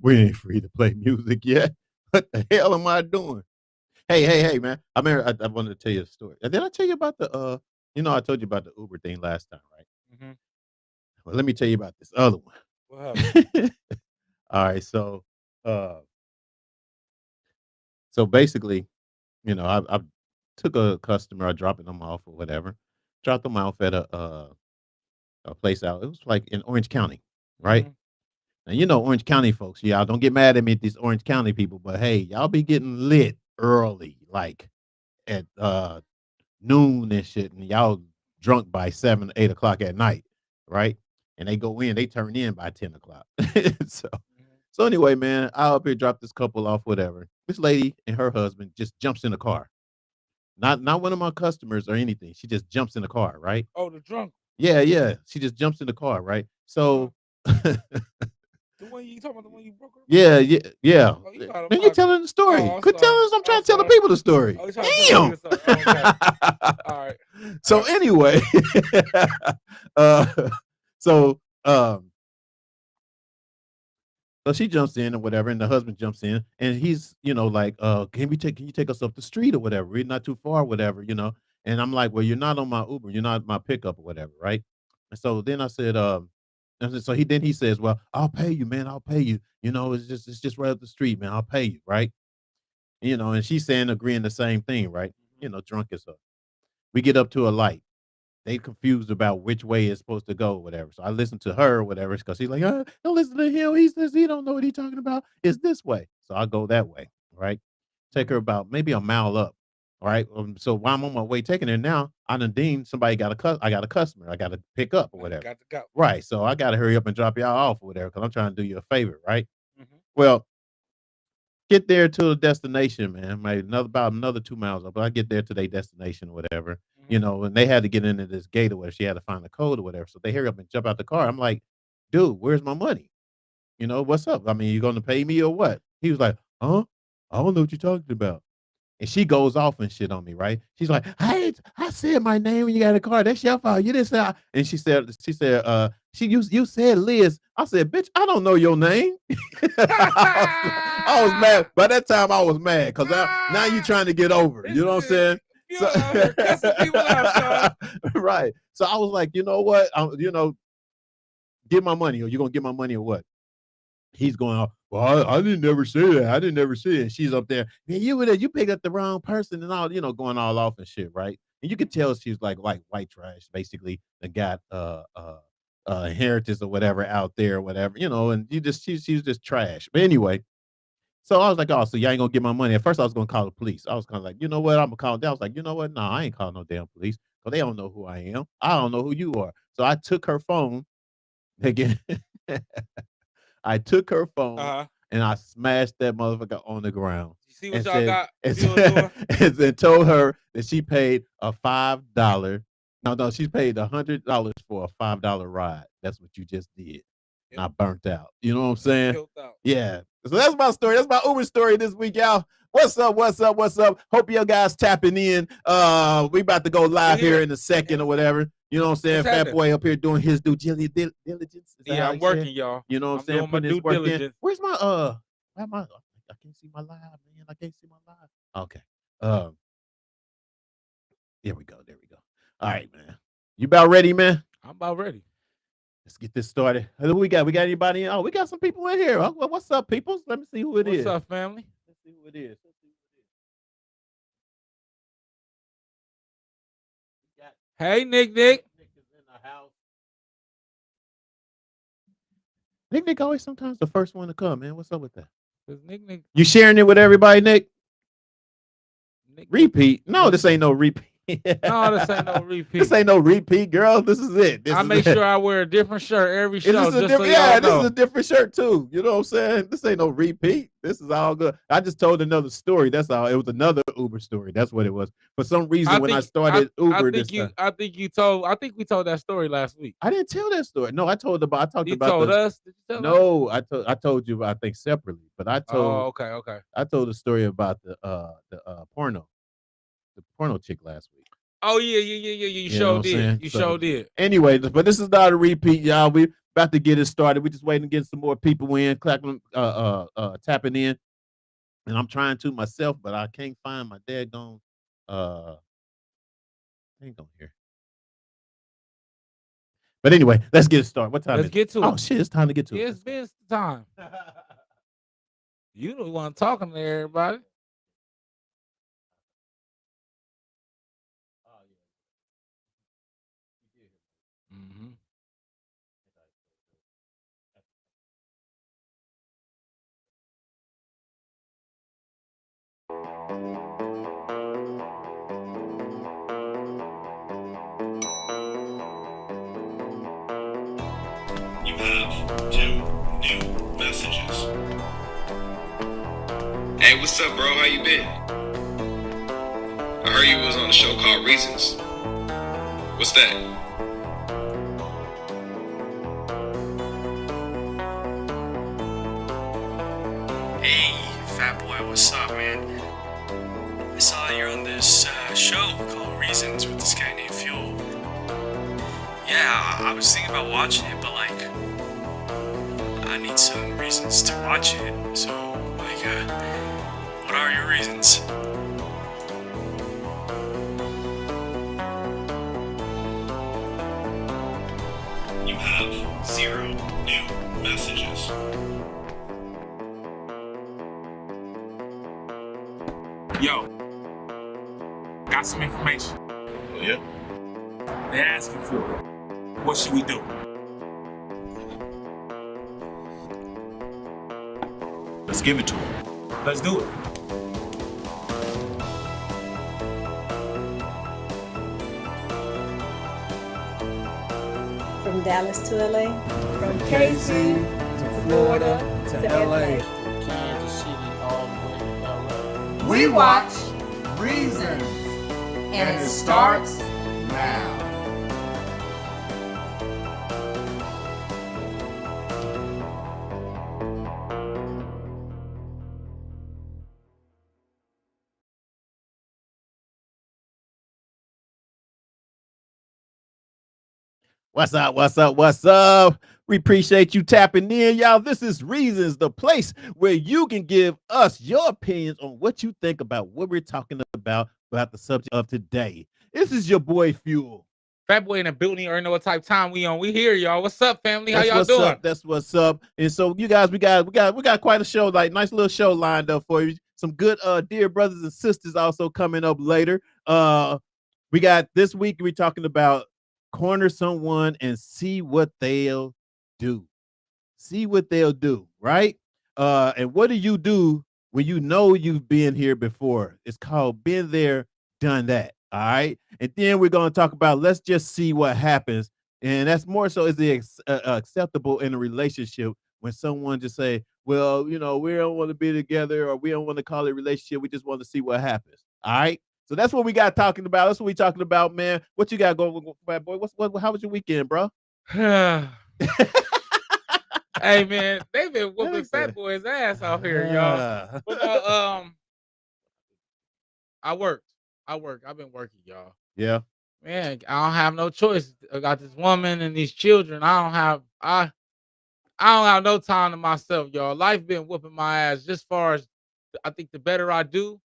We ain't free to play music yet. What the hell am I doing? Hey, man. I wanted to tell you a story. Did I tell you about the I told you about the Uber thing last time, right? Mm-hmm. Well, let me tell you about this other What happened? one. All right, uh so basically, I took a customer, I dropped them off or whatever. Dropped them off at a place out. It was like in Orange County, right? Mm-hmm. Now Orange County folks, y'all don't get mad at me, these Orange County people, but hey, y'all be getting lit early, like at noon and shit, and y'all drunk by 7, 8 o'clock at night, right? And they go in, they turn in by 10 o'clock. so so anyway, man, I up here drop this couple off, whatever. This lady and her husband just jumps in the car. Not one of my customers or anything. She just jumps in the car, right? Oh, the drunk. Yeah, yeah. She just jumps in the car, right? Uh-huh. So The one you talking about? The one you broke up? yeah, yeah, yeah. Oh, you got a Man, you podcast. telling the story. Oh, I'm Quit sorry. telling us. I'm trying I'm to tell the sorry. people the story. Oh, you trying to tell me the story? Oh, okay. All right. So anyway, uh, so um, so she jumps in or whatever, and the husband jumps in, and he's like, can you take us up the street or whatever? We're not too far, whatever. And I'm like, well, you're not on my Uber, you're not my pickup or whatever, right? And so then I said, so he says, well, I'll pay you, man, I'll pay you. It's just right up the street, man. I'll pay you, right? And she's saying agreeing the same thing, right? Drunk as her. We get up to a light. They confused about which way it's supposed to go, whatever. So I listen to her, whatever, because she's like, don't listen to him. He says he don't know what he's talking about. It's this way. So I go that way, right? Take her about maybe a mile up. All right. So while I'm on my way taking her now, I done deemed somebody I got a customer I got to pick up or whatever. Got to go. Right. So I got to hurry up and drop y'all off or whatever because I'm trying to do you a favor, right? Mm-hmm. Well, get there to the destination, man. Maybe about another 2 miles up. But I get there to their destination or whatever. And they had to get into this gate or whatever. She had to find the code or whatever. So they hurry up and jump out the car. I'm like, dude, where's my money? What's up? I mean, you gonna pay me or what? He was like, huh? I don't know what you're talking about. And she goes off and shit on me, right? She's like, I said my name when you got a car. That's your fault. You didn't say. And you said Liz. I said, bitch, I don't know your name. I was mad. By that time, I was mad because now you trying to get over. You know what I'm saying? Right. So I was like, you know what? Get my money, or you gonna get my money or what? He's going, well, I didn't never say that. I didn't never say it. And she's up there, man, you picked up the wrong person and all, going all off and shit, right? And you could tell she's like white trash, basically, that got inheritance or whatever out there, whatever, and she's just trash. But anyway, so I was like, oh, so y'all ain't gonna get my money. At first I was gonna call the police. I was kind of like, you know what, I'm gonna call them. I was like, you know what? No, I ain't calling no damn police. Because they don't know who I am. I don't know who you are. So I took her phone again. I took her phone and I smashed that motherfucker on the ground. You see what y'all got? And told her that she paid a $5. No, she paid $100 for a $5 ride. That's what you just did. And I burnt out. You know what I'm saying? Yeah. So that's my story. That's my Uber story this week, y'all. What's up? Hope you guys tapping in. We about to go live here in a second or whatever. You know what I'm saying? Fat Boy up here doing his due diligence. Yeah, I'm working, y'all. You know what I'm saying? Doing my due diligence. Where's my I can't see my live, man. I can't see my live. Okay. There we go. All right, man. You about ready, man? I'm about ready. Let's get this started. Who we got? We got anybody in? Oh, we got some people in here. Oh, well, what's up, peoples? Let me see who it is. What's up, family? Let's see who it is. Hey, Nick. Nick is in the house. Nick always sometimes the first one to come, man. What's up with that? Nick. You sharing it with everybody, Nick? Repeat? No, this ain't no repeat. No, this ain't no repeat. This ain't no repeat, girl. This is it. I make sure I wear a different shirt every show. This is a different shirt too. You know what I'm saying? This ain't no repeat. This is all good. I just told another story. That's all. It was another Uber story. That's what it was. For some reason, when I started Uber, I think we told that story last week. I didn't tell that story. No, I talked about. You told us? Did you tell no, us? I told you. I think separately, but I told. Oh, okay. I told the story about the porno chick last week. Oh yeah. You sure did. You sure did. Anyway, but this is not a repeat, y'all. We about to get it started. We just waiting to get some more people in, clapping, tapping in, and I'm trying to myself, but I can't find my daggone thing on here. But anyway, let's get it started. What time Let's is it? get to Oh it. shit, it's time to get to it. It's Let's go. business time. You the one talking to everybody. Mhm. You have 2 new messages. Hey, what's up, bro? How you been? I heard you was on a show called Reasons. What's that? Hey, fat boy, what's up, man? I saw you're on this show called Reasons with this guy named Fuel. Yeah, I was thinking about watching it, but like, I need some reasons to watch it. So, like, what are your reasons? You have 0 new messages. Yo, got some information. Oh, yeah? They're asking for it. What should we do? Let's give it to him. Let's do it. From Dallas to LA, from KC to Florida to LA. Kansas City all the way to LA. We watch Reasons, and it starts now. What's up? What's up? What's up? We appreciate you tapping in, y'all. This is Reasons, the place where you can give us your opinions on what you think about what we're talking about the subject of today. This is your boy Fuel. Fat boy in the building. You already know what type of time we on. We here, y'all. What's up, family? How That's y'all what's doing? up. That's what's up. And so you guys, we got quite a show, like nice little show lined up for you. Some good dear brothers and sisters also coming up later. We got this week we're talking about corner someone and see what they'll do. See what they'll do, right? And what do you do when you know you've been here before? It's called been there, done that. All right. And then we're going to talk about let's just see what happens. And that's more so is it acceptable in a relationship when someone just say, well, you know, we don't want to be together or we don't want to call it a relationship. We just want to see what happens. All right. So that's what we got talking about. That's what we talking about, man. What you got going, Fat Boy? How was your weekend, bro? Hey man, they been whooping Fat Boy's ass out here, y'all. But I worked. I've been working, y'all. Yeah. Man, I don't have no choice. I got this woman and these children. I don't have no time to myself, y'all. Life been whooping my ass. Just far as I think the better I do,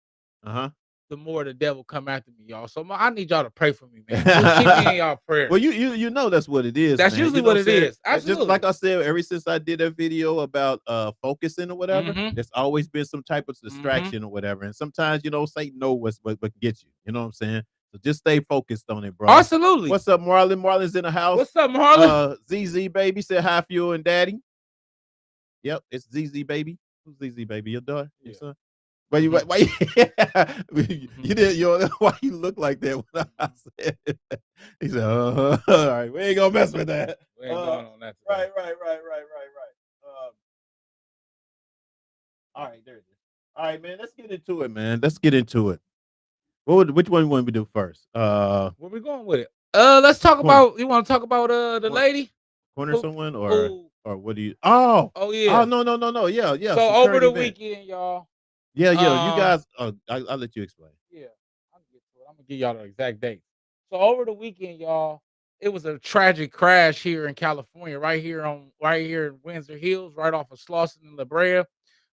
the more the devil come after me, y'all. So I need y'all to pray for me, man. Just keep me in y'all prayers. Well, you know that's what it is. That's man. usually you know what it is. Just like I said, ever since I did that video about focusing or whatever, there's always been some type of distraction or whatever. And sometimes, you know, Satan knows what can get you. You know what I'm saying? So just stay focused on it, bro. Absolutely. What's up, Marlon? Marlon's in the house. What's up, Marlon? ZZ baby said hi, Fuel and Daddy. Yep, it's ZZ baby. Who's ZZ baby? Your daughter? Your son? Why you didn't why you look like that when I said it? He said, all right, we ain't gonna mess with that. We ain't going on that Right. All right, there it is. All right, man, let's get into it, man. Let's get into it. Which one want we do first? Where we going with it? Let's talk about. You want to talk about the lady? Corner someone or what do you? Oh yeah. Oh no. Yeah. So over the weekend, y'all. Yeah. You guys. I'll let you explain. Yeah, I'm gonna get to it. I'm gonna give y'all the exact date. So over the weekend, y'all, it was a tragic crash here in California, right here in Windsor Hills, right off of Slauson and La Brea,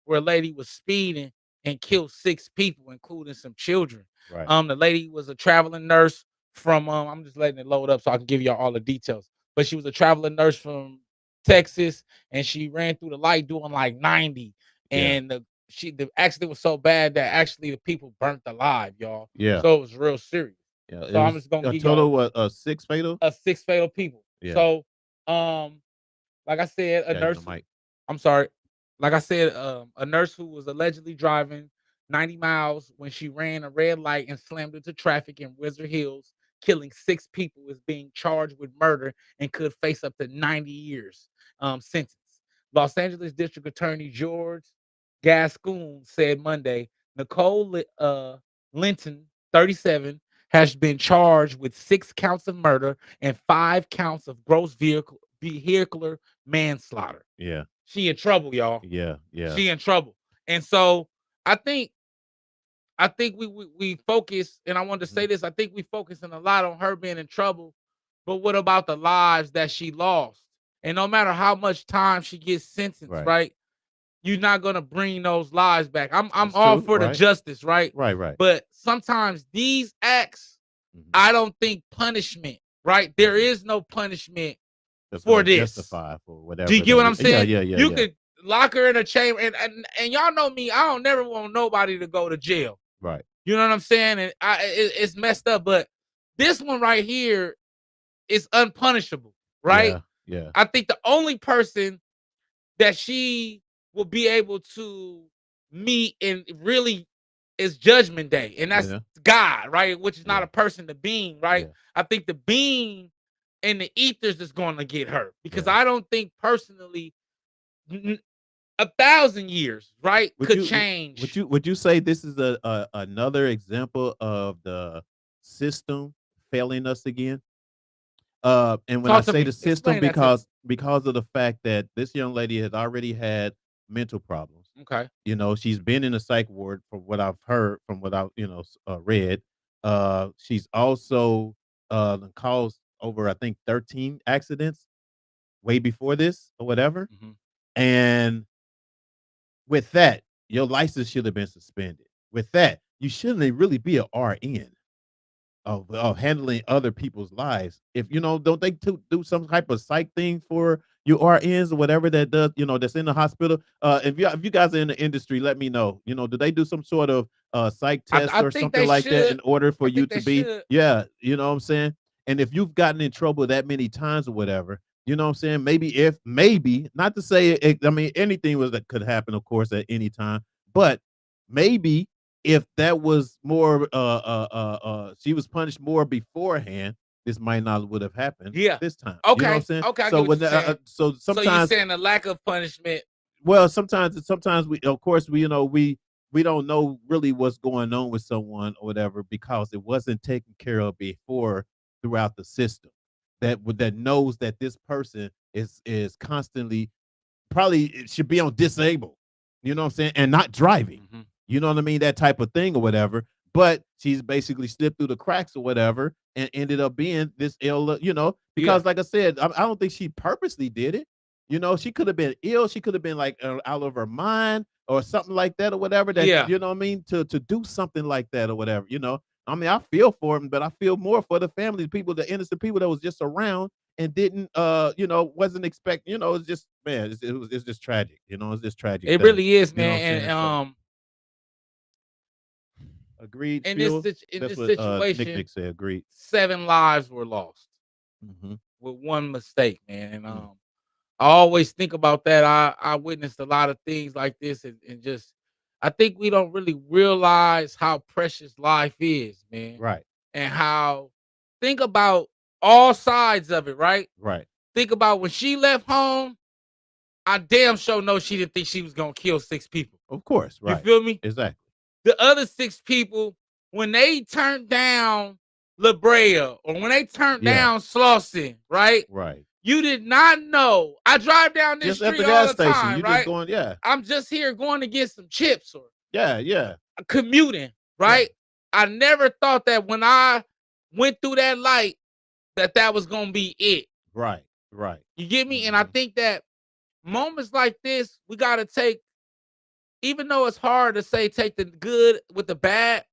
where a lady was speeding and killed 6 people, including some children. Right. The lady was a traveling nurse from I'm just letting it load up so I can give y'all all the details. But she was a traveling nurse from Texas, and she ran through the light doing like 90. Yeah. And the accident was so bad that actually the people burnt alive, y'all. Yeah. So it was real serious. Yeah. It So I'm was just gonna a give y'all total what 6 fatal? 6 fatal people. Yeah. So, like I said, a Yeah, you're nurse. the mic. I'm sorry. Like I said, a nurse who was allegedly driving 90 miles when she ran a red light and slammed into traffic in Wizard Hills, killing 6 people, is being charged with murder and could face up to 90 years sentence. Los Angeles District Attorney George Gascoon said Monday Nicole Linton, 37, has been charged with 6 counts of murder and 5 counts of gross vehicular manslaughter. Yeah. She in trouble, y'all. Yeah. Yeah. She in trouble. And so I think we focus, and I wanted to say this, I think we focusing a lot on her being in trouble, but what about the lives that she lost? And no matter how much time she gets sentenced, Right. right? You're not gonna bring those lives back. I'm That's all true, for the right. justice, right? Right, right. But sometimes these acts, Mhm. I don't think punishment, right? There Mhm. is no punishment That's for gonna this. justify for whatever Do you get what I'm yeah, saying? yeah, yeah, You yeah. could lock her in a chamber, and y'all know me. I don't never want nobody to go to jail. Right. You know what I'm saying? And it's messed up, but this one right here is unpunishable, right? Yeah. Yeah. I think the only person that she will be able to meet and really is Judgment Day, and that's Yeah. God, right? Which is not Yeah. a person, the being, right? Yeah. I think the being and the ethers is going to get her because Yeah. I don't think personally 1,000 years, right, Would could you change. would you say this is a another example of the system failing us again? And when I Talk to say the me. system, Explain that to me. because of the fact that this young lady has already had mental problems. Okay. You know, she's been in a psych ward from what I've heard, from what I've read. She's also caused over I think 13 accidents way before this or whatever. Mhm. And with that, your license should have been suspended. With that, you shouldn't really be a RN of handling other people's lives. If don't they do some type of psych thing for your RNs or whatever that does, that's in the hospital? If you guys are in the industry, let me know. Do they do some sort of psych test I or think something they like that in should. order for I you think to they be, should. yeah, you know what I'm saying? And if you've gotten in trouble that many times or whatever, you know what I'm saying? Maybe not to say I mean anything that could happen, of course, at any time, but maybe if that was more she was punished more beforehand, this might not would have happened Yeah. this time. You know what I'm Okay. saying? Okay. I get So what when you're saying. so So you're sometimes, saying the lack of punishment. well, sometimes we, of course, we don't know really what's going on with someone or whatever because it wasn't taken care of before throughout the system that knows that this person is constantly probably it should be on disabled, you know what I'm saying, and not driving. Mhm. You know what I mean? That type of thing or whatever. But she's basically slipped through the cracks or whatever and ended up being this ill, Yeah. because like I said, I don't think she purposely did it. She could have been ill. She could have been like out of her mind or something like that or whatever. That Yeah. you know what I mean to do something like that or whatever. I mean, I feel for him, but I feel more for the family, people, the innocent people that was just around and didn't wasn't expecting, it's just, man, it's just tragic, it's just tragic It thing. really is, You know what I'm man. saying? And So agreed, in fuel. in That's this what Nick situation, said, agreed. 7 lives were lost Hmm. with one mistake, man. And Mm. I always think about that. I witnessed a lot of things like this, and just I think we don't really realize how precious life is, man, Right, and how think about all sides of it, right? right. Think about when she left home. I damn sure know she didn't think she was gonna kill 6 people. Of course, You right. feel me? Exactly. The other 6 people, when they turned down La Brea or when they turned Yeah, down Slauson, right? right. You did not know. I drive down this Just at street the all gas the station, time, you just right? going, yeah, I'm just here going to get some chips or yeah, yeah, commuting, yeah. right? I never thought that when I went through that light that was gonna be it. Right. Right. You get me? And I think that moments like this, we gotta take, even though it's hard to say take the good with the bad,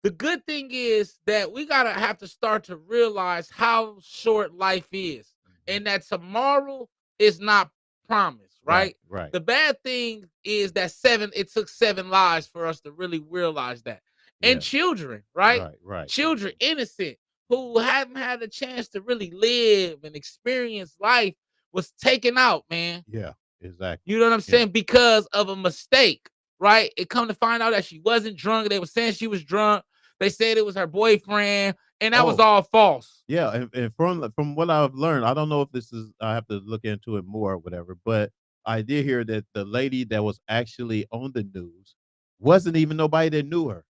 the good thing is that we gotta have to start to realize how short life is, and that tomorrow is not promised, right? Right. The bad thing is that it took 7 lives for us to really realize that. Yeah. And children, right? Right. Children, innocent, who haven't had a chance to really live and experience life, was taken out, man. Yeah. Exactly. You know what I'm saying? Because of a mistake, right? It come to find out that she wasn't drunk. They were saying she was drunk. They said it was her boyfriend, and that was all false. Yeah, and from what I've learned, I don't know if this is, I have to look into it more or whatever, but I did hear that the lady that was actually on the news wasn't even nobody that knew her.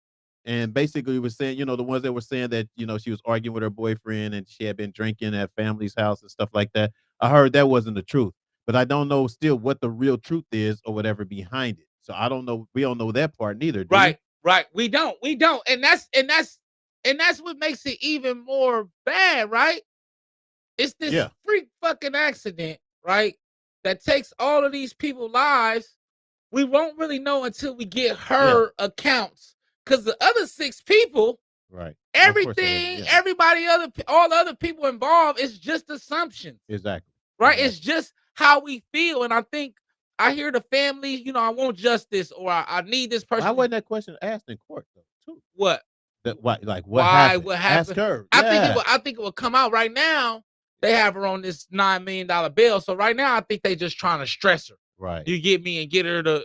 And basically was saying, the ones that were saying that, she was arguing with her boyfriend and she had been drinking at family's house and stuff like that. I heard that wasn't the truth, but I don't know still what the real truth is or whatever behind it. So I don't know. We don't know that part neither. Do we? Right. We don't. And that's what makes it even more bad, right? It's this freak fucking accident, right? That takes all of these people's lives. We won't really know until we get her accounts. Because the other 6 people, right? Everything, everybody, all the other people involved is just assumptions. Exactly. Right? It's just how we feel. And I think I hear the family, I want justice, or I need this person. Why wasn't that question asked in court though? Too? What? What happened? What happened? Ask her. I think it will come out right now. They have her on this $9 million bail. So right now, I think they just trying to stress her. Right. You get me, and get her to,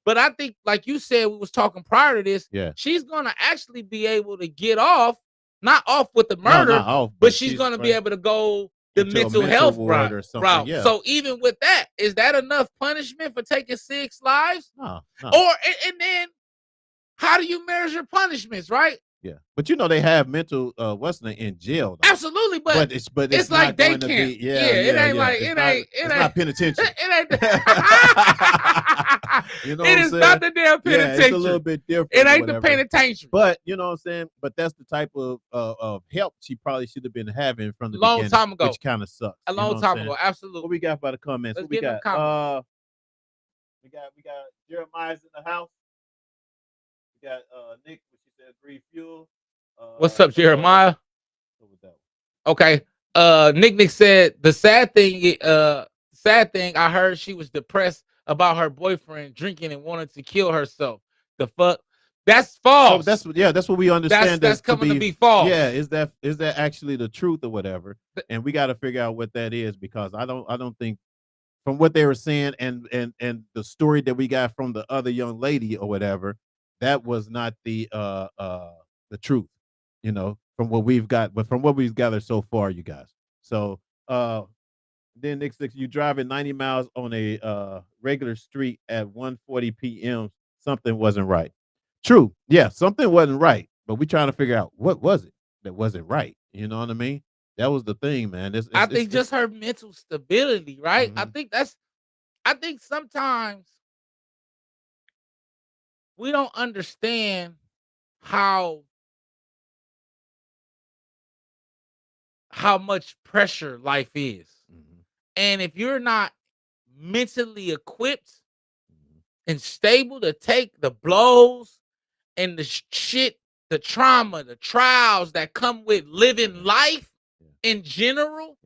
But I think, like you said, we was talking prior to this. Yeah. She's gonna actually be able to get off, not off with the murder, not off, but she's gonna be able to go the mental health route. Or something. Yeah. So even with that, is that enough punishment for taking 6 lives? No. Or and then how do you measure punishments, right? Yeah, but they have mental in jail. Though. Absolutely, but it's not like day going to camp. be, it ain't like it's not penitentiary. It ain't. It is not the damn penitentiary. Yeah, it's a little bit different. It ain't the penitentiary. But you know what I'm saying. But that's the type of help she probably should have been having from the long beginning, time ago, which kind of sucks. A long time ago, absolutely. What we got by the comments? Let's what we get got? We got Jeremiah's in the house. We got Nick, which he said Green Fuel. What's up, Jeremiah? Okay. Nick said the sad thing I heard she was depressed about her boyfriend drinking and wanted to kill herself. The fuck? That's false. So that's what we understand. That's coming to be false. Yeah, is that actually the truth or whatever? And we got to figure out what that is, because I don't think, from what they were saying and the story that we got from the other young lady or whatever, that was not the truth, from what we've got, but from what we've gathered so far, you guys. So then Nick 6, you driving 90 miles on a regular street at 1:40 p.m. Something wasn't right. True. Yeah, something wasn't right, but we trying to figure out what was it that wasn't right. You know what I mean? That was the thing, man. I think just her mental stability, right? Mm-hmm. I think sometimes we don't understand how much pressure life is. Mm-hmm. And if you're not mentally equipped and stable to take the blows and the shit, the trauma, the trials that come with living life in general,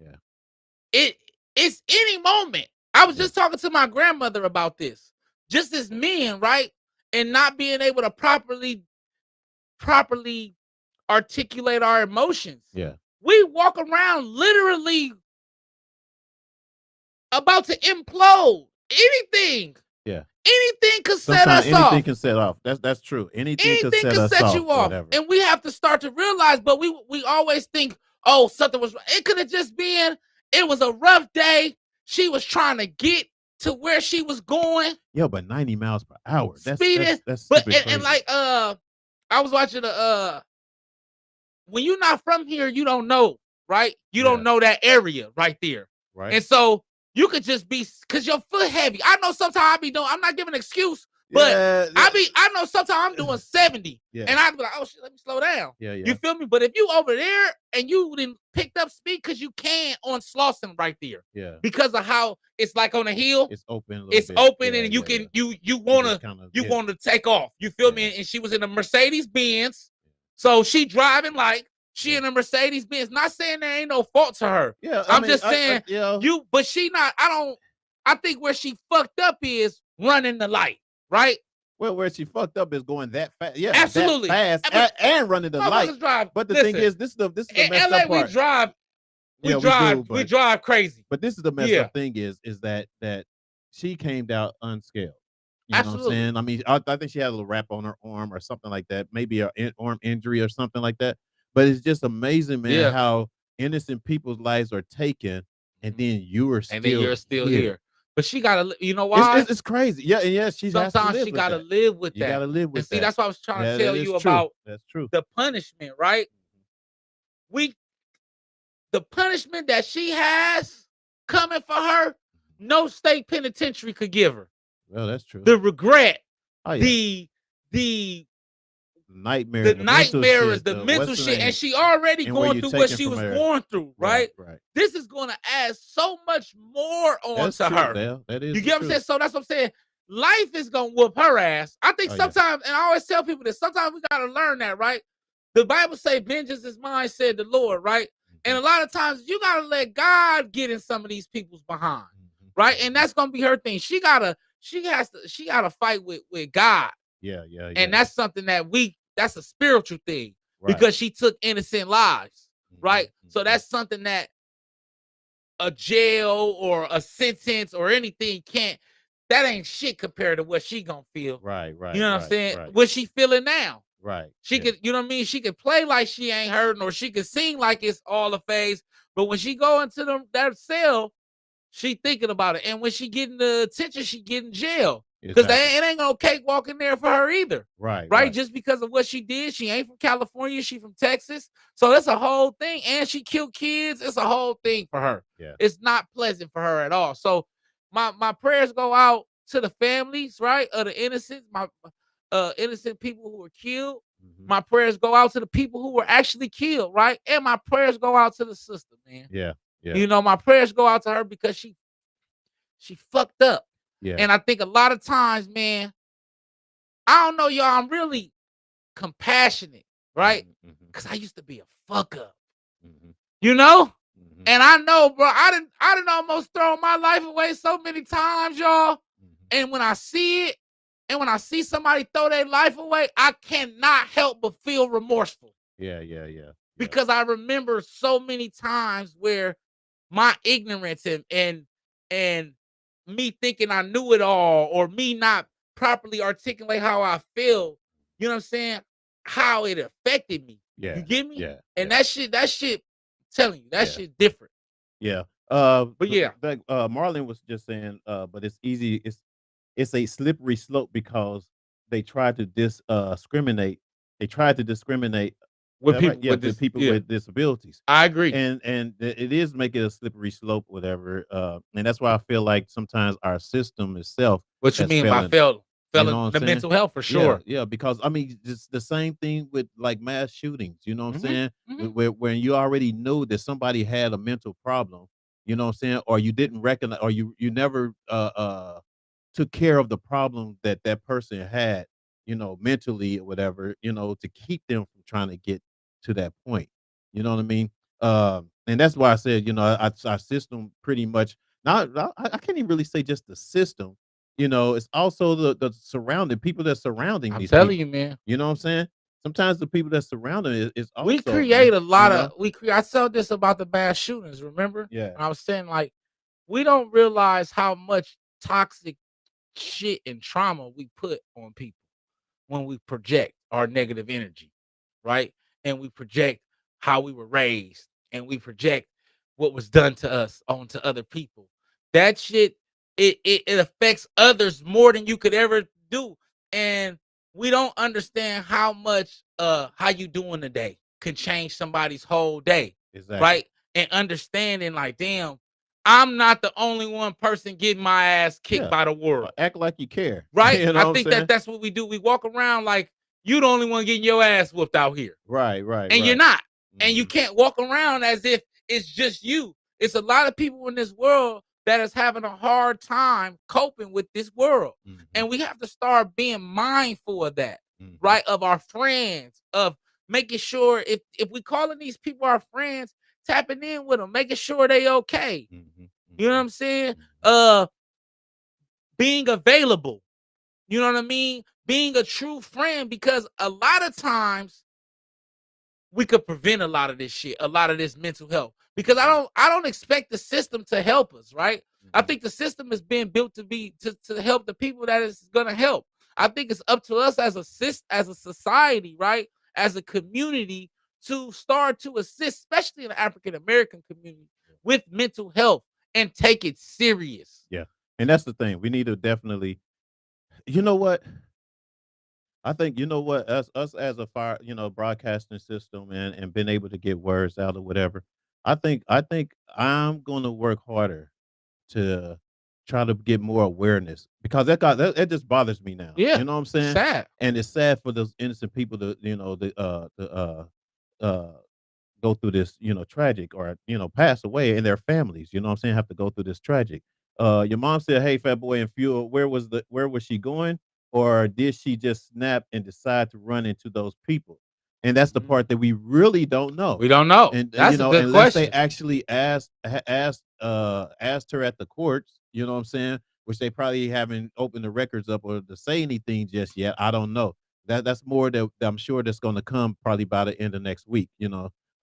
it's any moment. I was just talking to my grandmother about this. Just as men, right? And not being able to properly articulate our emotions. Yeah. We walk around literally about to implode. Anything. Yeah. Anything could set us off. Anything can set off. That's true. Anything can set you off. Whatever. And we have to start to realize, but we always think, oh, something was, it could have just been, it was a rough day. She was trying to get to where she was going. Yeah, but 90 miles per hour. Speeding. That's but crazy. and like I was watching when you're not from here, you don't know, right? You don't know that area right there. Right. And so you could just be, because your foot heavy. I know sometimes I'm not giving an excuse, But Yeah, I know sometimes I'm doing 70 yeah, and I'd be like, oh shit, let me slow down. yeah, You yeah, feel me? But if you over there and you didn't picked up speed because you can on Slauson right there yeah. because of how it's like on a hill, It's open a little it's bit. open Yeah, and you yeah, yeah. can you You wanna just kind of you hit. want to take off. You feel Yeah, me? And she was in a Mercedes Benz, so she driving like she yeah. in a Mercedes Benz. Not saying there ain't no fault to her. Yeah, I I'm mean, just saying you know, but she not. I think where she fucked up is running the light, right? well, where she fucked up is going that fast. Yeah, that Absolutely. fast But and running the light. motherfuckers drive. But the thing Listen, is, this is the in messed LA up part. we Yeah, we do, we but drive crazy. this is the messed Yeah, up thing is that she came out unscathed. You know what I'm absolutely. saying? I mean, I think she had a little wrap on her arm or something like that, maybe a arm injury or something like that. But it's just amazing, man, Yeah. how innocent people's lives are taken, and Mhm. then you are And then still you're still here. here. But she gotta, you know It's why? it's, it's crazy. Yeah, and yes, she has to Sometimes live she with gotta that. live with You got that. to live And with see, that. that's what I was trying to Yeah, tell that you is true. about That's true. the punishment, right? We the punishment that she has coming for her, no state penitentiary could give her. Well, that's true. The regret, Oh yeah, the the nightmare, the the mental nightmares, shit, the the mental what's the shit, and name, she already and where going you through what taken she from was her. going through, Right, right? right. This is gonna add so much more on That's to true, her. Dale. That is You the get what I'm truth. saying? So that's what I'm saying. Life is gonna whoop her ass. I think Oh yeah. sometimes, and I always tell people this, sometimes we gotta learn that, right? The Bible say, vengeance is mine, said the Lord, right? And a lot of times you gotta let God get in some of these people's behind, right? And that's gonna be her thing. She gotta fight with God. Yeah, yeah, And yeah. that's something that's a spiritual thing Right. because she took innocent lives, right? So Mhm. that's something that a jail or a sentence or anything that ain't shit compared to what she gonna feel. Right, You right, know what I'm right, saying? right, What she feeling now. right. She Yeah. could, you know what I mean? She could play like she ain't hurting, or she could sing like it's all a phase. But when she go into that cell, she thinking about it. And when she getting the attention, she get in jail. Because Exactly. it ain't no cakewalk in there for her either. Right, Right? right. Just because of what she did. She ain't from California. She from Texas. So that's a whole thing. And she killed kids. It's a whole thing for her. Yeah. It's not pleasant for her at all. So my prayers go out to the families, right? Of the innocent, my innocent people who were killed. Mhm. My prayers go out to the people who were actually killed, right? And my prayers go out to the sister, man. Yeah, yeah, You know, my prayers go out to her because she fucked up. yeah. And I think a lot of times, man, I don't know, y'all, I'm really compassionate, right? Mhm, Because I used to be a fuck up, mhm, you know? mhm, And I know, bro, I didn't almost throw my life away so many times, y'all. mhm. And when I see it, and when I see somebody throw their life away, I cannot help but feel remorseful Yeah, yeah, yeah, yeah. because I remember so many times where my ignorance and me thinking I knew it all, or me not properly articulate how I feel, you know what I'm saying? How it affected me. Yeah, You get me? yeah, And yeah, that shit, telling you, that yeah, shit different. yeah. But yeah, Marlon was just saying, but it's easy. It's a slippery slope because they try to discriminate. They try to discriminate. Is with that right? people Yeah, with with this, people yeah, with disabilities. I agree. And it is making a slippery slope, whatever. And that's why I feel like sometimes our system itself What you has mean by failing. You know failing what I'm the saying? mental health for Yeah, sure. yeah. Because I mean, it's the same thing with like mass shootings. You know what I'm hmm saying? hmm Where when you already know that somebody had a mental problem. You know what I'm saying? Or you didn't recognize, or you never took care of the problem that that person had, mentally or whatever, to keep them from trying to get to that point. You know what I mean? And that's why I said, our system pretty much not. I can't even really say just the system. It's also the surrounding people that surrounding I'm these telling people. you, man. You know what I'm saying? Sometimes the people that surround them is We also, create man. a lot of I said this about the mass shootings, remember? Yeah, I was saying like we don't realize how much toxic shit and trauma we put on people when we project our negative energy, right? And we project how we were raised and we project what was done to us onto other people. That shit, it affects others more than you could ever do. And we don't understand how much how you doing today can change somebody's whole day, exactly. right? And understanding like, damn, I'm not the only one person getting my ass kicked Yeah. by the world. Act like you care. Right? You know I what I'm think saying? that's what we do. We walk around like you the only one getting your ass whooped out here. Right. And you're not. And you Mhm. can't walk around as if it's just you. It's a lot of people in this world that is having a hard time coping with this world. Mhm. And we have to start being mindful of that, Mhm. right? Of our friends, of making sure if we calling these people our friends, tapping in with them, making sure they okay. Mhm. You know what Mhm. I'm saying? Mhm. Being available. You know what I mean? Being a true friend, because a lot of times we could prevent a lot of this shit, a lot of this mental health. Because I don't expect the system to help us, right? I Mhm. think the system is being built to help the people that it's gonna help. I think it's up to us as a society, right? As a community to start to assist, especially in the African American community, with mental health and take it serious. Yeah. And that's the thing. We need to definitely, you know what? I think, you know what, us as a broadcasting system and being able to get words out or whatever, I think I'm gonna work harder to try to get more awareness because that just bothers me now. Yeah, You know what I'm saying? sad. And it's sad for those innocent people to, uh go through this, tragic or, pass away in their families, you know what I'm saying, have to go through this tragic. Your mom said, "Hey, fat boy and fuel, where was she going? Or did she just snap and decide to run into those people?" And that's the Mhm. part that we really don't know. We don't know. And That's a good unless they question. actually asked her at the courts, you know what I'm saying, which they probably haven't opened the records up or to say anything just yet. I don't know. That's more that I'm sure that's going to come probably by the end of next week.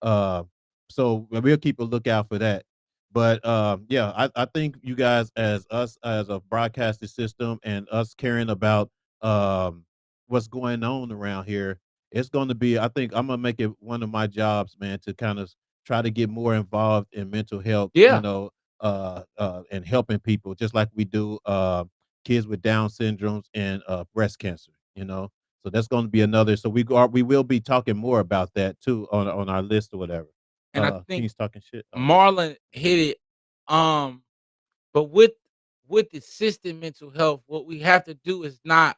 Uh, so we'll keep a lookout for that. But yeah, I think you guys, as us as a broadcasting system and us caring about um, what's going on around here, it's going to be. I think I'm gonna make it one of my jobs, man, to kind of try to get more involved in mental health. Yeah. And helping people just like we do kids with Down syndromes and breast cancer. So that's going to be another. So we will be talking more about that too on our list or whatever. And I think King's talking shit. Oh, okay. Marlon hit it. Um, but with assisted mental health, what we have to do is not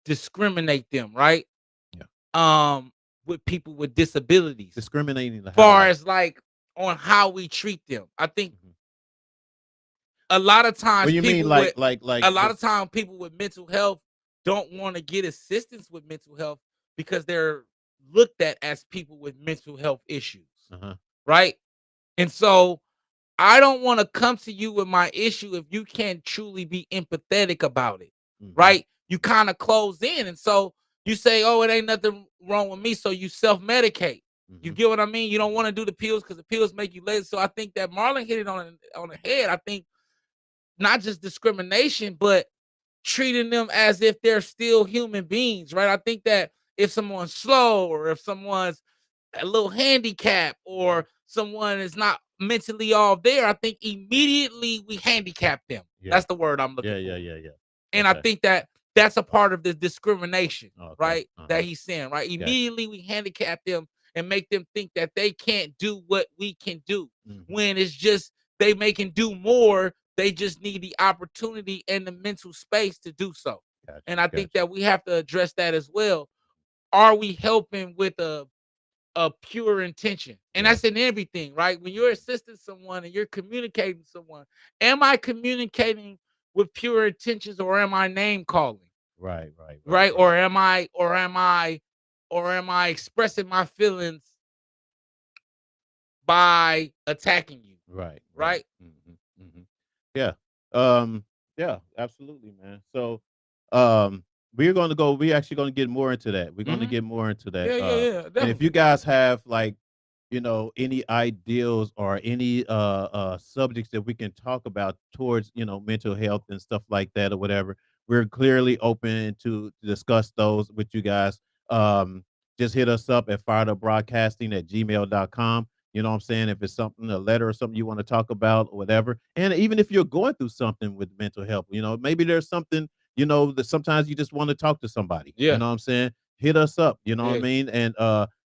discriminate them, right? Yeah. With people with disabilities, Discriminating the how far like. as like on how we treat them. I think Mhm. a lot of times What you mean people like with like a lot of time people with mental health don't want to get assistance with mental health because they're looked at as people with mental health issues, uh-huh. right? And so I don't want to come to you with my issue if you can't truly be empathetic about it, Mhm. right? You kind of close in. And so you say, oh, it ain't nothing wrong with me. So you self medicate. You Mhm. get what I mean? You don't Mhm. want to do the pills because the pills make you lazy. So I think that Marlon hit it on the head. I think not just discrimination, but treating them as if they're still human beings, right? I think that if someone's slow or if someone's a little handicap or someone is not mentally all there, I think immediately we handicap them. Yeah. That's the word I'm looking Yeah, yeah, for. yeah, yeah. And I Okay. think that that's a part of the discrimination, Okay. right? That Uh-huh. he's saying, right? Gotcha. Immediately we handicap them and make them think that they can't do what we can do Mhm. when it's just they can do more. They just need the opportunity and the mental space to do so. Gotcha. And I think Gotcha. that we have to address that as well. Are we helping with a pure intention? And Yeah. that's in everything, right? When you're assisting someone and you're communicating with someone, am I communicating with pure intentions or am I name calling? Right, right, right, Right? right. Or am I expressing my feelings by attacking you? Right, right. Right? Mhm, mhm. Yeah. Um, yeah, absolutely, man. So, um, we're actually gonna get more into that. We're gonna Mm-hmm. get more into that. Yeah, yeah, yeah, And if you definitely. guys have like, any ideals or any subjects that we can talk about towards, mental health and stuff like that or whatever, we're clearly open to discuss those with you guys. Um, just hit us up at firedupbroadcasting@gmail.com. You know what I'm saying? If it's something, a letter or something you want to talk about or whatever. And even if you're going through something with mental health, maybe there's something, that sometimes you just want to talk to somebody. You Yeah, know what I'm saying? Hit us up, you know what I yeah. mean? And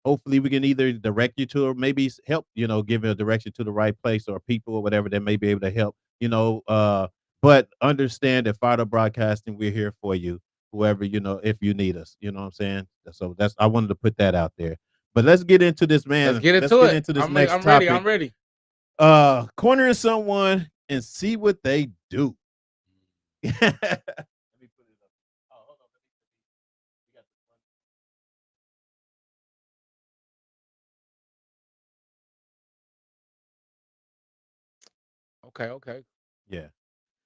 hopefully we can either direct you to or maybe help, give a direction to the right place or people or whatever that may be able to help, but understand that Fired Up Broadcasting, we're here for you, whoever, if you need us, you know what I'm saying? So I wanted to put that out there. But let's get into this, Let's man. get Let's into get it. into this I'm next ready. topic. I'm ready. Cornering someone and see what they do. Let me put it up. Oh, hold on. We got this one. Okay. Yeah.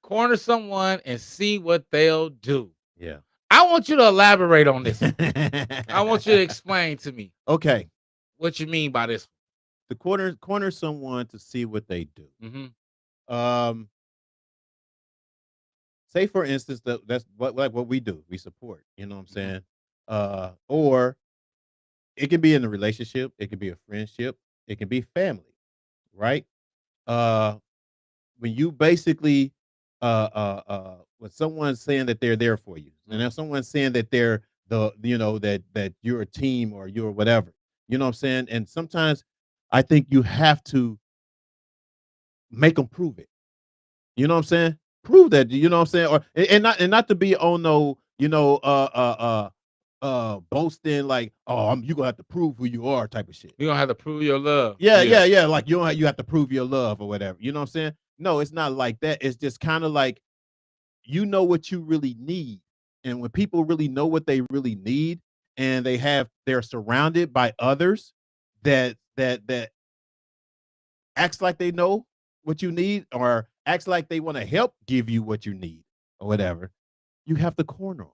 Corner someone and see what they'll do. Yeah. I want you to elaborate on this. I want you to explain to me Okay. what you mean by this. The corner someone to see what they do. Mm-hmm. Say for instance that's what we do. We support. You know what I'm Mhm. saying? Or it can be in a relationship. It can be a friendship. It can be family, right? Uh, when you basically when someone's saying that they're there for you, and if someone's saying that they're that you're a team or you're whatever, you know what I'm saying? And sometimes I think you have to make them prove it. You know what I'm saying? Prove that, you know what I'm saying? Or and not to be on no, boasting like, oh, you gonna have to prove who you are type of shit. You're gonna have to prove your love. Yeah. Like you have to prove your love or whatever. You know what I'm saying? No, it's not like that. It's just kind of like you know what you really need. And when people really know what they really need and they're surrounded by others that acts like they know what you need or acts like they want to help give you what you need or whatever, you have to corner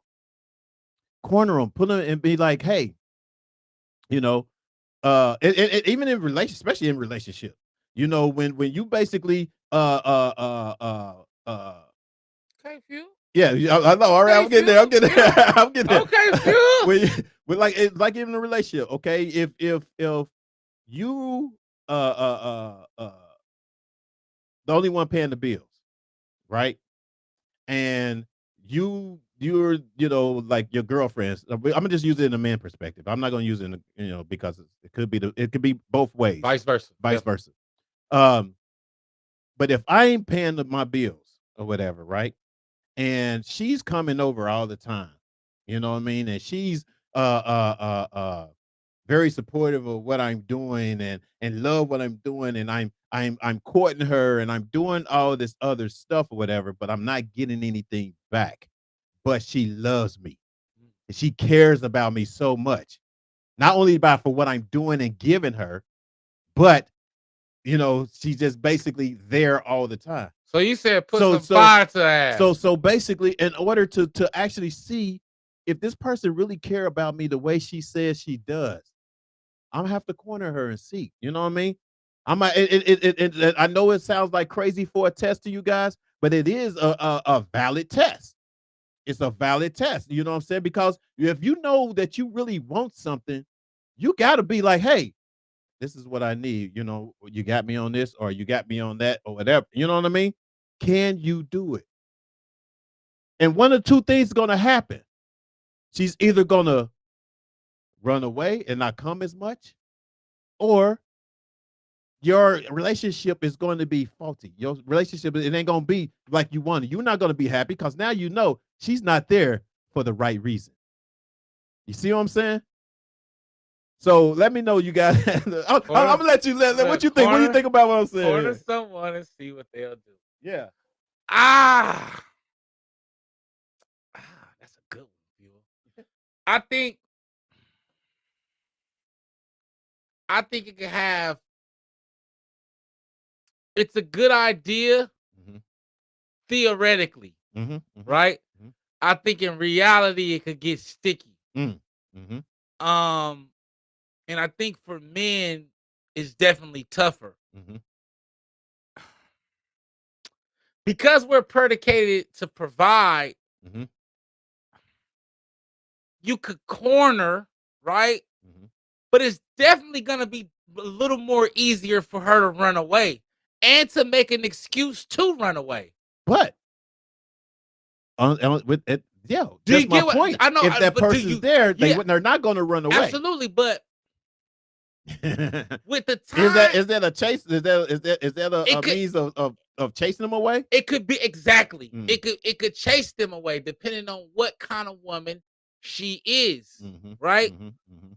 them, put them and be like, hey, you know, even in relation, especially in relationship, when you basically Okay, Few. yeah, I know. All right, I'm getting there. I'm getting there. I'm getting there. Okay, Few. When like it's like in a relationship, okay? If you the only one paying the bills, right? And you're like your girlfriends. I'm gonna just use it in a man perspective. I'm not gonna use it in because it could be both ways, Vice versa. vice versa. But if I ain't paying my bills or whatever, right? And she's coming over all the time, you know what I mean? And she's very supportive of what I'm doing and love what I'm doing, and I'm courting her and I'm doing all this other stuff or whatever, but I'm not getting anything back. But she loves me. And she cares about me so much. Not only about for what I'm doing and giving her, but she's just basically there all the time. So you said put some fire to ass. So basically, in order to actually see if this person really care about me the way she says she does, I'm gonna have to corner her and see. You know what I mean? I know it sounds like crazy for a test to you guys, but it is a valid test. It's a valid test. You know what I'm saying? Because if you know that you really want something, you got to be like, hey, this is what I need. You got me on this or you got me on that or whatever. You know what I mean? Can you do it? And one of two things is going to happen. She's either going to run away and not come as much, or your relationship is going to be faulty. Your relationship, it ain't going to be like you wanted. You're not going to be happy because now you know she's not there for the right reason. You see what I'm saying? So let me know, you guys. I'm gonna let you. What you think? What do you think about what I'm saying? Corner someone and see what they'll do. Yeah. That's a good one. I think it can have. It's a good idea, theoretically, right? I think in reality it could get sticky. And I think for men, it's definitely tougher. Because we're predicated to provide, you could corner, right? But it's definitely going to be a little more easier for her to run away and to make an excuse to run away. But with it, yeah, do that's you my get point. I know if that person's there, they're not going to run away. Absolutely, but with the Is time. that a chase? Is that It a could means of chasing them away? it could be exactly. Mm. It could chase them away depending on what kind of woman she is, Mhm. right? Mhm. Mhm.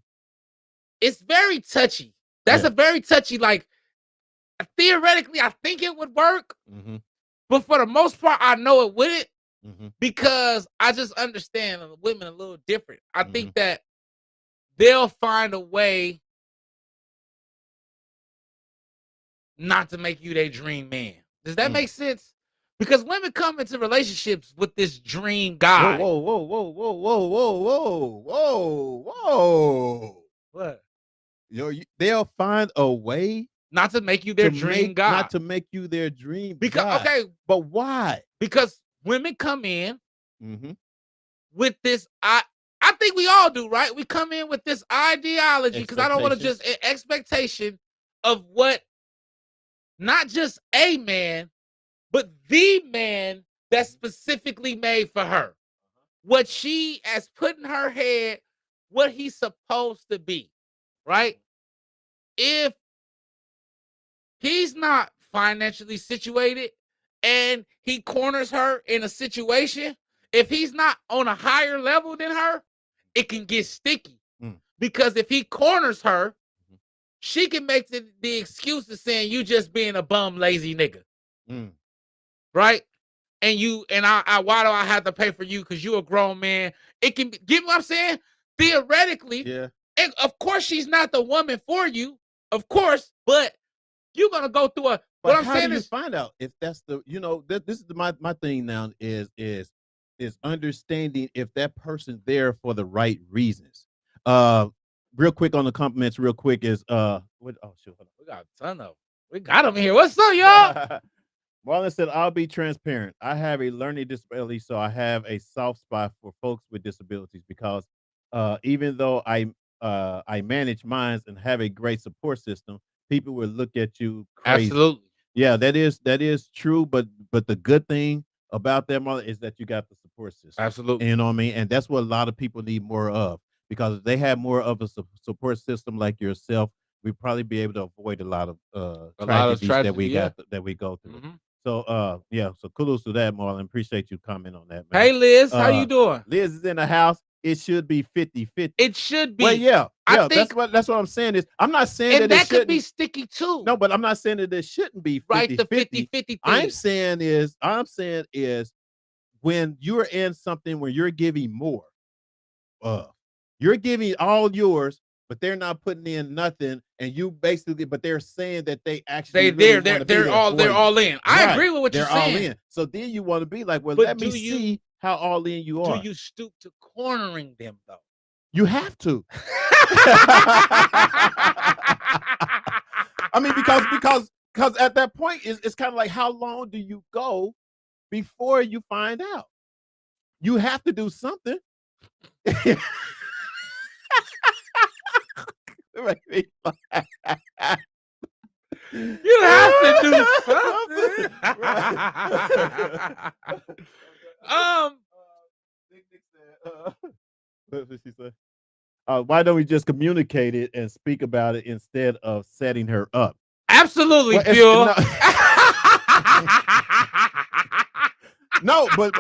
It's very touchy. That's Yeah. a very touchy, like, theoretically, I think it would work, Mhm. but for the most part, I know it wouldn't Mhm. because I just understand women a little different. I Mhm. think that they'll find a way not to make you their dream man. Does that Mm. make sense? Because women come into relationships with this dream Whoa, guy. whoa, whoa, whoa, whoa, whoa, whoa, whoa, whoa, whoa. What? They'll find a way Not to make you their dream guy. not to make you their dream Because guy. okay, But why? because women come in Mhm. with this I think we all do, right? We come in with this ideology because I don't want to Expectation. just expectation of what not just a man, but the man that's specifically made for her. What she has put in her head, what he's supposed to be, right? If he's not financially situated and he corners her in a situation, if he's not on a higher level than her, it can get sticky. Mm. Because if he corners her, Mhm. she can make the excuse of saying you just being a bum, lazy nigga, Mm. right? And you and I why do I have to pay for you? Because you a grown man. It can get what I'm saying? Theoretically, Yeah. and of course she's not the woman for you, of course, but you're gonna go through a But what I'm how do saying you is find out if that's this is my thing now is understanding if that person's there for the right reasons. Uh Real quick on the compliments, real quick is what oh shoot, hold we got a ton of we got them here. What's up, y'all? on. Marlon said, I'll be transparent. I have a learning disability, so I have a soft spot for folks with disabilities because even though I manage minds and have a great support system, people will look at you crazy. Absolutely. Yeah, that is true, but the good thing about that mother is that you got the support system. Absolutely. You know what I mean? And that's what a lot of people need more of because if they have more of a support system like yourself, we'd probably be able to avoid a lot of A lot of tragedies that tragedy, we yeah. that we go through. Mhm. So yeah, so kudos to that, Marlon. Appreciate you comment on that, man. Hey Liz, how you doing? Liz is in the house. It should be 50-50. It should Well, be. yeah, I yeah. think, That's what I'm saying is I'm not saying and that it that could be shouldn't. sticky too. No, but I'm not saying that it shouldn't be Right, the 50-50. 50-50 I'm thing. saying is when you're in something where you're giving more, uh, you're giving all yours, but they're not putting in nothing, and you basically, but they're saying that they actually really want to be there for They're you. all in. I Right. agree with what you're They're all saying. in. So then you want to be like, well, But let me see how all in you do are. you stoop to cornering them though? You have to. I mean, because at that point, it's kind of like how long do you go before you find out? You have to do something. Right. You have to do something. Right. What did she say? Why don't we just communicate it and speak about it instead of setting her up? Absolutely, Well, Phil. No, but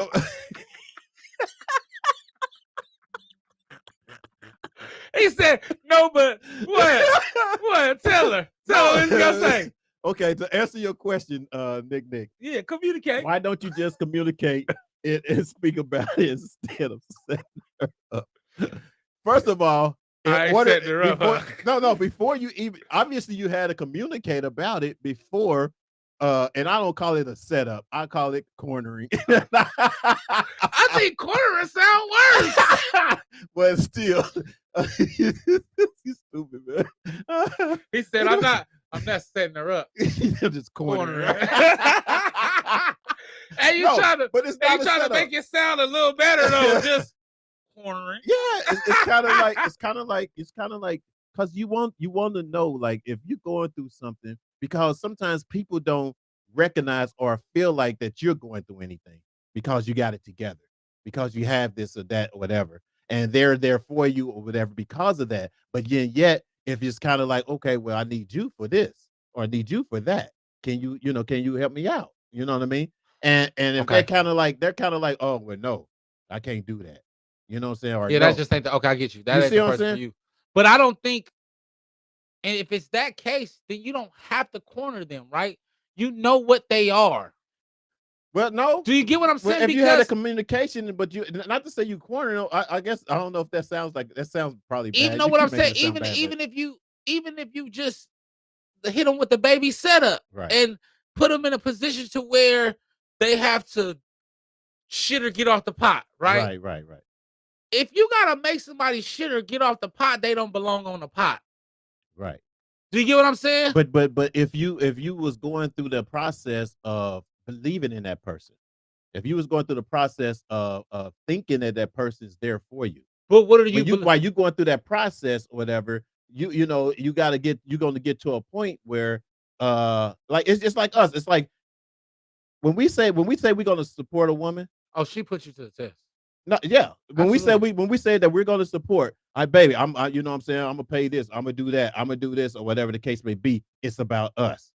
he said, no, but what? What? Tell her what you gonna say. Okay, to answer your question, Nick. Yeah, communicate. Why don't you just communicate it and speak about it instead of setting her up? First of all, before you even obviously you had to communicate about it before, and I don't call it a setup. I call it cornering. I think cornering sound worse. But still, you stupid, man. He said, I'm not setting her up. You're just cornering. And you trying to make it sound a little better though, just cornering. Yeah, it's kind of like because you want to know like if you're going through something because sometimes people don't recognize or feel like that you're going through anything because you got it together because you have this or that or whatever and they're there for you or whatever because of that but yet if it's kind of like, okay, well, I need you for this or I need you for that. Can you, can you help me out? You know what I mean? And if Okay. they're kind of like, oh, well, no, I can't do that. You know what I'm saying? Or Yeah, that no. just ain't the okay, I get you. That You ain't see the what I'm person for saying? you. But I don't think, and if it's that case, then you don't have to corner them, right? You know what they are. Well, no. Do you get what I'm Well, saying? if you had a Because communication, but you not to say you corner them, I guess I don't know if that sounds probably even bad. know You what I'm keep making saying, it sound bad, but even if you just hit them with the baby setup right, and put them in a position to where they have to shit or get off the pot, right? right. If you gotta make somebody shit or get off the pot, they don't belong on the pot. Right. Do you get what I'm saying? But if you was going through the process of believing in that person, if you was going through the process of thinking that that person's there for you, But what are you? while you going through that process or whatever, you're gonna get to a point where like it's just like us. It's like when we say we're gonna support a woman. Oh, she put you to the test. No, yeah. Absolutely. When we say that we're going to support, baby, you know what I'm saying, I'm gonna pay this, I'm gonna do that, I'm gonna do this, or whatever the case may be. It's about us.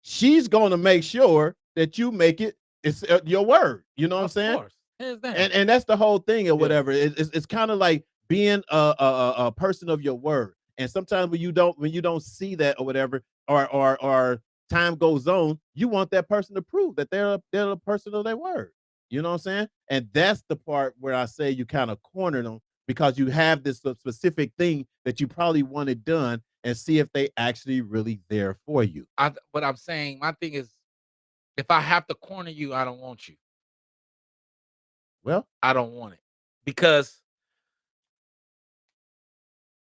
She's gonna make sure that you make it. It's your word. You know what I'm Of saying? course. Hands down. And that's the whole thing or Yeah. whatever. It's kind of like being a person of your word. And sometimes when you don't see that or whatever, or time goes on, you want that person to prove that they're a person of their word. You know what I'm saying? And that's the part where I say you kind of corner them because you have this specific thing that you probably wanted done and see if they actually really there for you. But I'm saying my thing is, if I have to corner you, I don't want you. Well, I don't want it because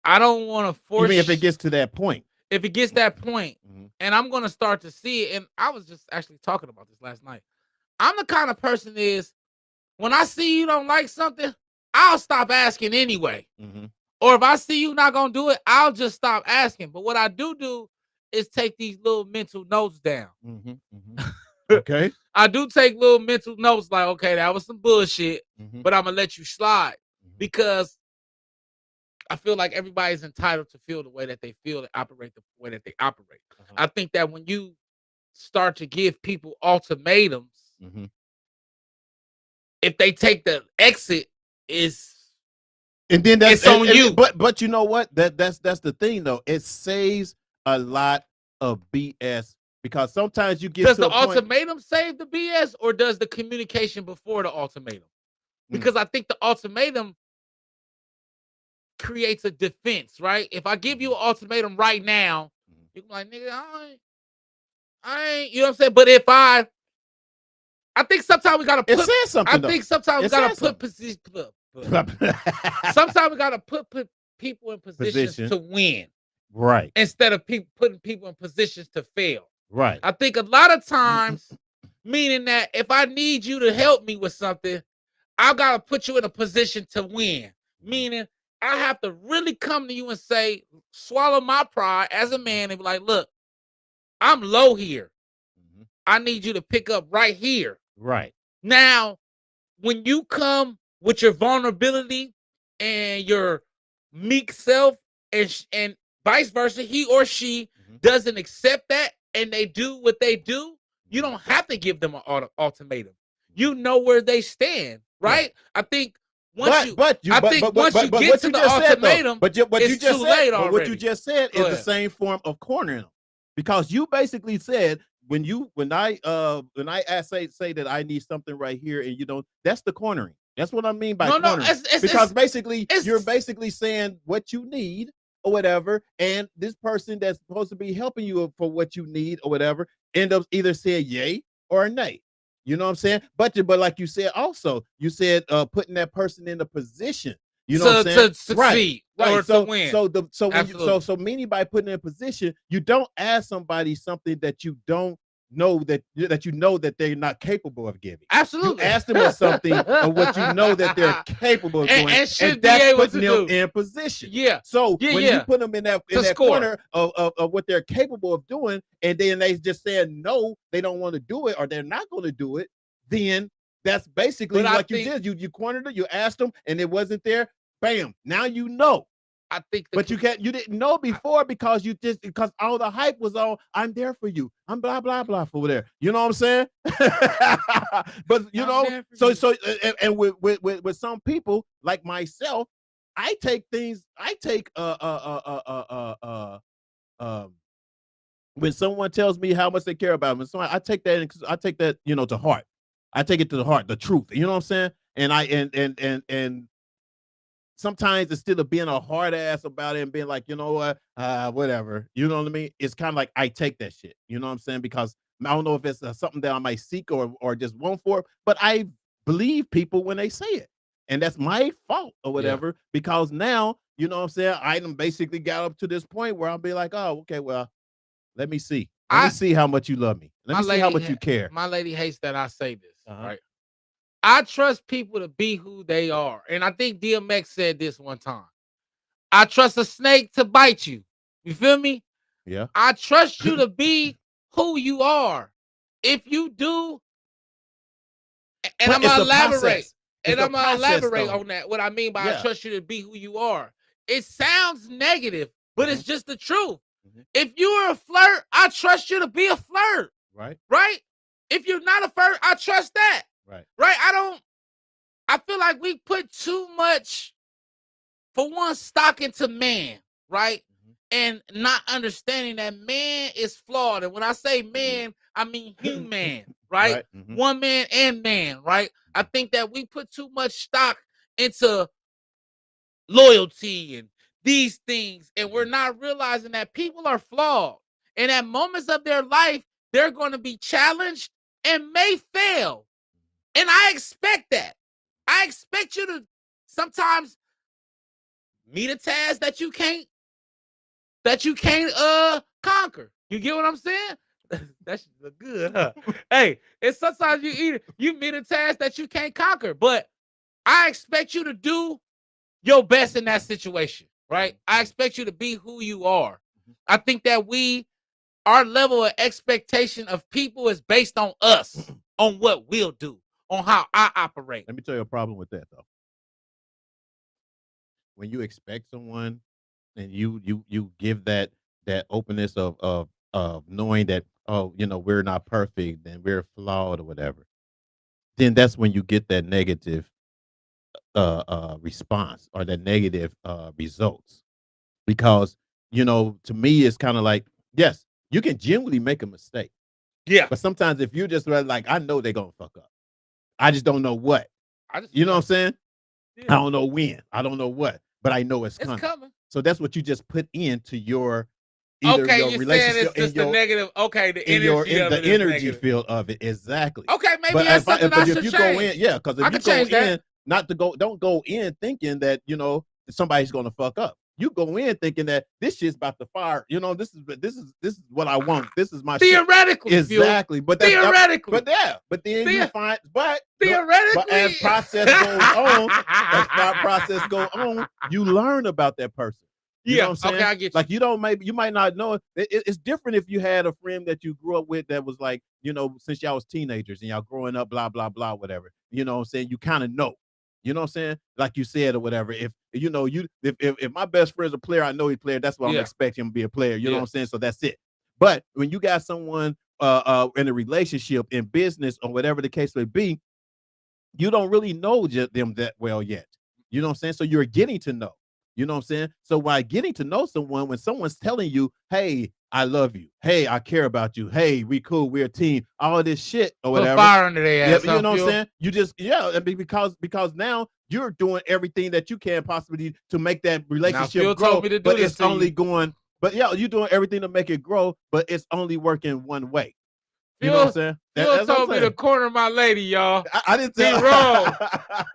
I don't want to force. even if it gets to that point. If it gets that point, Mhm. and I'm gonna start to see it, and I was just actually talking about this last night. I'm the kind of person is when I see you don't like something, I'll stop asking anyway. Mhm. Or if I see you not gonna do it, I'll just stop asking. But what I do is take these little mental notes down. Mhm. Mhm. Okay. I do take little mental notes like, okay, that was some bullshit, Mhm. but I'm gonna let you slide Mhm. because I feel like everybody's entitled to feel the way that they feel and operate the way that they operate. Uh-huh. I think that when you start to give people ultimatums, Mhm. if they take the exit, And then that's it's on you. but you know what? That's the thing though. It saves a lot of BS because sometimes you get Does to the a point. ultimatum save the BS or does the communication before the ultimatum? Because I think the ultimatum creates a defense, right? If I give you an ultimatum right now, you can be like, nigga, I ain't, you know what I'm saying? But if I think sometimes we gotta It put. says something I though. think sometimes we It gotta says put something. position. Sometimes we gotta put people in positions Position. to win Right. instead of putting people in positions to fail. Right. I think a lot of times, meaning that if I need you to help me with something, I gotta put you in a position to win. Meaning I have to really come to you and say, swallow my pride as a man and be like, look, I'm low here. Mhm. I need you to pick up right here. Right. Now, when you come with your vulnerability and your meek self and vice versa, he or she Mhm. doesn't accept that and they do what they do, you don't have to give them an ultimatum. You know where they stand, Right. right? I think once you But once you get what to you the just said though, ultimatum, what you it's too just said, late but what you already. just said Go is the ahead. same form of cornering them, because you basically said when I say that I need something right here and you don't, that's the cornering. That's what I mean by No, cornering, because basically you're it's basically saying what you need or whatever, and this person that's supposed to be helping you for what you need or whatever end up either saying yay or nay. You know what I'm saying? But like you said, also you said putting that person in a position. You know what I'm saying? to Right. succeed Right. or to win. When you Absolutely. so meaning by putting in a position, you don't ask somebody something that you don't know that you know that they're not capable of giving. You Absolutely. ask them of something of what you know that they're capable of doing, and should and be that's able putting to them do. in position. Yeah. So Yeah, when you yeah. put them in To that score. corner of what they're capable of doing, and then they just saying no, they don't want to do it or they're not going to do it, then that's basically But I like you think did. You cornered it, you asked them, and it wasn't there. Bam! Now you know. I think But you didn't know before because because all the hype was on, I'm there for you. I'm blah, blah, blah for there. You know what I'm saying? But you I'm know, there for you. and with some people like myself, I take when someone tells me how much they care about me, I take that, to heart. I take it to the heart, the truth. You know what I'm saying? And I and sometimes instead of being a hard ass about it and being like, you know what, whatever, you know what I mean? It's kind of like I take that shit. You know what I'm saying? Because I don't know if it's something that I might seek or just want for, but I believe people when they say it, and that's my fault or Yeah. whatever. Because now, you know what I'm saying? I done basically got up to this point where I'll be like, oh, okay, well, let me see. Let me see how much you love me. Let me see how much you care. My lady hates that I say this, Uh-huh. right? I trust people to be who they are. And I think DMX said this one time. I trust a snake to bite you. You feel me? Yeah. I trust you to be who you are. If you do, and But I'm it's gonna a elaborate. process. And It's a I'm gonna process, elaborate though. on that. What I mean by I Yeah. trust you to be who you are. It sounds negative, but it's just the truth. Mhm. If you're a flirt, I trust you to be a flirt. Right. Right? If you're not a flirt, I trust that. Right. Right? I feel like we put too much, for one, stock into man, right? And not understanding that man is flawed. And when I say man, I mean human, right? Right. Mhm. Woman and man, right? I think that we put too much stock into loyalty and these things, and we're not realizing that people are flawed. And at moments of their life, they're going to be challenged and may fail. And I expect that. I expect you to sometimes meet a task that you can't conquer. You get what I'm saying? That should look good, huh? Hey, and sometimes you meet a task that you can't conquer, but I expect you to do your best in that situation, right? I expect you to be who you are. I think that our level of expectation of people is based on us, on what we'll do, on how I operate. Let me tell you a problem with that, though. When you expect someone and you give that openness of knowing that, oh, we're not perfect and we're flawed or whatever, then that's when you get that negative response or that negative results. Because to me it's kind of like, yes, you can genuinely make a mistake, Yeah. but sometimes if you just like, I know they're gonna fuck up, I just don't know what. You know what I'm saying? I don't know when, I don't know what, but I know it's coming. So that's what you just put into your either Okay, your you're saying relationship it's just the negative. Okay, the in energy of the it is energy negative. field of it. Exactly. Okay, maybe that's something I if should you go change. in, yeah, because I if you could go change that. in, don't go in thinking that somebody's gonna fuck up. You go in thinking that this shit's about to fire. This is what I want. This is my Theoretically, shit. Exactly. But that's theoretically. but then you find theoretically, but as process go on, you learn about that person. You know what I'm saying? Okay, I get you. Like you might not know it. It's different if you had a friend that you grew up with that was like, since y'all was teenagers and y'all growing up, blah, blah, blah, whatever. You know what I'm saying? You kind of know. You know what I'm saying? Like you said or whatever. If if my best friend's a player, I know he's a player. That's what I'm expecting him to be a player. You know what I'm saying? So that's it. But when you got someone in a relationship, in business, or whatever the case may be, you don't really know them that well yet. You know what I'm saying? So you're getting to know. You know what I'm saying? So by getting to know someone, when someone's telling you, hey, I love you. Hey, I care about you. Hey, we cool. We're a team. All this shit or whatever. Put fire under their ass. Yeah, you know what I'm saying? You just, because now you're doing everything that you can possibly to make that relationship grow. Told me to do but this it's only going, but yeah, you're doing everything to make it grow, but it's only working one way. You know what I'm saying? Phil told me to corner my lady, y'all. I didn't say he wrong.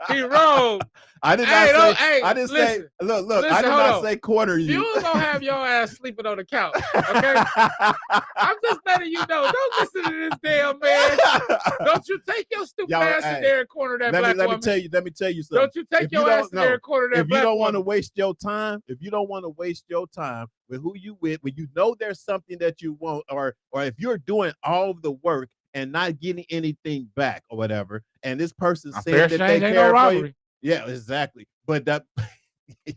He wrong. I did not say. I didn't say. Look. Listen, I did not say corner you. You gonna have your ass sleeping on the couch, okay? I'm just letting you know. Don't listen to this damn man. Don't you take your stupid ass in there and corner that black woman. Let me tell you something. Don't you take your ass in there and corner that black woman. If you don't want to waste your time, with who you with, when you know there's something that you want, or if you're doing all of the work and not getting anything back or whatever, and this person saying that they care for you. Yeah, exactly. But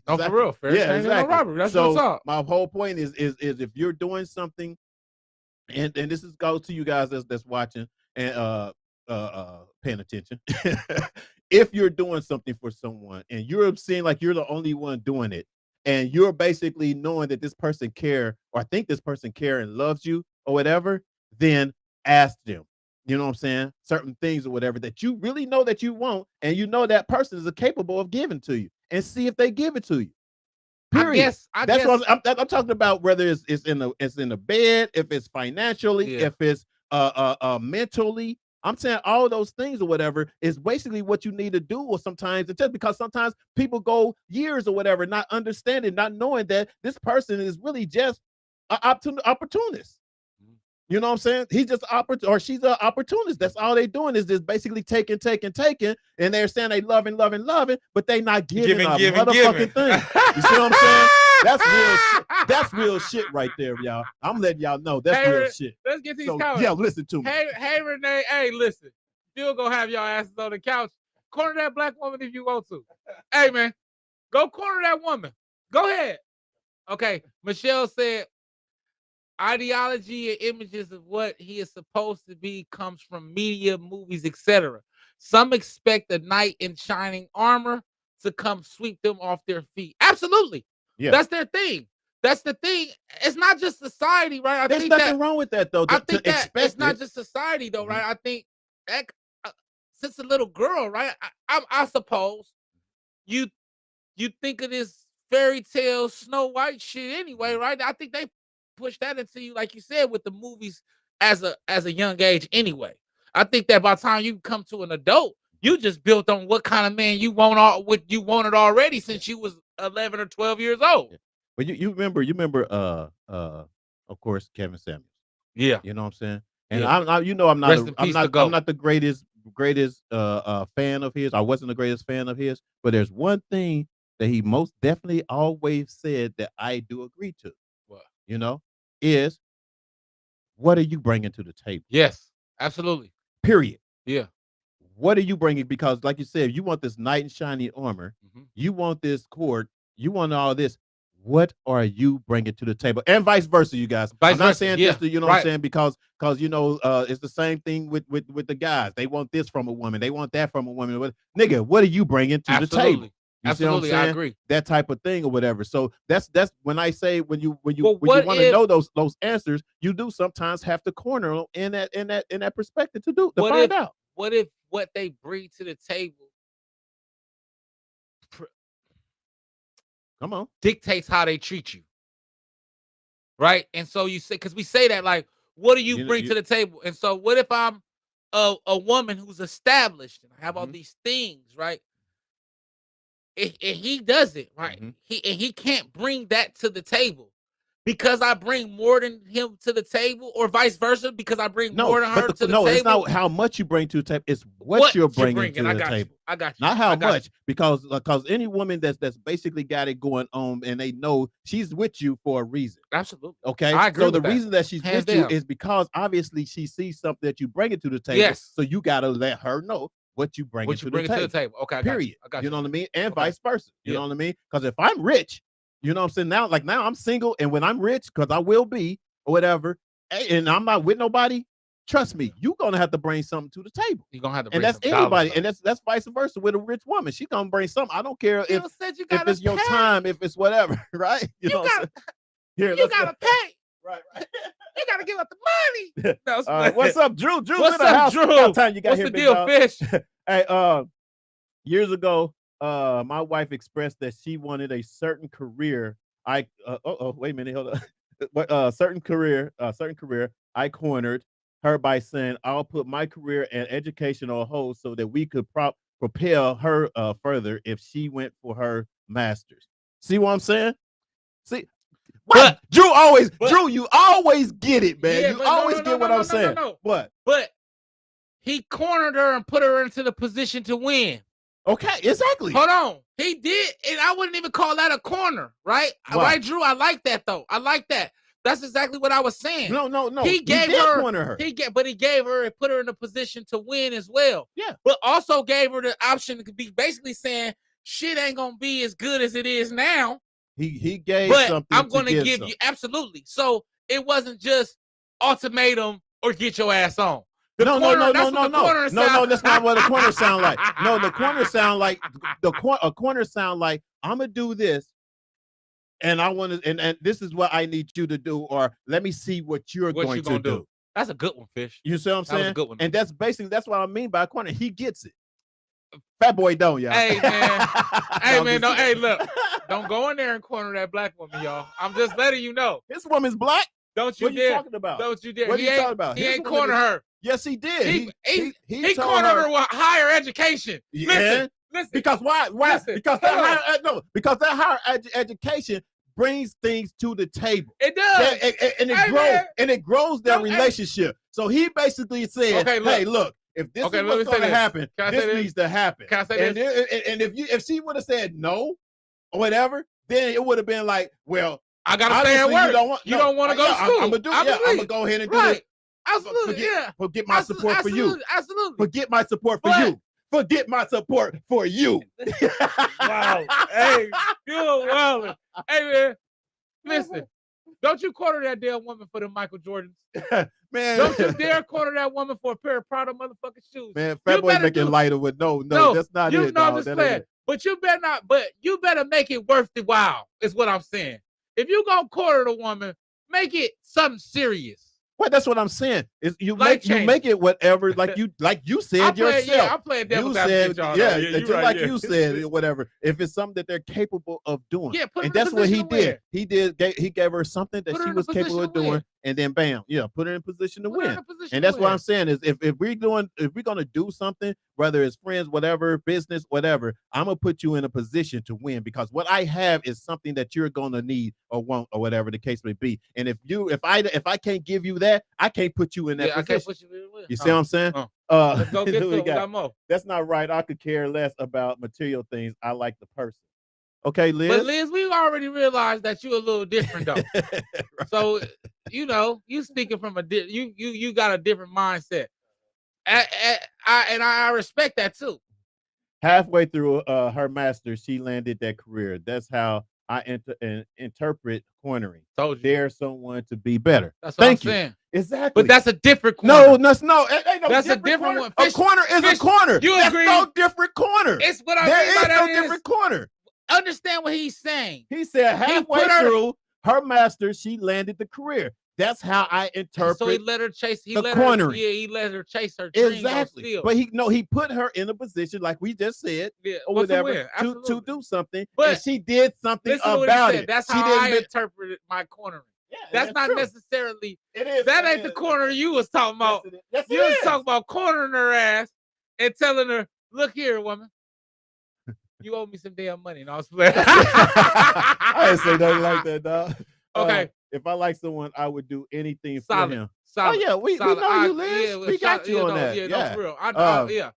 No, for real. Fair Yeah, exchange ain't no exactly. robbery. That's what's So up. my whole point is if you're doing something, and this is goes to you guys that's watching and paying attention. If you're doing something for someone and you're seeing like you're the only one doing it, and you're basically knowing that this person care or think this person care and loves you or whatever, then ask them. You know what I'm saying? Certain things or whatever that you really know that you want, and you know that person is capable of giving to you, and see if they give it to you. Period. I That's guess. what I'm talking about. Whether it's in the bed, if it's financially, Yeah. if it's mentally. I'm saying all those things or whatever is basically what you need to do. Or sometimes it's just because sometimes people go years or whatever not understanding, not knowing that this person is really just an opportunist. You know what I'm saying? He's just or she's an opportunist. That's all they doing is just basically taking, and they're saying they loving, but they not giving a motherfucking thing. You see what I'm saying? That's real shit. That's real shit right there, y'all. I'm letting y'all know that's real shit. Let's get these So, comments. yeah, listen to me. Hey, Renee. Hey, listen. Still gonna have y'all asses on the couch. Corner that black woman if you want to. Hey, man, go corner that woman. Go ahead. Okay, Michelle said, ideology and images of what he is supposed to be comes from media, movies, etc. Some expect a knight in shining armor to come sweep them off their feet. Absolutely. Yeah. That's their thing. That's the thing. It's not just society, right? There's nothing wrong with that, though. I think that expect it's not just society, though, right? I think that since a little girl, right? I suppose you think of this fairy tale Snow White shit anyway, right? I think they push that into you, like you said, with the movies as a young age anyway. I think that by the time you come to an adult, you just built on what kind of man you want, what you wanted already since you was 11 or 12 years old. But you remember of course Kevin Samuels. Yeah. You know what I'm saying? And Yeah. I'm not Rest in peace to GOAT. I'm not the greatest fan of his. I wasn't the greatest fan of his, but there's one thing that he most definitely always said that I do agree to. What? You know, is what are you bringing to the table? Yes, absolutely. Period. Yeah. What are you bringing? Because, like you said, you want this knight in shiny armor, you want this cord, you want all this. What are you bringing to the table? And vice versa, you guys. I'm not saying this to, you know what I'm saying, because you know, it's the same thing with the guys. They want this from a woman, they want that from a woman. Nigga, what are you bringing to the table? You Absolutely, see what I'm saying? I agree. That type of thing or whatever. So that's when I say when you want to know those answers, you do sometimes have to corner in that perspective to find out. What if what they bring to the table Come on, dictates how they treat you? Right? And so you say, because we say that, like, what do you bring to the table? And so what if I'm a woman who's established and I have all these things, right? And he does it, right? He can't bring that to the table because I bring more than him to the table, or vice versa, because I bring more than her to the table. It's not how much you bring to the table, it's what you're bringing to the table. I got you. Not how much, because any woman that's basically got it going on and they know she's with you for a reason. Absolutely. Okay. I agree. So the reason that she's with you is because obviously she sees something that you bring it to the table. Yes. So you gotta let her know what you bring to the table. Okay. Period. I got you know what I mean? And vice versa. You Yeah. know what I mean? Because if I'm rich, you know what I'm saying? Now I'm single, and when I'm rich, because I will be or whatever, and I'm not with nobody, trust me, you're gonna have to bring something to the table. You're gonna have to bring, and that's anybody, and that's vice versa with a rich woman. She's gonna bring something. I don't care if it's your time, if it's whatever, right? You know what I'm saying? Here, you gotta pay. Right. You gotta give up the money. No, all right, what's up, Drew? Drew's what's in the up, house. Drew? About time you got What's here, the big deal, dog. Fish? Hey, years ago, my wife expressed that she wanted a certain career. Wait a minute, hold on. But certain career I cornered her by saying I'll put my career and education on hold so that we could propel her further if she went for her master's. See what I'm saying? See, what? Drew, you always get it, man. Yeah, you always get what I'm saying. What? But he cornered her and put her into the position to win. Okay, exactly. Hold on. He did, and I wouldn't even call that a corner, right? Why? Right, Drew? I like that, though. I like that. That's exactly what I was saying. No. He gave her, corner her. But he gave her and put her in a position to win as well. Yeah. But also gave her the option to be basically saying, shit ain't gonna be as good as it is now. He gave But something. I'm gonna give give you absolutely. So it wasn't just ultimatum or get your ass on. No, that's not what a corner sound like. No, the corner sound like a corner sound like I'm gonna do this, and I want to, and this is what I need you to do, or let me see what you're going to do. That's a good one, Fish. You see what I'm saying? That was a good one. And that's what I mean by a corner. He gets it. Fat boy don't, y'all. Hey man, hey look, don't go in there and corner that black woman, y'all. I'm just letting you know. This woman's black. Don't you what dare. What you talking about? Don't you dare. What are you talking about? He ain't corner her. Yes, he did. He cornered her with higher education. Yeah. Listen. Because why? Listen, because that higher education brings things to the table. It does. And it grows their relationship. So he basically said, hey, look, if this is what's going to happen, this needs to happen. Can I say this? And if she would have said no or whatever, then it would have been like, well, I gotta stay at work. You don't want to go to school. I'm gonna go ahead and do it. Absolutely, Forget my support for you. Absolutely. Forget my support for you. Forget my support for you. Wow. Hey, you're wild. Hey, man, listen. Don't you corner that damn woman for the Michael Jordans. Man. Don't you dare corner that woman for a pair of Prada motherfucking shoes. Man, Fat Boy making lighter with no, that's not it. No, I'm just playing. But you better not, you better make it worth the while, is what I'm saying. If you gonna corner the woman, make it something serious. Well, that's what I'm saying. Is you Life make it whatever, like you said yourself. Yeah, I'm playing devil's advocate, y'all. You said whatever. If it's something that they're capable of doing, put and that's what he did. He gave her something that put she was capable of doing, and then bam, put her in position to win. And that's what I'm saying is if we're gonna do something, whether it's friends, whatever, business, whatever, I'm gonna put you in a position to win because what I have is something that you're gonna need or want or whatever the case may be. And if I can't give you that, I can't put you in that position. I can't put you in. You see what I'm saying? Let's go get we got more. That's not right. I could care less about material things. I like the person. Okay, Liz. But Liz, we already realized that you're a little different though. Right. So you speaking from you got a different mindset. I respect that too. Halfway through her master's, she landed that career. That's how I interpret cornering. Told you. Dare someone to be better. That's what I'm saying. Exactly. But that's a different corner. That's a different one. A corner is a corner. You agree? That's no different corner. It's what I mean by that. There is no different corner. Understand what he's saying. He said halfway through her master's, she landed the career. That's how I interpret. So he let her chase. He let her chase her dream. Exactly. But he put her in a position, like we just said, or whatever, to do something. But and she did something about it. That's how I interpreted my cornering. Yeah, that's not necessarily. It is. That ain't the corner you was talking about. You was talking about cornering her ass and telling her, "Look here, woman. You owe me some damn money." And I was playing. I didn't say nothing like that, dog. Okay. If I like someone, I would do anything for him. Solid. Oh yeah, we know you, Liz. We got you on that. Yeah, for real. Yeah.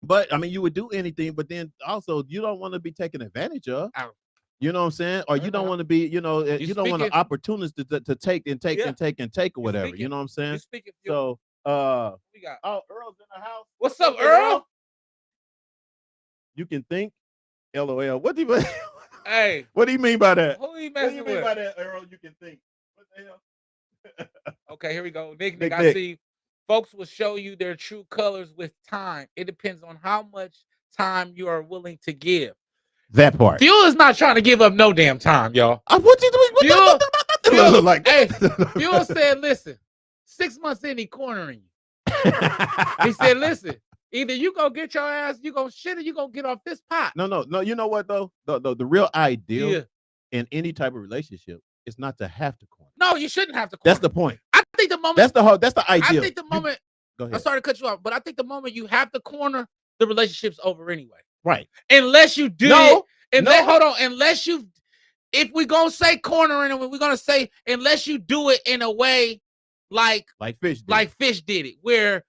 But I mean, you would do anything, but then also you don't want to be taken advantage of. You know what I'm saying? Or you don't want to be, you don't want an opportunist to take and take or whatever. You know what I'm saying? So we got Earl's in the house. What's up, Earl? You can think. LOL. What do you mean? Hey. What do you mean by that? Who you messing with? What do you mean by that, Earl? You can think. What the hell? Okay, here we go. Nick, I see folks will show you their true colors with time. It depends on how much time you are willing to give. That part. Fuel is not trying to give up no damn time, y'all. What you doing? Fuel, like, hey, Fuel said, listen, 6 months in, he cornering you. He said, listen, either you gonna get your ass, you gonna shit, or you gonna get off this pot. No. You know what though? The real ideal in any type of relationship is not to have to corner. No, you shouldn't have to corner. That's the point. I think the moment that's the ideal. I think the moment go ahead. I'm sorry to cut you off, but I think the moment you have to corner, the relationship's over anyway. Right. Unless you do it. Unless you, if we're gonna say cornering, and we're gonna say unless you do it in a way like Fish did it, where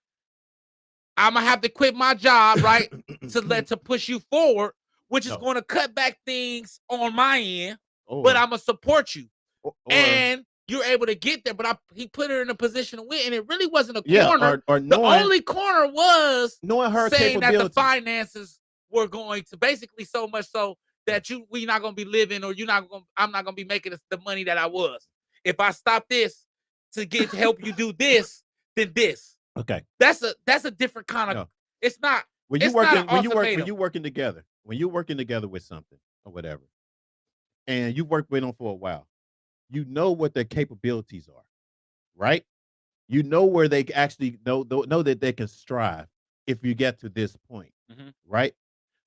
I'm gonna have to quit my job, right, to push you forward, which is going to cut back things on my end, but I'm gonna support you, and you're able to get there. But he put her in a position to win, and it really wasn't a corner. Or the only corner was knowing her saying that the capability. finances we're going to basically so much so that we not gonna be living, or I'm not gonna be making the money that I was. If I stop this to help you do this, then this. Okay. That's a different kind of. No. It's not. When It's not an when ultimatum. you're working together with something or whatever, and you work with them for a while, you know what their capabilities are, right? You know where they actually know that they can strive if you get to this point, right?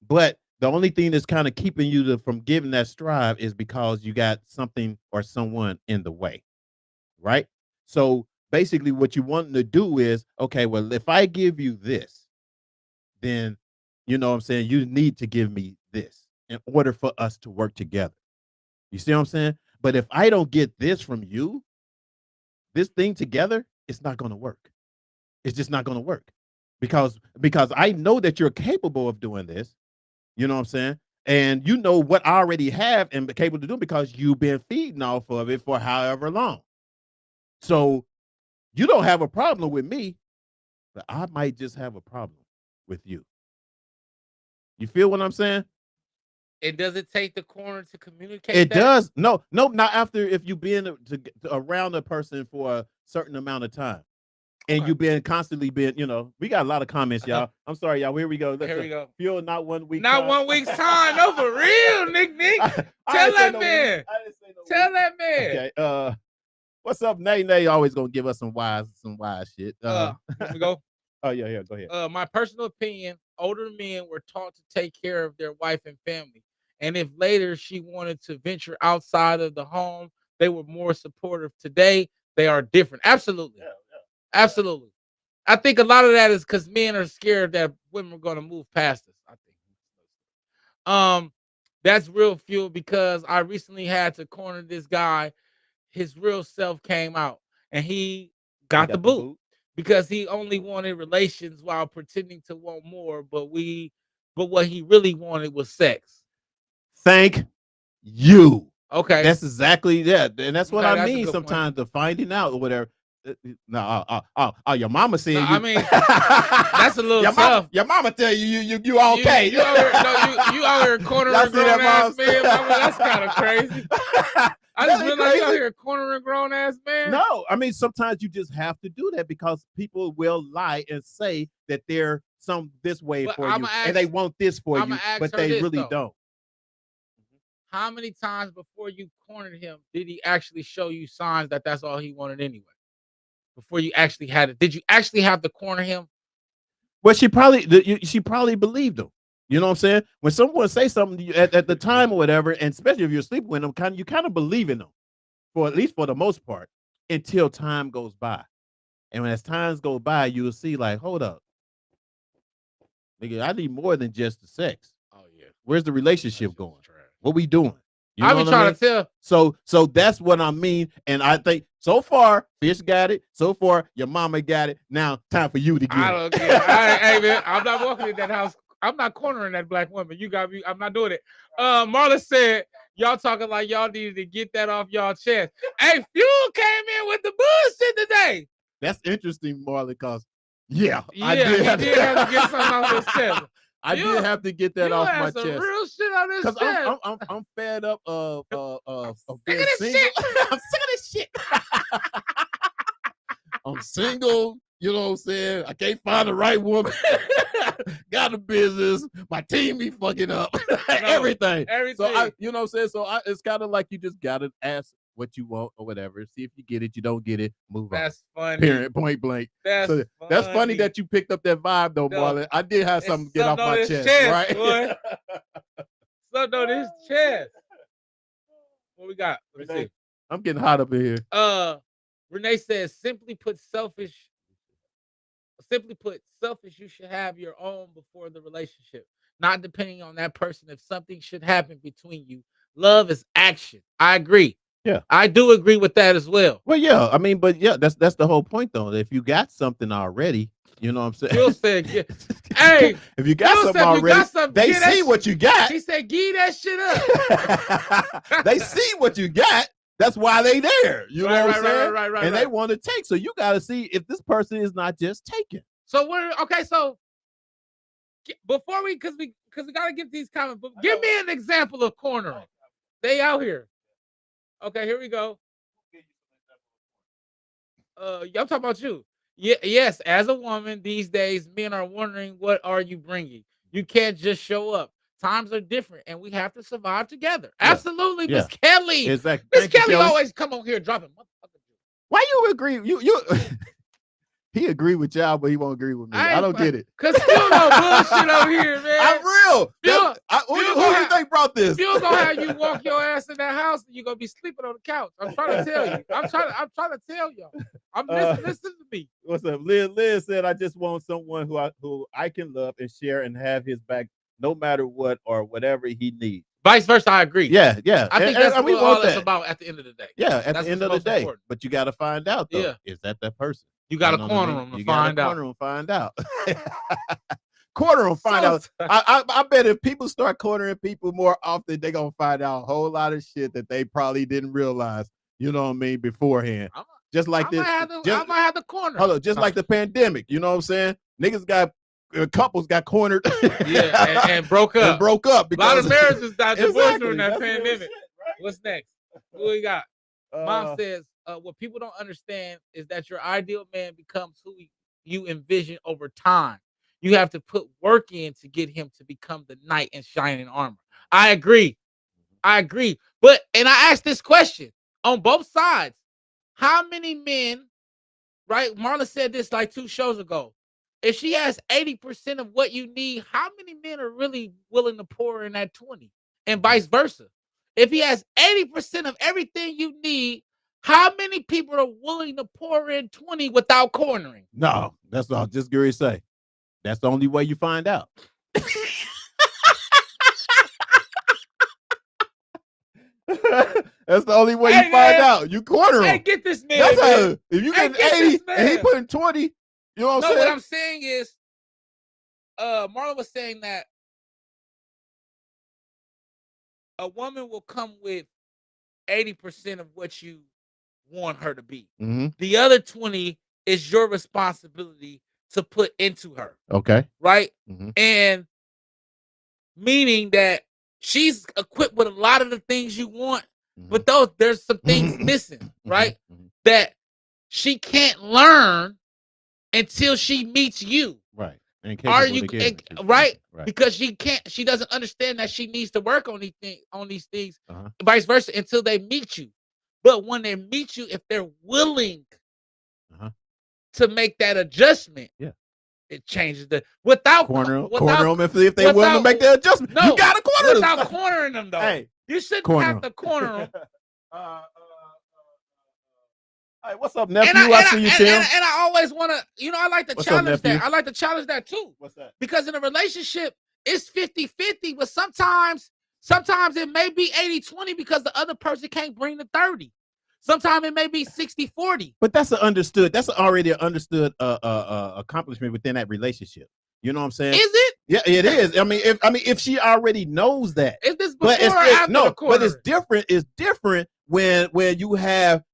But the only thing that's kind of keeping you from giving that strive is because you got something or someone in the way, right? So basically, what you want to do is, okay, well, if I give you this, then you know what I'm saying, you need to give me this in order for us to work together. You see what I'm saying? But if I don't get this from you, this thing together, it's not going to work. It's just not going to work because I know that you're capable of doing this. You know what I'm saying? And you know what I already have and capable to do because you've been feeding off of it for however long. So you don't have a problem with me, but I might just have a problem with you. You feel what I'm saying? It doesn't take the corner to communicate. It does. No, not after if you've been around a person for a certain amount of time. And you've been constantly we got a lot of comments, y'all. I'm sorry, y'all. Here we go. Here we go. Fuel, not 1 week. Not 1 week's time. No, for real, Nick. Tell that man. Tell that man. Okay. What's up, Nay? Always gonna give us some wise shit. Here we go. Oh yeah. Go ahead. My personal opinion: older men were taught to take care of their wife and family, and if later she wanted to venture outside of the home, they were more supportive. Today, they are different. Absolutely. Absolutely. I think a lot of that is because men are scared that women are going to move past us. I think. That's real fuel because I recently had to corner this guy. His real self came out and he got the boot because he only wanted relations while pretending to want more. But what he really wanted was sex. Thank you. Okay. That's exactly that. And that's what I mean sometimes, point. The finding out or whatever. No, your mama said. I mean, that's a little tough. Your mama tell you okay. You out here cornering grown ass man. That's kind of crazy. I just realized you out here cornering grown ass man. No, I mean sometimes you just have to do that because people will lie and say that they're this way for you and they want this for you, but they really don't. How many times before you cornered him did he actually show you signs that that's all he wanted anyway? Before you actually had it, did you actually have to corner him? Well, she probably believed him. You know what I'm saying? When someone say something at the time or whatever, and especially if you're sleeping with them, you kind of believe in them, at least for the most part, until time goes by. And when as times go by, you'll see like, hold up, nigga, I need more than just the sex. Oh yeah, where's the relationship going? What we doing? You know I be trying to tell. So that's what I mean. And I think so far, Fish got it. So far, your mama got it. Now, time for you to get it. I don't get it. Hey, man, I'm not walking in that house. I'm not cornering that black woman. You got me. I'm not doing it. Marla said, y'all talking like y'all needed to get that off y'all chest. Hey, Fuel came in with the bullshit today. That's interesting, Marla, because, I did have to get something off his chest. I did have to get that off my chest. Real shit on this chest. I'm fed up of being single. I'm sick of this shit. I'm single. You know what I'm saying? I can't find the right woman. Got a business. My team be fucking up. Everything. So you know what I'm saying? So it's kind of like you just gotta ask what you want or whatever. See if you get it. You don't get it. Move on. That's funny. Period. Point blank. That's funny that you picked up that vibe though, Marlon. I did have something to get off my chest, right? Something on his chest. What we got? Let me see. I'm getting hot up in here. Renee says, simply put, selfish, you should have your own before the relationship, not depending on that person. If something should happen between you, love is action. I agree. Yeah, I do agree with that as well. Well, yeah, I mean, but yeah, that's the whole point though. If you got something already, you know what I'm saying? Bill said, hey, if you got something already, they see what you got. He said, give that shit up. They see what you got. That's why they there. You know what I'm saying? Right. And they want to take. So you got to see if this person is not just taking. So so before because we gotta get these comments. But give me an example of cornering. They out here. Okay, here we go. I'm talking about you. Yeah, yes. As a woman these days, men are wondering, what are you bringing? You can't just show up. Times are different, and we have to survive together. Yeah. Absolutely, Yeah. Miss Kelly. Exactly. Miss Thank you, Kelly Kelly. always come on here dropping. Why you agree? You he agree with y'all, but he won't agree with me. I don't get it. Cause Phil no bullshit over here, man. I'm real. Phil, Who do you think brought this? Phil gonna have you walk your ass in that house, and you're gonna be sleeping on the couch. I'm trying to tell you. I'm trying to tell y'all. Listen to me. What's up? Liz said, I just want someone who I can love and share and have his back no matter what or whatever he needs. Vice versa, I agree. Yeah, yeah. I think that's what all it's about at the end of the day. Yeah, at That's the end what's of the most day. important. But you got to find out, though. Yeah. Is that person? You got to know what I corner mean? them You to find out. Corner them, find out. Corner them, find out. I bet if people start cornering people more often, they're going to find out a whole lot of shit that they probably didn't realize, you know what I mean, beforehand. Just like this. I might have the corner. Hold on, just like the pandemic, you know what I'm saying? Niggas got couples got cornered. Yeah, and broke up. And broke up because a lot of because marriages got divorced Exactly, during that that's real pandemic. shit, right? What's next? Who we got? Mom Uh, says, what people don't understand is that your ideal man becomes who you envision over time. You have to put work in to get him to become the knight in shining armor. I agree. But, and I asked this question on both sides. How many men, right? Marla said this like 2 shows ago. If she has 80% of what you need, how many men are really willing to pour in that 20? And vice versa. If he has 80% of everything you need, how many people are willing to pour in 20 without cornering? No, that's all. Just Gary say. That's the only way you find out. That's the only way you find out. You corner him. Hey, get this man. That's man. how, if you get 80 and he putting 20, you know what I'm saying? What I'm saying is, Marlon was saying that a woman will come with 80% of what you want her to be. Mm-hmm. The other 20 is your responsibility to put into her. Okay. Right? Mm-hmm. And meaning that she's equipped with a lot of the things you want, but there's some things missing, right? That she can't learn until she meets you. Right. Are you right? Because she doesn't understand that she needs to work on these things, vice versa, until they meet you. But when they meet you, if they're willing to make that adjustment, it changes without corner them if they're willing to make that adjustment. No, you gotta corner them without cornering them though. Hey, you shouldn't have to corner them. Hey, what's up, nephew? I see you, Tim. And I always want to, I like to challenge that. I like to challenge that too. What's that? Because in a relationship, it's 50-50, but sometimes it may be 80-20 because the other person can't bring the 30. Sometimes it may be 60-40. But that's already an understood accomplishment within that relationship. You know what I'm saying? Is it? Yeah, it is. I mean, if she already knows that. Is this before or after the corner? But it's different. It's different when you have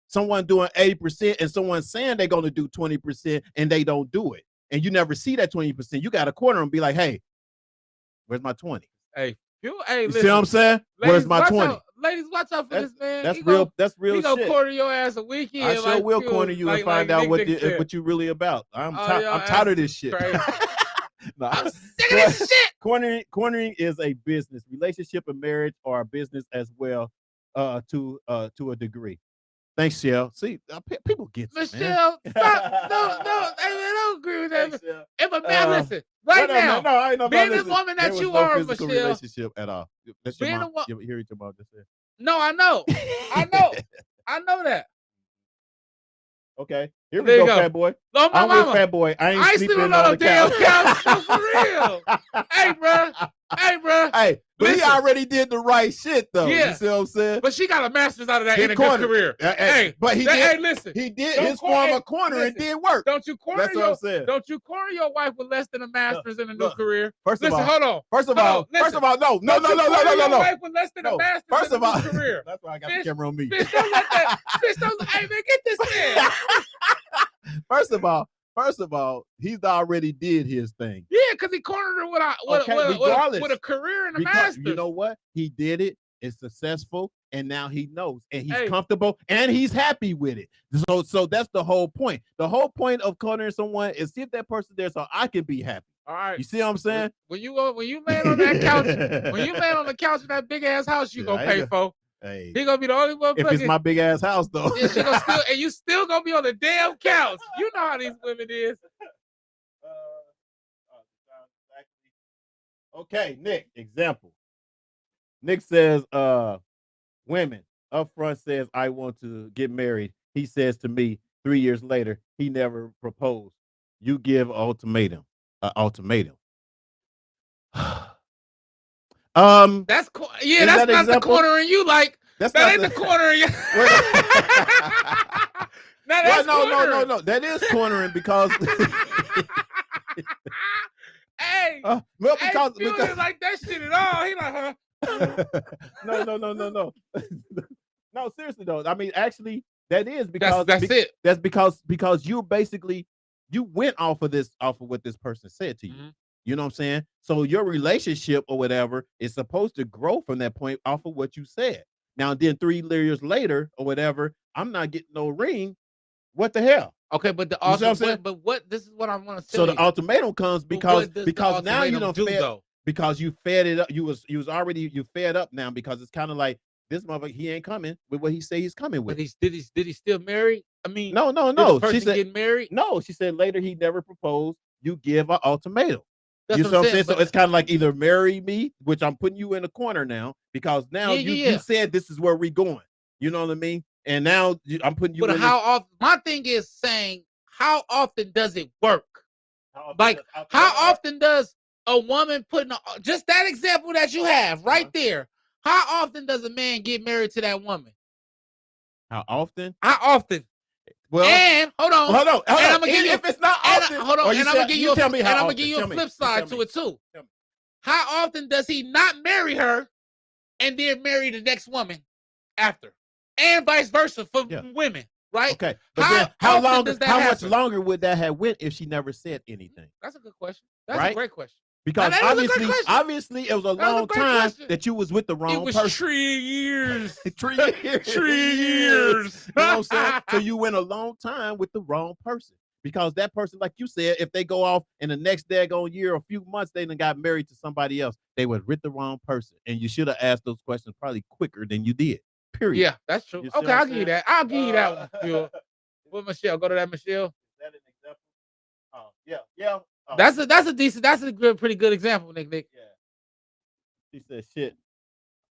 someone doing 80% and someone saying they're going to do 20% and they don't do it, and you never see that 20%. You got to corner and be like, hey, where's my 20? Hey, you see what I'm saying? Where's my 20? Ladies, watch out for this man. That's real. That's real shit. He gonna corner your ass a weekend. I sure will corner you and find out what you really about. I'm tired of this shit. No, I'm sick of this shit. Cornering is a business. Relationship and marriage are a business as well, to a degree. Thanks, Shell. See, people get it, Michelle, stop. No, hey, man, I don't agree with that. Thanks, if a man, listen, right now, I know being the woman that you are, Michelle, relationship at all. That's your mom. You hear what your mom just said? No, I know, I know that. Okay, here we go, fat boy. No, I'm with fat boy. I ain't sleeping on the damn couch. For real. Hey, bro. Hey, but he already did the right shit, though. Yeah. You see what I'm saying? But she got a master's out of that in a good career. Hey, but he did. Hey, listen. He did his form of cornering did work. Don't you corner? That's what I'm saying. Don't you corner your wife with less than a master's in a new career? First of all, hold on. First of all, no. Your wife with less than a master's in a new career. That's why I got the camera on me. Bitch, don't let that. Bitch, don't. Hey, man, get this man. First of all, First of all, he's already did his thing. Yeah, because he cornered her with a career in the Because Masters. you know what? He did it. It's successful, and now he knows, and he's Hey. comfortable, and he's happy with it. So that's the whole point. The whole point of cornering someone is see if that person's there, so I can be happy. All right. You see what I'm saying? When you land on that couch, when you land on the couch in that big ass house, you gonna pay for. Hey, He gonna be the only one. if it's my big ass house though, yeah, she gonna still, and you still gonna be on the damn couch. You know how these women is. Okay, Nick. Example. Nick says, women up front says, I want to get married. He says to me 3 years later, he never proposed. You give ultimatum. Ultimatum. That's yeah, that's not the cornering you like. That ain't the cornering you. No. That is cornering because hey, well, because didn't like that shit at all. He like, huh? No. No, seriously though. I mean, actually, that is because that's it. That's because you basically you went off of what this person said to you. Mhm. You know what I'm saying? So your relationship or whatever is supposed to grow from that point off of what you said. Now, then 3 years later or whatever, I'm not getting no ring. What the hell? Okay, but the You see what I'm saying? but what this is what I want to say. So the ultimatum comes because the now you don't do, though? because you fed it up. You was already you fed up now because it's kind of like this motherfucker. He ain't coming with what he say he's coming with. But did he still marry? I mean, no. She said getting married. No, she said later he never proposed. You give an ultimatum. That's You what see what I'm I'm saying? saying, So it's kind of like either marry me, which I'm putting you in a corner now because now you said this is where we going. You know what I mean? And now I'm putting you. But how often? My thing is saying, how often does it work? How often does a woman just that example that you have right there? How often does a man get married to that woman? How often? How often? Well, and hold on. And I'm gonna give you, if it's not often, hold on. And I'm gonna give you a flip side to it too. How often does he not marry her and then marry the next woman after? And vice versa for women, right? Okay, but how much longer would that have went if she never said anything? That's a good question. That's a great question. Because obviously it was a long time that you was with the wrong person. It was 3 years. 3 years. 3 years. You know what I'm saying? So you went a long time with the wrong person. Because that person, like you said, if they go off in the next daggone year or a few months, they done got married to somebody else. They were with the wrong person. And you should have asked those questions probably quicker than you did. Period. Yeah, that's true. Okay, I'll give you that. I'll give you that one, Phil. With Michelle. Go to that, Michelle. Is that an example? Oh, yeah. Oh. That's a pretty good example, Nick. Yeah. She said, shit,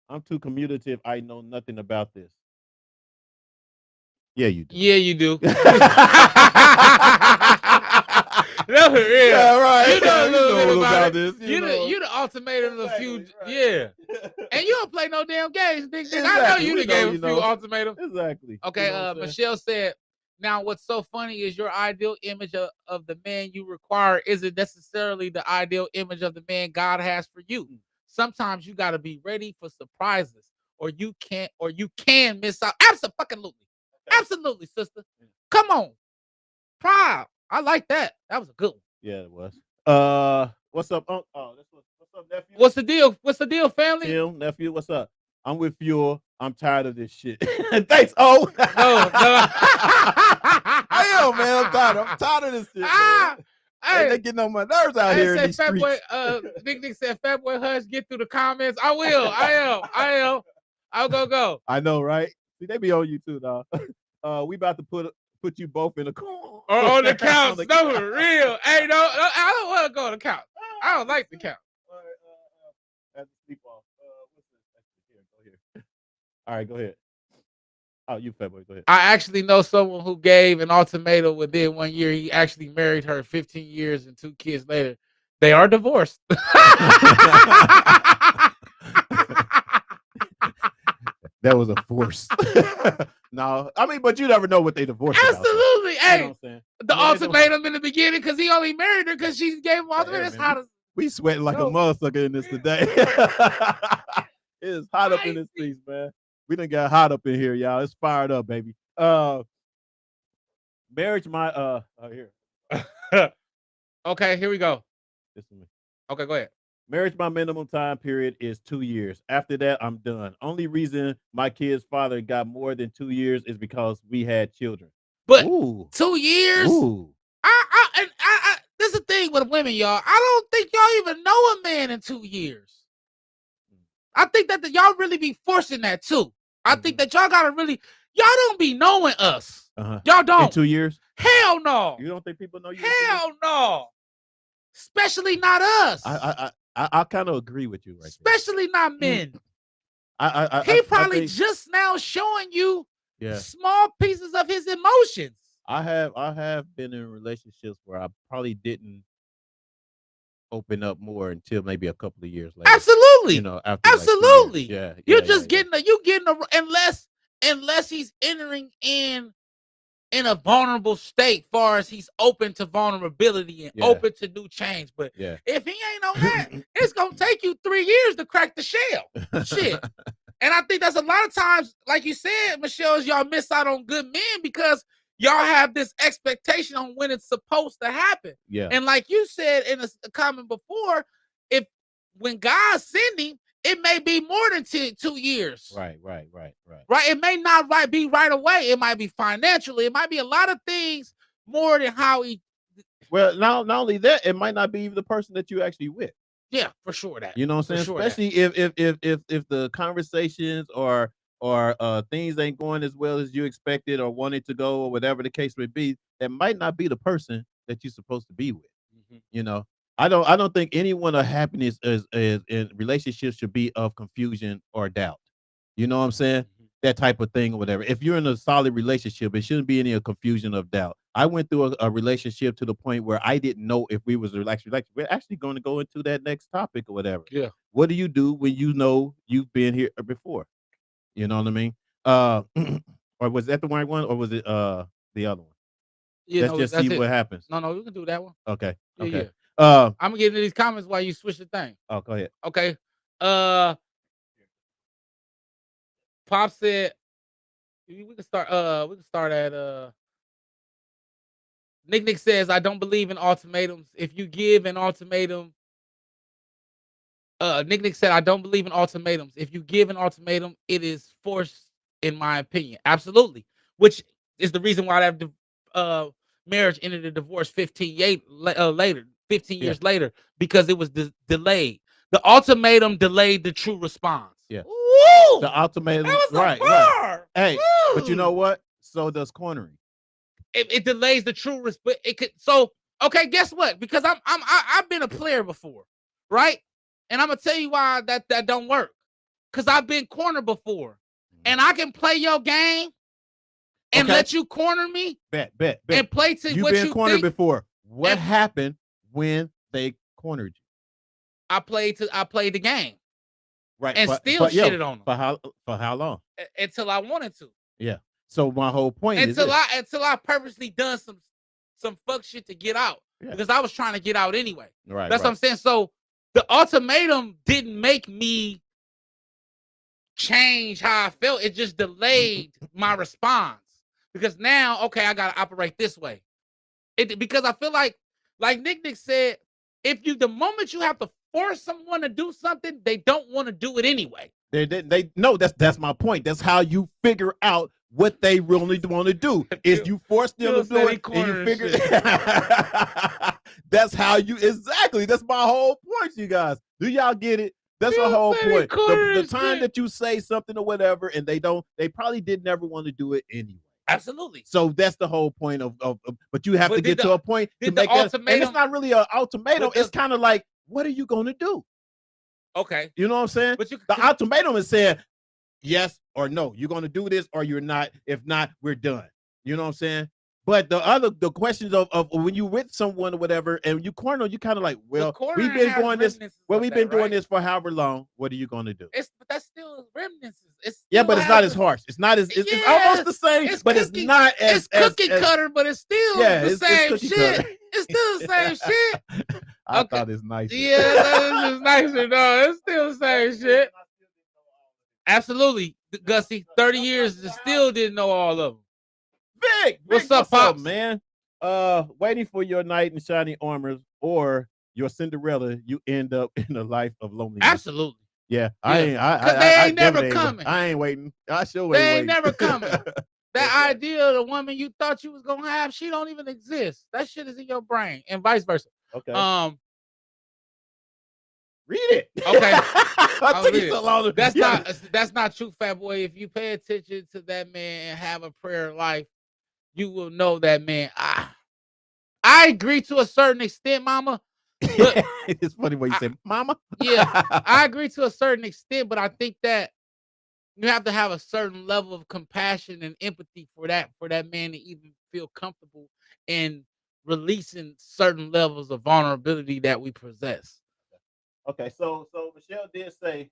I'm too commutative. I know nothing about this. Yeah, you do. Yeah, you do. No, yeah, right. You know a little bit about this. You the ultimatum of a few. Right. Yeah. And you don't play no damn games, Nick. Exactly. I know you gave a few ultimatums. Exactly. Okay, you know Michelle said, now what's so funny is your ideal image of the man you require isn't necessarily the ideal image of the man God has for you. Sometimes you got to be ready for surprises or you can miss out. Absolutely. Absolutely, sister. Come on. Proud. I like that. That was a good one. Yeah, it was. What's up? What's up, nephew? What's the deal? What's the deal, family? Deal, nephew. What's up? I'm with Fuel. I'm tired of this shit. Thanks. Oh. No. I am, man. I'm tired of this shit. Hey, they getting on my nerves out here in these streets. Nick said, "Fat boy, hush. Get through the comments." I will. I am. I'll go. I know, right? See, they be on you too, dog. We about to put you both in a corner. On the couch. No, for real. Hey, no, I don't want to go on the couch. I don't like the couch. That's sleep off. What's this? Here, go here. All right, go ahead. Oh, you fat boy, go ahead. I actually know someone who gave an ultimatum within 1 year. He actually married her 15 years and 2 kids later. They are divorced. That was a force. No, I mean, but you never know what they divorced. Absolutely. About, hey, you know the ultimatum in the beginning because he only married her because she gave him ultimatum. That's hot as we sweating like a motherfucker in this today. It is hot up in this piece, man. We done got hot up in here, y'all. It's fired up, baby. Marriage, here. Okay, here we go. Listen to me. Okay, go ahead. Marriage, my minimum time period is 2 years. After that, I'm done. Only reason my kid's father got more than 2 years is because we had children. But Ooh. 2 years. Ooh. This is the thing with women, y'all. I don't think y'all even know a man in 2 years. I think that y'all really be forcing that too. I think that y'all gotta really, y'all don't be knowing us. Y'all In don't. 2 years? Hell no. You don't think people know you? Hell no. Especially not us. I kind of agree with you right there. Especially not men. I He probably think, just now showing you yeah. small pieces of his emotions. I have been in relationships where I probably didn't open up more until maybe a couple of years later. Absolutely. You know, after like 2 Absolutely. years. Yeah. You're just getting unless he's entering in a vulnerable state, far as he's open to vulnerability and open to new change. But if he ain't on that, it's gonna take you 3 years to crack the shell. Shit. And I think that's a lot of times, like you said, Michelle, y'all miss out on good men because y'all have this expectation on when it's supposed to happen. Yeah. And like you said in a comment before, when God send him, it may be more than 2 years. Right. It may not be right away. It might be financially. It might be a lot of things more than how he. Well, not only that, it might not be the person that you actually with. Yeah, for sure that. You know what I'm saying? Sure especially if the conversations or things ain't going as well as you expected or wanted to go or whatever the case may be, that might not be the person that you're supposed to be with. You know, I don't think anyone of happiness is in relationships should be of confusion or doubt. You know what I'm saying? That type of thing or whatever. If you're in a solid relationship, it shouldn't be any confusion of doubt. I went through a relationship to the point where I didn't know if we was relaxed. We're actually going to go into that next topic or whatever. Yeah. What do you do when you know you've been here before? You know what I mean? Or was that the right one, or was it the other one? Let's just see what happens. No, you can do that one. Okay. Yeah, Okay. I'm gonna get into these comments while you switch the thing. Oh, go ahead. Okay. Pop said we can start at Nick says, I don't believe in ultimatums. If you give an ultimatum, Nick said, I don't believe in ultimatums. If you give an ultimatum, it is forced, in my opinion. Absolutely. Which is the reason why that marriage ended a divorce 15 years later, because it was delayed. The ultimatum delayed the true response. Yeah. Woo! The ultimatum. That was Right. Hey, but you know what? So does cornering. It delays the true response. It could. So okay, guess what? Because I've been a player before, right? And I'm gonna tell you why that don't work. Because I've been cornered before, and I can play your game and let you corner me. Bet. And play to You've what been you cornered think. before. What happened when they cornered you? I played the game, right? And still shitted on them for how long? Until I wanted to. Yeah. So my whole point until I purposely done some fuck shit to get out, because I was trying to get out anyway. Right. That's what I'm saying. So the ultimatum didn't make me change how I felt. It just delayed my response, because now, okay, I gotta operate this way. Because I feel like Nick said, the moment you have to force someone to do something, they don't want to do it anyway. They no, that's my point. That's how you figure out what they really want to do. Is you force them to do it, and you figure. That's how you exactly. That's my whole point, you guys. Do y'all get it? That's my whole point. The time that you say something or whatever, and they probably did never want to do it anyway. Absolutely. So that's the whole point of but you have to get to a point to make that. And it's not really an ultimatum. It's kind of like, what are you going to do? Okay. You know what I'm saying? But the ultimatum is saying yes or no. You're going to do this or you're not. If not, we're done. You know what I'm saying? But the questions of when you with someone or whatever, and you corner, you kind of like, well, we've been doing this. Well, we've been doing this for however long. What are you going to do? But that's still remnants. But it's not as harsh. It's not as. It's almost the same, but it's not as. It's cookie cutter, but it's still the same shit. It's still the same shit. I thought it's nice. Yeah, that is nicer. No, it's still the same shit. Absolutely, Gussie. 30 years and still didn't know all of them. Big, what's up, Pops? man? Waiting for your knight in shining armor or your Cinderella, you end up in a life of loneliness. Absolutely. Yeah, Yeah. Cause they ain't never coming. I ain't waiting. I sure ain't They ain't waiting. never coming. That That's right. idea of the woman you thought you was gonna have, she don't even exist. That shit is in your brain, and vice versa. Okay. Read it. Okay. I took you so long. That's not true, fat boy. If you pay attention to that man and have a prayer life, you will know that man. I agree to a certain extent, mama. But It's funny when you say mama. yeah, I agree to a certain extent, but I think that you have to have a certain level of compassion and empathy for that man to even feel comfortable in releasing certain levels of vulnerability that we possess. Okay, so Michelle did say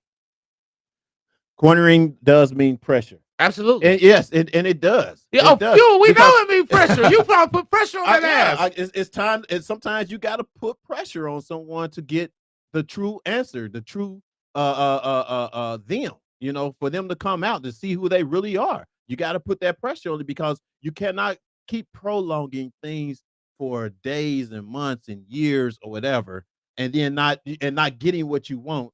cornering does mean pressure. Absolutely. And yes, and it does. Yeah, It does. we Because know it means pressure. You probably put pressure on that ass. it's time. And sometimes you got to put pressure on someone to get the true answer, the true them. You know, for them to come out to see who they really are. You got to put that pressure on it because you cannot keep prolonging things for days and months and years or whatever, and then not getting what you want.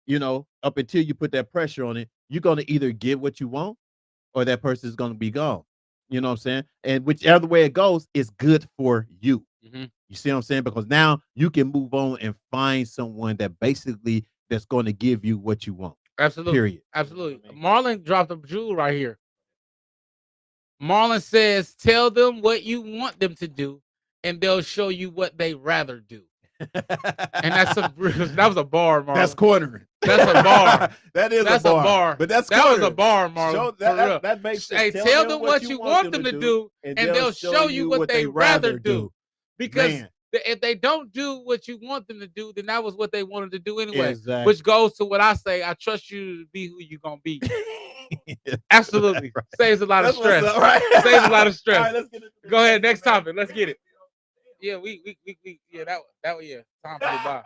You know, up until you put that pressure on it, you're gonna either get what you want or that person is gonna be gone. You know what I'm saying? And whichever way it goes, it's good for you. Mhm. You see what I'm saying? Because now you can move on and find someone that basically that's going to give you what you want. Absolutely. Period. Absolutely. You know Marlon dropped a jewel right here. Marlon says, tell them what you want them to do, and they'll show you what they rather do. And that was a bar, Marlon. That's cornering. That's a bar. That's a bar. But that was a bar, Marlon. That makes Hey, sense. tell them what you want them to do, and they'll show you what they rather do. Because if they don't do what you want them to do, then that was what they wanted to do anyway. Exactly. Which goes to what I say: I trust you to be who you're gonna be. Absolutely. Right. Saves a lot of stress. Up, right? Saves a lot of stress. All right, let's get it. Go ahead, next topic. Let's get it. Yeah, we yeah, that was yeah. Time flew by.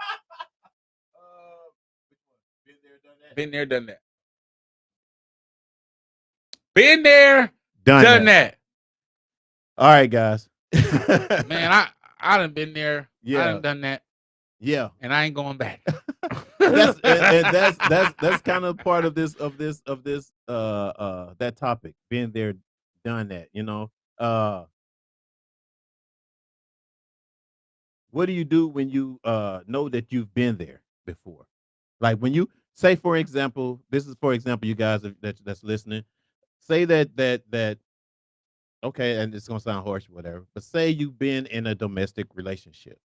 Been there, done that. Been there, done that. All right, guys. Man, I done been there. Yeah. I done done that. Yeah. And I ain't going back. that's kind of part of that topic. Been there, done that, you know. What do you do when you know that you've been there before? Like when you say, for example, this is for example, you guys that's listening, say that okay, and it's gonna sound harsh, whatever, but say you've been in a domestic relationship,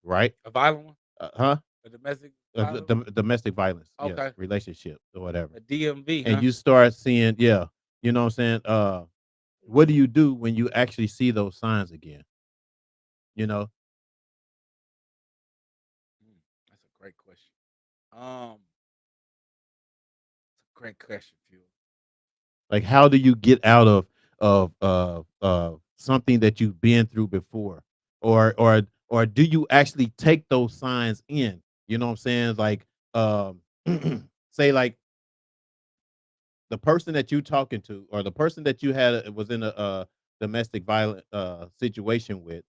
right? A violent one? Huh? A domestic domestic violence, okay. Yes, relationship or whatever. A DMV, and you start seeing, yeah, you know what I'm saying? What do you do when you actually see those signs again? You know? That's a great question. It's a great question, Fuel. Like, how do you get out of something that you've been through before, or do you actually take those signs in? You know what I'm saying? Like, say, like the person that you talking to, or the person that you had was in a domestic violent situation with,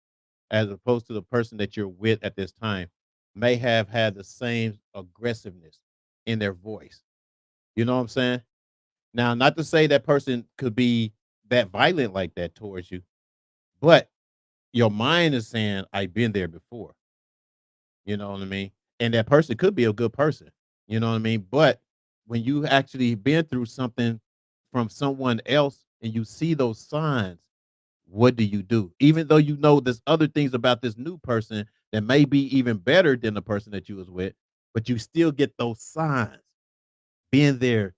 as opposed to the person that you're with at this time, may have had the same aggressiveness in their voice. You know what I'm saying? Now, not to say that person could be that violent like that towards you, but your mind is saying, I've been there before. You know what I mean? And that person could be a good person. You know what I mean? But when you actually been through something from someone else and you see those signs, what do you do? Even though you know there's other things about this new person that may be even better than the person that you was with, but you still get those signs. Been there,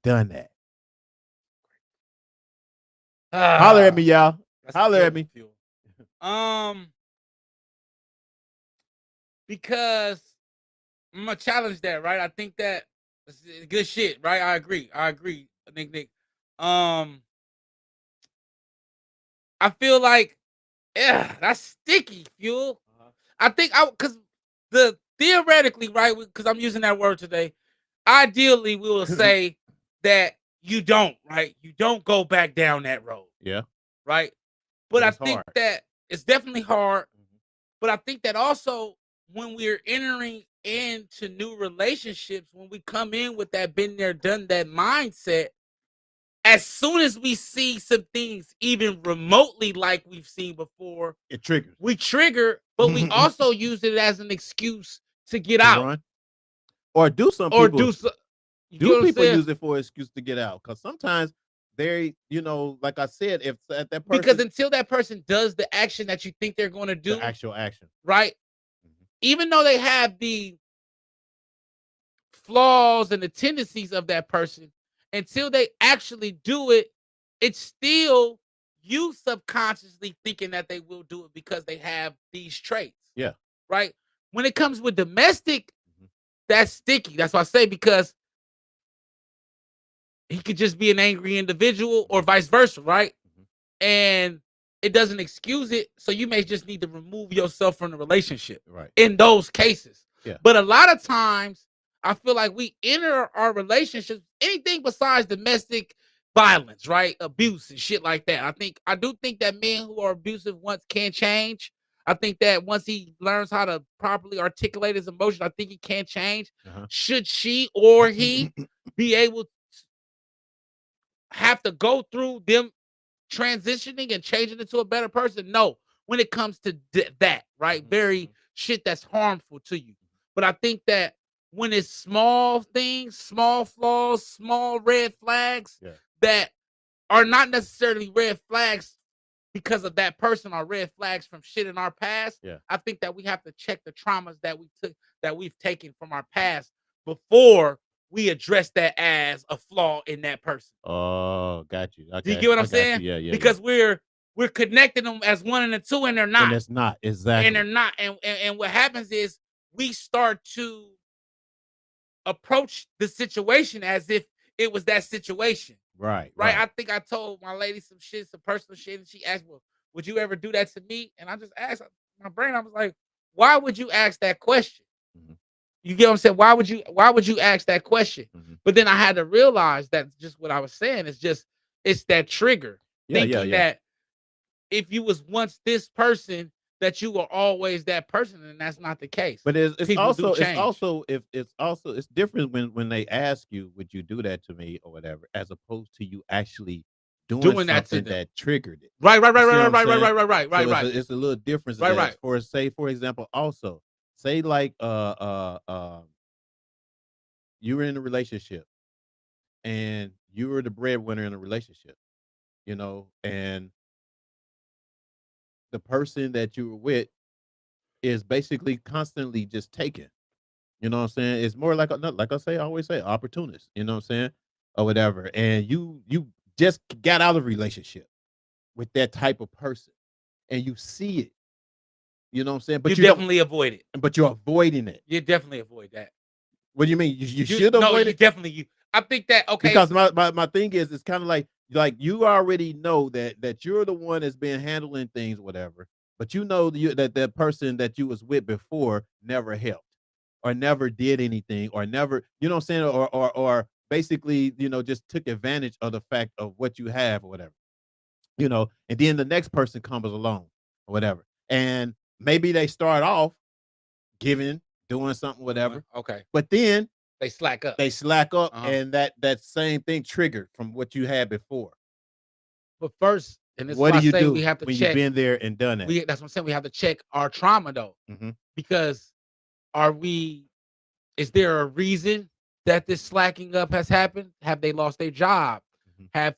done that. Holler at me, y'all. Holler at me. Because I'm gonna challenge that, right? I think that good shit, right? I agree, Nick. I feel like, yeah, that's sticky, Fuel. I think because theoretically, right? Because I'm using that word today. Ideally, we will say that you don't, right? You don't go back down that road. Yeah. Right. But I think hard. that It's definitely hard, but I think that also when we're entering into new relationships, when we come in with that been there, done that mindset, as soon as we see some things even remotely like we've seen before, It triggers. we trigger, but we also use it as an excuse to get To out run. Or do some or people do so. You get what I'm people saying? use it for an excuse to get out? Because sometimes they, like I said, if that Because person until that person does the action that you think they're going to do, the actual action. right? Even though they have the flaws and the tendencies of that person, until they actually do it, it's still you subconsciously thinking that they will do it because they have these traits. Yeah. Right. When it comes with domestic, that's sticky. That's why I say, because he could just be an angry individual or vice versa, right? And it doesn't excuse it. So you may just need to remove yourself from the relationship. Right. In those cases. Yeah. But a lot of times, I feel like we enter our relationships, anything besides domestic violence, right? Abuse and shit like that. I do think that men who are abusive once can change. I think that once he learns how to properly articulate his emotions, I think he can change. Should she or he be able to have to go through them transitioning and changing into a better person? No, when it comes to that, right? Very shit that's harmful to you. But I think that when it's small things, small flaws, small red flags that are not necessarily red flags because of that person, or red flags from shit in our past, I think that we have to check the traumas that we've taken from our past before we address that as a flaw in that person. Oh, got you. Okay. Do you get what I'm saying? Yeah, yeah. Because we're connecting them as one and a two, and they're not. And it's not. Exactly. And they're not. And what happens is we start to approach the situation as if it was that situation. Right. I think I told my lady some personal shit, and she asked, "Well, would you ever do that to me?" And I just asked my brain. I was like, "Why would you ask that question?" You get what I'm saying? Why would you ask that question? But then I had to realize that just what I was saying is it's that trigger. Thinking that if you was once this person, that you were always that person, and that's not the case. But it's different when they ask you, would you do that to me or whatever, as opposed to you actually doing something that triggered it. Right. So it's a little difference. Right. For example, also say like you were in a relationship and you were the breadwinner in a relationship, and the person that you were with is basically constantly just taking. You know what I'm saying? It's more like I always say, opportunist. You know what I'm saying, or whatever. And you just got out of a relationship with that type of person, and you see it. You know what I'm saying? But you definitely avoid it. But you're avoiding it. You definitely avoid that. What do you mean? You should avoid it. Definitely. I think that because my thing is, it's kind of like you already know that you're the one that's been handling things, whatever. But you know that person that you was with before never helped, or never did anything, or never, you know what I'm saying, or basically, just took advantage of the fact of what you have or whatever. And then the next person comes along or whatever. And maybe they start off doing something, whatever. Okay. But then they slack up. And that same thing triggered from what you had before. But first, and this what do you say do we have to when check, you've been there and done that? That's what I'm saying. We have to check our trauma though. Because is there a reason that this slacking up has happened? Have they lost their job? Did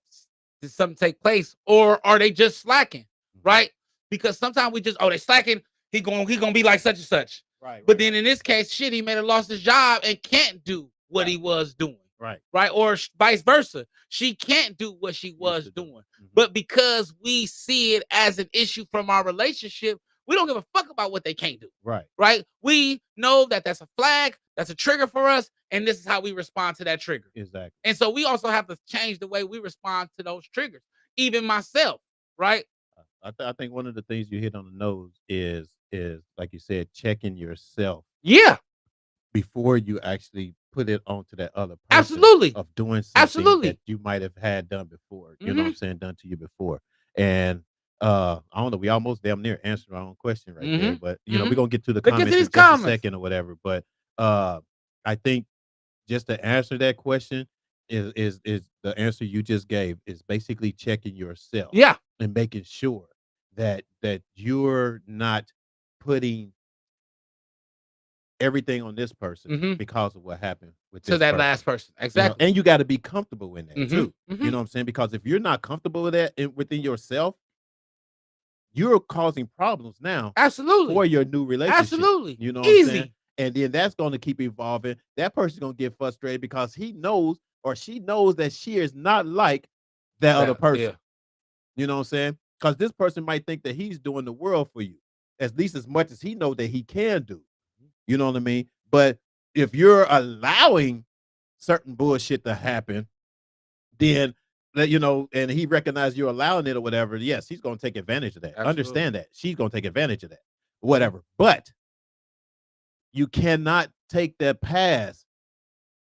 something take place? Or are they just slacking? Right? Because sometimes we just, they slacking, he gonna be like such and such. Right. But then in this case, shit, he may have lost his job and can't do what he was doing. Right. Or vice versa. She can't do what she was doing. But because we see it as an issue from our relationship, we don't give a fuck about what they can't do. Right. We know that that's a flag, that's a trigger for us, and this is how we respond to that trigger. Exactly. And so we also have to change the way we respond to those triggers. Even myself, right? I think one of the things you hit on the nose is like you said, checking yourself. Yeah. Before you actually put it onto that other person. Absolutely. Of doing something that you might have had done before. You know what I'm saying? Done to you before. And I don't know. We almost damn near answered our own question right there, Mhm. but we're Mhm. gonna get to the Look at comments these in just a comments. second or whatever. But I think just to answer that question is the answer you just gave is basically checking yourself Yeah. and making sure that you're not putting everything on this person Mhm. because of what happened with To this that person. last person. Exactly. And you got to be comfortable in that Mhm. too. You Mhm. know what I'm saying? Because if you're not comfortable with that within yourself, you're causing problems now for Absolutely. your new relationship. Absolutely. You know what I'm saying? Easy. And then that's going to keep evolving. That person's going to get frustrated because he knows or she knows that she is not like that other That person. yeah. You know what I'm saying? Because this person might think that he's doing the world for you, at least as much as he know that he can do. You know what I mean? But if you're allowing certain bullshit to happen, then and he recognizes you're allowing it or whatever, yes, he's gonna take advantage of that. Absolutely. Understand that. She's gonna take advantage of that. Whatever. But you cannot take that past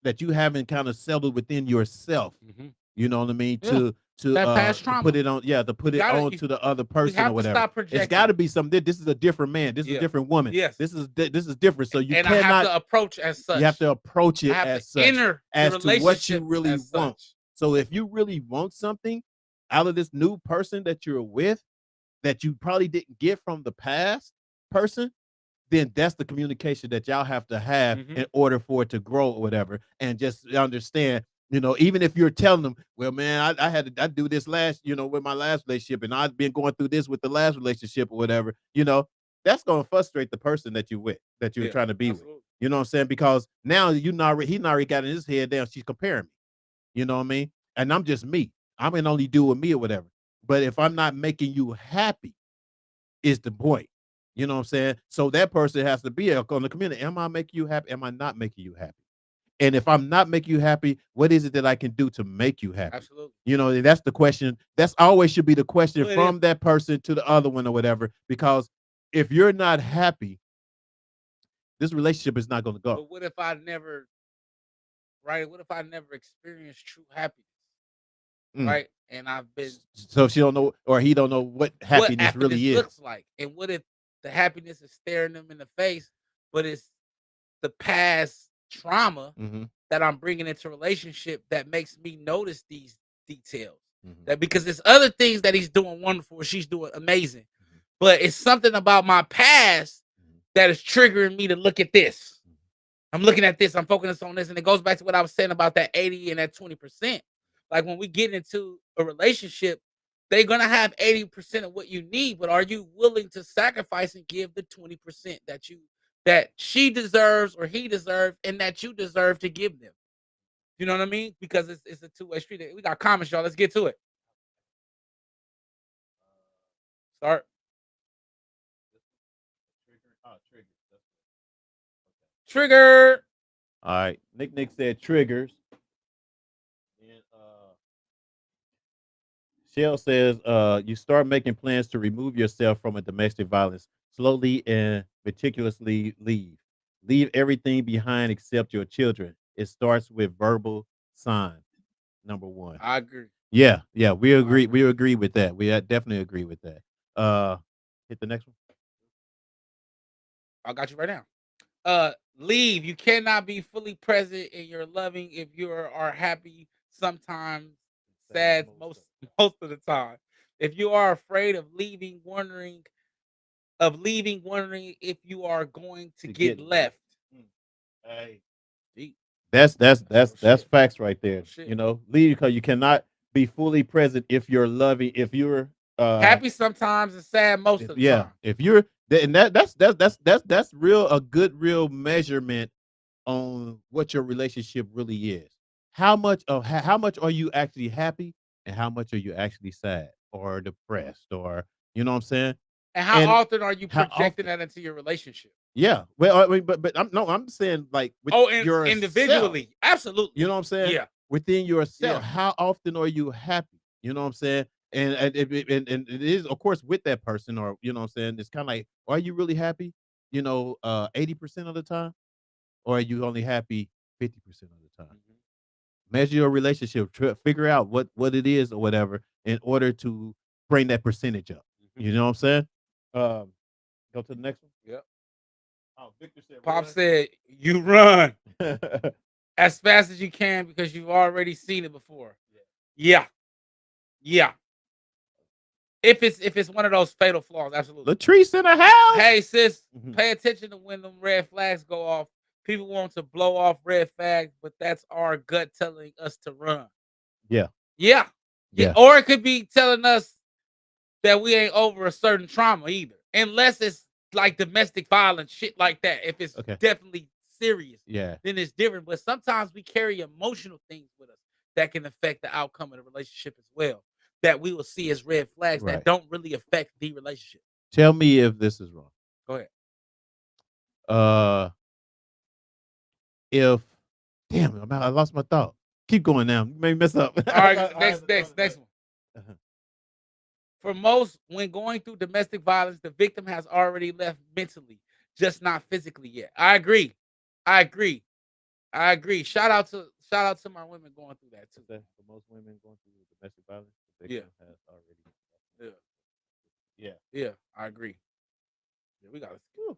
that you haven't kind of settled within yourself. Mhm. You know what I mean? Yeah. That past To put trauma. it on, to You put it gotta on you to the other we person or have to whatever. stop It's got projecting. to be something. This is a different man. This is a Yeah. different woman. Yes. This is different. So you And I have cannot. to approach as You have such. to approach I it have to as such, enter the as to what you relationship really as want. such. So if you really want something out of this new person that you're with, that you probably didn't get from the past person, then that's the communication that y'all have to have Mhm. in order for it to grow or whatever. And just understand, even if you're telling them, well, man, I do this last, with my last relationship, and I've been going through this with the last relationship or whatever, that's gonna frustrate the person that you're with, that you're Yeah. trying to be with. Absolutely. You know what I'm saying? Because now he already got in his head down, she's comparing me. You know what I mean? And I'm just me. I can only do with me or whatever. But if I'm not making you happy, is the point. You know what I'm saying? So that person has to be on the community. Am I making you happy? Am I not making you happy? And if I'm not making you happy, what is it that I can do to make you happy? Absolutely. And that's the question. That's always should be the question But if from that person to the other one or whatever. Because if you're not happy, this relationship is not going to go. but what if I never right? What if I never experienced true happiness? Mm. Right? And I've been So she don't know, or he don't know what what happiness happiness really is. looks like. And what if the happiness is staring them in the face, but it's the past trauma Mm-hmm. that I'm bringing into relationship that makes me notice these details. Mm-hmm. That because there's other things that he's doing wonderful, she's doing amazing, but it's something about my past that is triggering me to look at this. I'm looking at this, I'm focusing on this, and it goes back to what I was saying about that 80 and that 20%. Like when we get into a relationship, they're gonna have 80% of what you need, but are you willing to sacrifice and give the 20% that she deserves or he deserves and that you deserve to give them? You know what I mean? Because it's a two-way street. We got comments, y'all. Let's get to it. Start. Trigger. All right. Nick said triggers. And Shell says, you start making plans to remove yourself from a domestic violence. Slowly and meticulously leave. Leave everything behind except your children. It starts with verbal signs. Number one. I agree. Yeah, we I agree. agree. We agree with that. We definitely agree with that. Hit the next one. I got you right now. Leave. You cannot be fully present in your loving if you are happy sometimes, sad most of the time. If you are afraid of wondering if you are going to To get get left. Hey. Deep. That's facts right there. Real shit. Leave because you cannot be fully present if you're loving, if you're Happy sometimes and sad most of the time. if you're and that's real a good real measurement on what your relationship really is. How much are you actually happy and how much are you actually sad or depressed or you know what I'm saying? And how And often are you how projecting often that into your relationship? yeah. Well, I mean, but I'm saying like with Oh, and yourself. individually. Absolutely. You know what I'm saying? Yeah. Within yourself, Yeah. how often are you happy? You know what I'm saying? And it is, of course, with that person, or you know what I'm saying. It's kind of like, are you really happy? 80% of the time, or are you only happy 50% of the time? Mhm. Measure your relationship. Figure out what it is or whatever in order to bring that percentage up. You know what I'm saying? Go to the next one. Yep. Oh, Victor said Pop said you run as fast as you can because you've already seen it before. Yeah. Yeah. If it's one of those fatal flaws, absolutely. Latrice in the house. Hey sis, Mhm. pay attention to when them red flags go off. People want to blow off red flags, but that's our gut telling us to run. Yeah. Yeah. Yeah. Or it could be telling us that we ain't over a certain trauma either. Unless it's like domestic violence, shit like that. If it's Okay. definitely serious, Yeah. then it's different. But sometimes we carry emotional things with us that can affect the outcome of the relationship as well. That we will see as red flags Right. that don't really affect the relationship. Tell me if this is wrong. Go ahead. If damn, I lost my thought. Keep going now. You may mess up. All right, next one. Uh-huh. For most, when going through domestic violence, the victim has already left mentally, just not physically yet. I agree. Shout out to my women going through that too. For most women going through domestic violence, the Yeah. victim has already. Yeah, I agree. Yeah, we got to.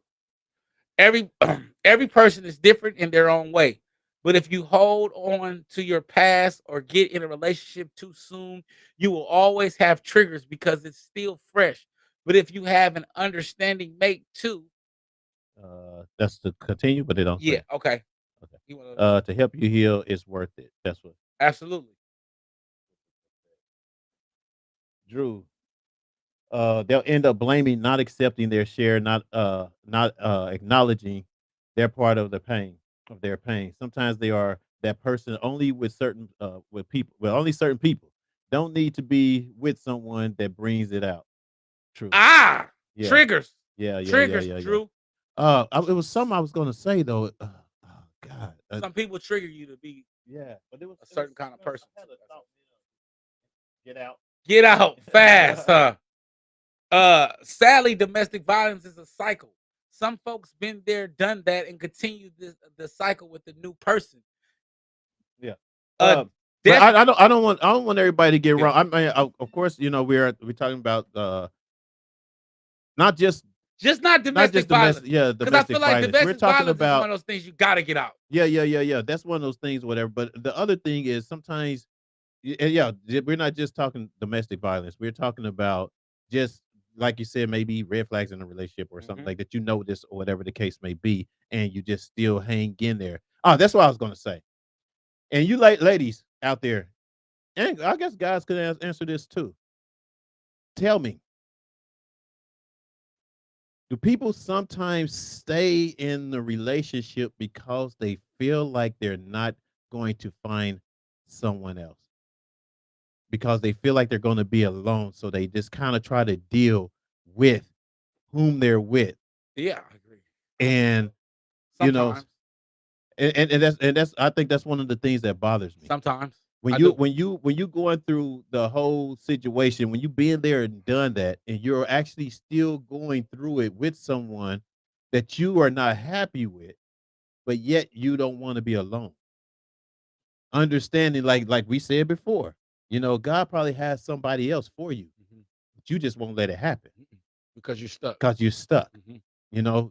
Every person is different in their own way. But if you hold on to your past or get in a relationship too soon, you will always have triggers because it's still fresh. But if you have an understanding mate too, That's to continue, but they don't yeah, say. okay. Okay. You wanna, To help you heal, it's worth it. That's what absolutely. Drew. They'll end up blaming, not accepting their share, not acknowledging their part of their pain. Sometimes they are that person only with people. Well, only certain people don't need to be with someone that brings it out. True. Yeah. Triggers. Yeah. Triggers, Drew. It was something I was gonna say though. Oh God. Some people trigger you to be Yeah, but it was a certain kind of person. I had a thought, Get out. Get out fast, huh? Sadly, domestic violence is a cycle. Some folks been there, done that, and continue the cycle with the new person. Yeah. Uh, But def- I don't want everybody to get Yeah. wrong. I mean, of course, we're talking about not just not domestic violence. yeah, Because I domestic feel like violence. domestic We're talking violence is about one of those things you gotta get out. yeah. That's one of those things, whatever. But the other thing is sometimes we're not just talking domestic violence. We're talking about just like you said, maybe red flags in a relationship or something like that. You know this or whatever the case may be, and you just still hang in there. Oh, that's what I was gonna say. And you ladies out there, and I guess guys could answer this too. Tell me, do people sometimes stay in the relationship because they feel like they're not going to find someone else? Because they feel like they're going to be alone, so they just kind of try to deal with whom they're with, Yeah, I agree. and you know, Sometimes. and that's I think that's one of the things that bothers me. Sometimes. When I you do. when you going through the whole situation, when you been there and done that, and you're actually still going through it with someone that you are not happy with, but yet you don't want to be alone. Understanding, like we said before, God probably has somebody else for you, Mhm. but you just won't let it happen Because you're stuck. because you're stuck. Mhm.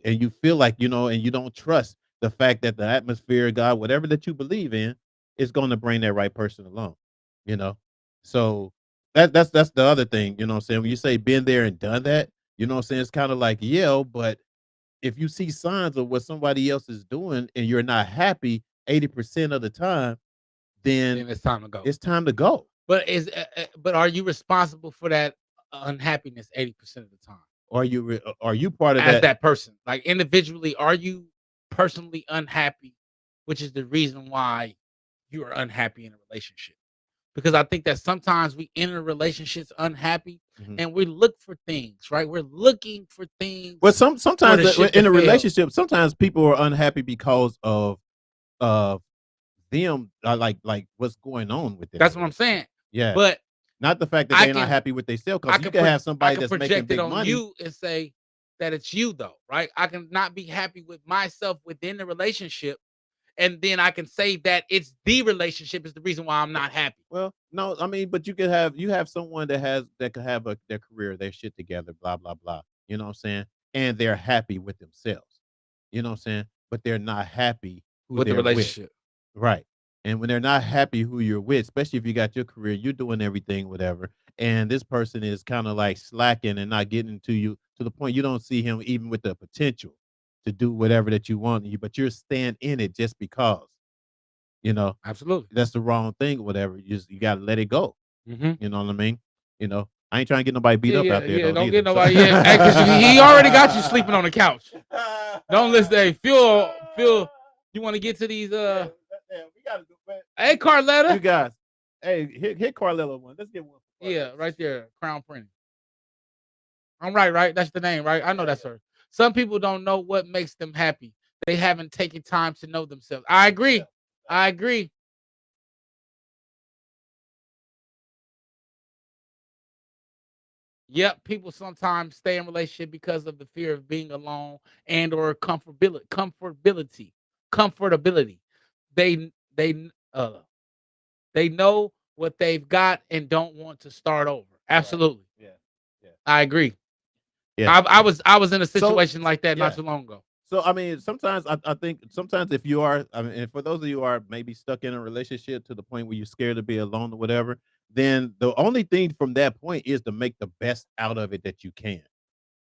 And you feel like, and you don't trust the fact that the atmosphere, God, whatever that you believe in, is going to bring that right person along, you know. So that's the other thing, what I'm saying. When you say been there and done that, what I'm saying, it's kind of like, yeah, but if you see signs of what somebody else is doing and you're not happy 80% of the time, then Then it's time to go. it's time to go. But are you responsible for that unhappiness 80% of the time? Are you part of As that? that person, like individually, are you personally unhappy, which is the reason why you are unhappy in a relationship? Because I think that sometimes we enter relationships unhappy Mhm. and we look for things, right? We're looking for things. Well, for sometimes the shit in to a fail. relationship, sometimes people are unhappy because of them, like what's going on with them. That's what I'm saying. Yeah, But not the fact that I they're not can- happy with themselves. I Because you can can have I somebody can that's making project it big on money. you and say that it's you though, right? I can not be happy with myself within the relationship and then I can say that it's the relationship is the reason why I'm not happy. Well, no, I mean, but you have someone that could have their career, their shit together, blah blah blah. You know what I'm saying? And they're happy with themselves. You know what I'm saying? But they're not happy who With the they're with. relationship. Right. And when they're not happy who you're with, especially if you got your career, you're doing everything, whatever, and this person is kind of like slacking and not getting to you to the point you don't see him even with the potential to do whatever that you want, but you're staying in it just because, you know, Absolutely. that's the wrong thing, whatever. You gotta let it go. Mm-hmm. You know what I mean? You know, I ain't trying to get nobody beat up out there though. Don't Neither, get nobody. Yeah, hey, cause he already got you sleeping on the couch. Don't listen. Hey, Phil. You want to get to these? We gotta do. Hey, Carletta. You guys, hey, hit Carlella one. Let's get one. Yeah, right there, Crown Printing. I'm right? That's the name, right? I know that's her. Some people don't know what makes them happy. They haven't taken time to know themselves. I agree. I agree. Yep, people sometimes stay in relationship because of the fear of being alone and or comfortability. They they know what they've got and don't want to start over. Absolutely. Yeah. I agree. Yeah. I was in a situation like that not yeah. too long ago. So I mean, sometimes I think sometimes if you are, I mean, and for those of you who are maybe stuck in a relationship to the point where you're scared to be alone or whatever, then the only thing from that point is to make the best out of it that you can.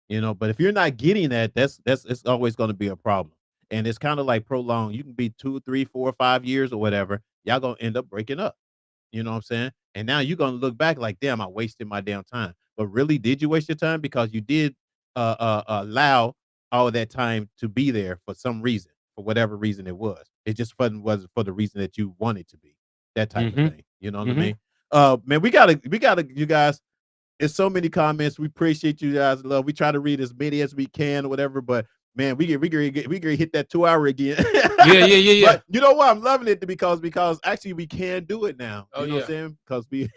You know, but if you're not getting that, that's it's always going to be a problem. And it's kind of like prolonged. You can be 2, 3, 4, 5 years or whatever. Y'all gonna end up breaking up. You know what I'm saying? And now you're gonna look back like, damn, I wasted my damn time. But really, did you waste your time? Because you did allow all of that time to be there for some reason, for whatever reason it was. It just wasn't for the reason that you wanted to be. That type of thing. You know what I mean? Man, we gotta, you guys. It's so many comments. We appreciate you guys' love. We try to read as many as we can, or whatever. But man, we can hit that 2 hour again. Yeah. But you know what? I'm loving it because actually we can do it now. Oh, You know what yeah. I'm saying? Because we.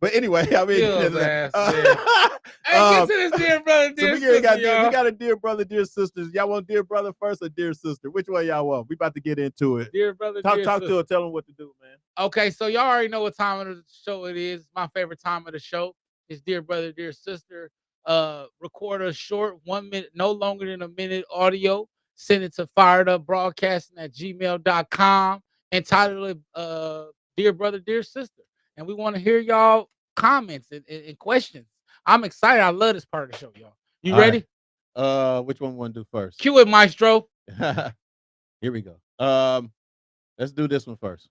But anyway, I mean, Feels ass, Hey, get to this dear brother, dear so we sister, got a dear brother, dear sisters. Y'all want dear brother first or dear sister? Which one y'all want? We about to get into it. Dear brother, Talk dear to sister. her. Tell them what to do, man. Okay, so y'all already know what time of the show it is. My favorite time of the show is dear brother, dear sister. Record a short 1 minute, no longer than a minute audio. Send it to firedupbroadcasting@gmail.com. Entitle it Dear Brother, Dear Sister. And we want to hear y'all comments and questions. I'm excited. I love this part of the show, y'all. You All ready? right. Which one we want to do first? Cue it, Maestro. Here we go. Let's do this one first.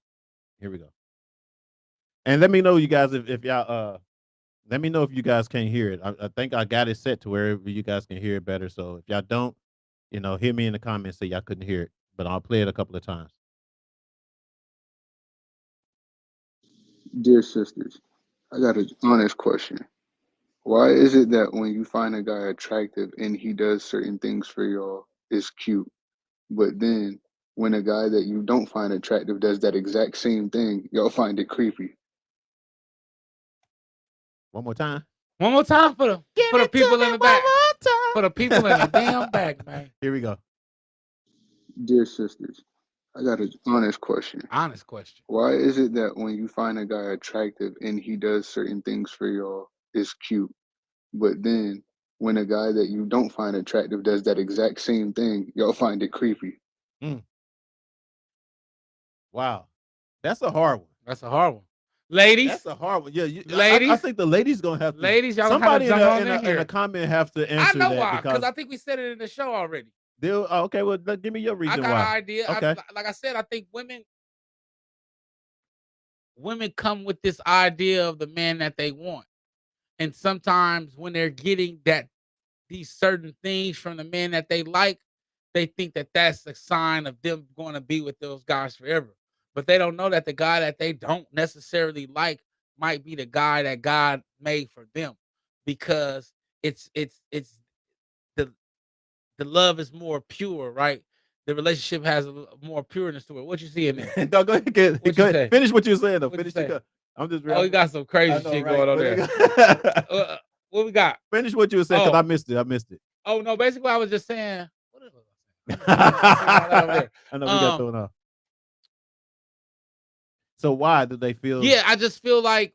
Here we go. And let me know, you guys, if y'all let me know if you guys can't hear it. I think I got it set to where you guys can hear it better. So if y'all don't, hit me in the comments, say y'all couldn't hear it, but I'll play it a couple of times. Dear sisters, I got an honest question. Why is it that when you find a guy attractive and he does certain things for y'all, it's cute, but then when a guy that you don't find attractive does that exact same thing, y'all find it creepy? One more time. One more time for the people in the back. For the people in the damn back, man. Here we go. Dear sisters, I got an honest question. Honest question. Why is it that when you find a guy attractive and he does certain things for y'all, it's cute, but then when a guy that you don't find attractive does that exact same thing, y'all find it creepy? Wow. That's a hard one. That's a hard one. Ladies. That's a hard one. Yeah, ladies. I think the ladies gonna have to. Ladies, y'all somebody have to jump on in a comment have to answer I know that why, because I think we said it in the show already. Okay, well, give me your reason I got why. an idea. Okay. Like I said, I think women come with this idea of the man that they want. And sometimes when they're getting these certain things from the man that they like, they think that that's a sign of them going to be with those guys forever. But they don't know that the guy that they don't necessarily like might be the guy that God made for them, because it's the love is more pure, right? The relationship has more pureness to it. What you see in there? No, go ahead. Go ahead. Finish what you're saying though. Finish it. I'm just. Oh, you got some crazy shit going on there. What we got? Finish what you were saying because I missed it. Oh no, basically I was just saying. What is I know we got thrown off. So why do they feel? Yeah, I just feel like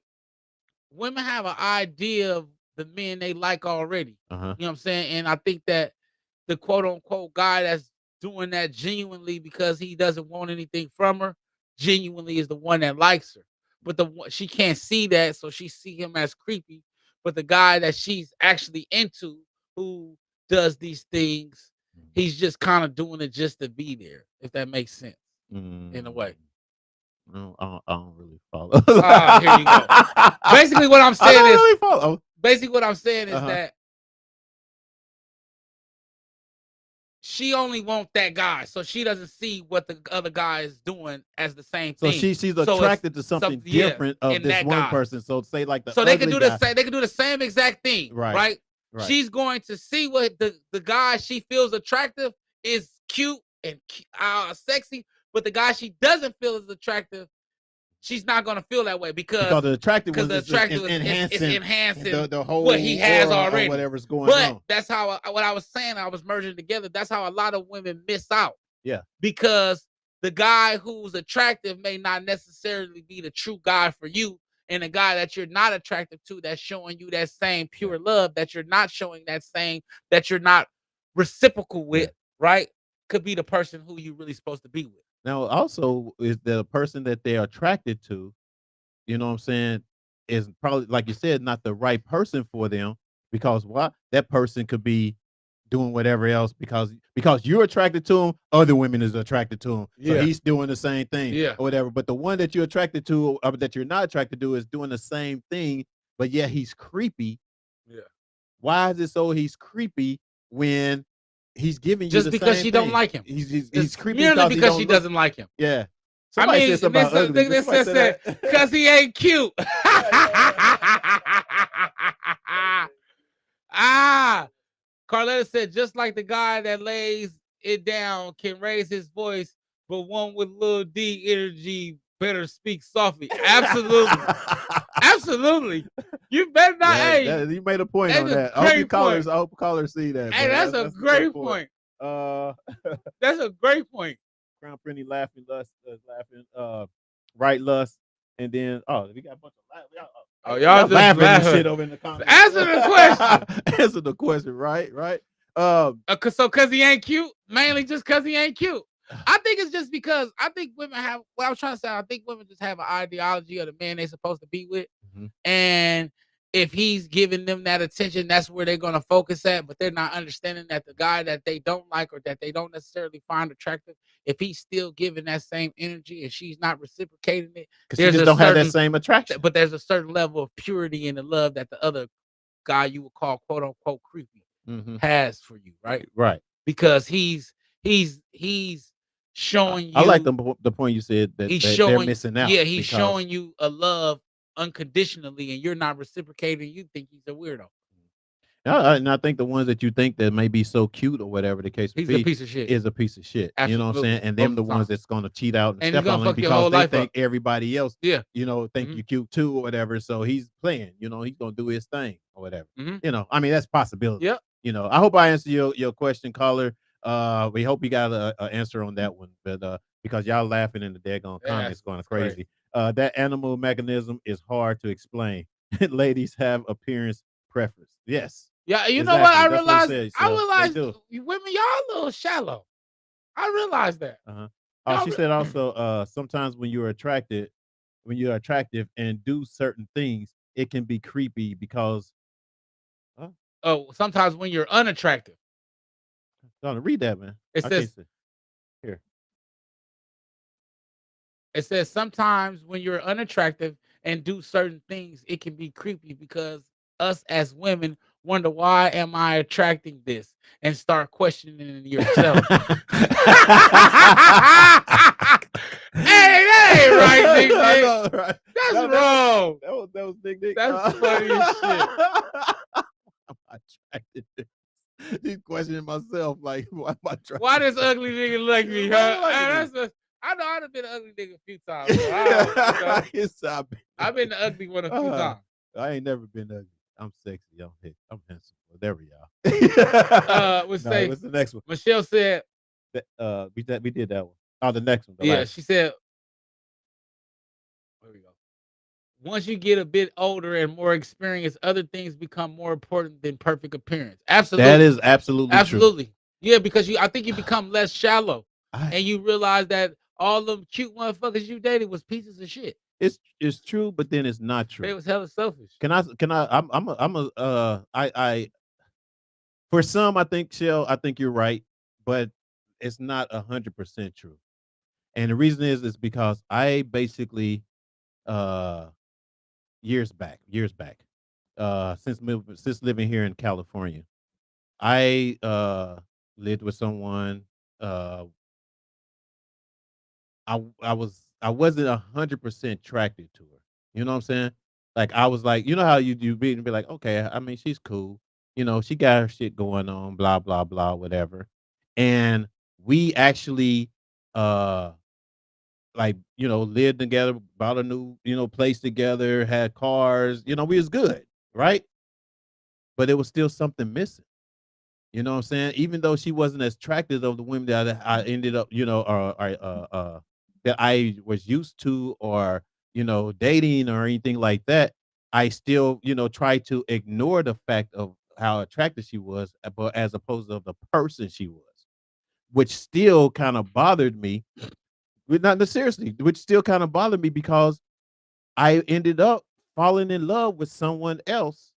women have an idea of the men they like already. Uh-huh. You know what I'm saying? And I think that the quote unquote guy that's doing that genuinely because he doesn't want anything from her, genuinely is the one that likes her. But she can't see that, so she see him as creepy. But the guy that she's actually into, who does these things, he's just kind of doing it just to be there, if that makes sense in a way. No, I don't really follow. Here you go. Basically, what I'm I saying don't is, really follow. basically what I'm saying is Uh-huh. that she only wants that guy, so she doesn't see what the other guy is doing as the same So thing. she's So attracted to something yeah, different of in this that one guy. person. So say like the So they can ugly do guy. they can do the same exact thing, Right. right? Right. She's going to see what the guy she feels attractive is cute and sexy, but the guy she doesn't feel is attractive, she's not going to feel that way because the attractive because one the is attractive is enhancing enhancing the whole what he has aura already. or whatever's going But on. that's how what I was saying. I was merging together. That's how a lot of women miss out. Yeah. Because the guy who's attractive may not necessarily be the true guy for you. And the guy that you're not attractive to, that's showing you that same pure love that you're not showing, that you're not reciprocal with, right? Could be the person who you're really supposed to be with. Now, also, is the person that they're attracted to, you know what I'm saying, is probably, like you said, not the right person for them because what? That person could be doing whatever else because you're attracted to him, other women is attracted to him. So Yeah. he's doing the same thing Yeah. or whatever. But the one that you're attracted to or that you're not attracted to is doing the same thing, but yeah, he's creepy. Yeah. Why is it so he's creepy when he's giving you Just the because same she thing? don't like him. He's creepy merely because he she don't look, doesn't like him. yeah. I Somebody mean, said something about ugly. Did somebody say that? because he ain't cute. Carletta said, just like the guy that lays it down can raise his voice, but one with little D energy better speak softly. Absolutely. Absolutely. You better not. Yeah, you made a point on that. I hope callers see that. Hey, that's a great point. That's a great point. Crown Prinny laughing, right lust, and then we got a bunch of y'all just laughing and laughing. shit over in the comments. Answer the question. Answer the question, right? So because he ain't cute, mainly just because he ain't cute. I think it's just because I think women have. What I was trying to say, I think women just have an ideology of the man they're supposed to be with, and if he's giving them that attention, that's where they're going to focus at. But they're not understanding that the guy that they don't like or that they don't necessarily find attractive, if he's still giving that same energy and she's not reciprocating it, because you just don't have that same attraction. But there's a certain level of purity in the love that the other guy you would call quote unquote creepy has for you, right? Right. Because he's showing you. I like the point you said that they're missing out. Yeah, he's showing you a love unconditionally, and you're not reciprocating. You think he's a weirdo. And I think the ones that you think that may be so cute or whatever the case may be, a piece of shit. Is a piece of shit. Absolutely. You know what I'm saying? And them the ones that's going to cheat out and step on them because they think everybody else, think you're cute too or whatever. So he's playing. He's going to do his thing or whatever. I mean, that's a possibility. Yep. I hope I answered your question, caller. We hope you got an answer on that one, but because y'all laughing in the daggone comments going crazy. That animal mechanism is hard to explain. Ladies have appearance preference. Yes. Yeah, you know what I realized? I realized women, y'all a little shallow. I realized that. She said also sometimes when you're attractive and do certain things, it can be creepy because sometimes when you're unattractive. Read that, man. It says here. It says sometimes when you're unattractive and do certain things, it can be creepy because us as women wonder, why am I attracting this? And start questioning yourself. Hey, that ain't right, Big Dick. Know, right? That's wrong. That was Big Dick. That's funny as shit. I'm attracted to this. He's questioning myself, like, why am I attracted? Why this ugly nigga like me, huh? I know I've been an ugly nigga a few times. I've been the ugly one a few times. I ain't never been ugly. I'm sexy. I'm handsome. Whatever, y'all. What's the next one? Michelle said. We did that one. Oh, the next one. She said. once you get a bit older and more experienced, other things become more important than perfect appearance. Absolutely. That is absolutely true. Absolutely. Yeah, because I think you become less shallow I and you realize that all them cute motherfuckers you dated was pieces of shit. it's true, but then it's not They true. was hella selfish. Can I I for some I think I think you're right, but it's not 100% true. And the reason is because I basically uh years back, since living here in California, I lived with someone. Uh I wasn't 100% attracted to her. You know what I'm saying? Like I was like, you know how you be like, okay, I mean she's cool. You know, she got her shit going on, blah blah blah, whatever. And we actually uh like, lived together, bought a new, place together, had cars, we was good, right? But there was still something missing. You know what I'm saying? Even though she wasn't as attractive of the women that I ended up, that I was used to or, dating or anything like that, I still, try to ignore the fact of how attractive she was, but as opposed to the person she was, which still kind of bothered me. Not seriously, which still kind of bothered me because I ended up falling in love with someone else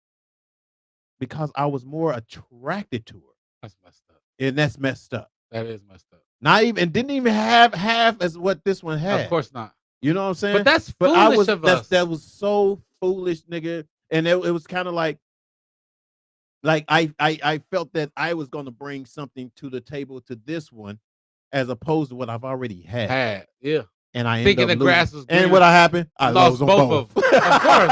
because I was more attracted to her. That's messed up. And that's messed up. That is messed up. Not even didn't even have half as what this one had. Of course not. You know what I'm saying? But that's I foolish was of us. that was so foolish, nigga. And it was kind of like I felt that I was gonna bring something to the table to this one as opposed to what I've already had. Yeah. And I Thinking ended up the grass losing. was greener. And what happened? I lost lost both both. of them. Of course.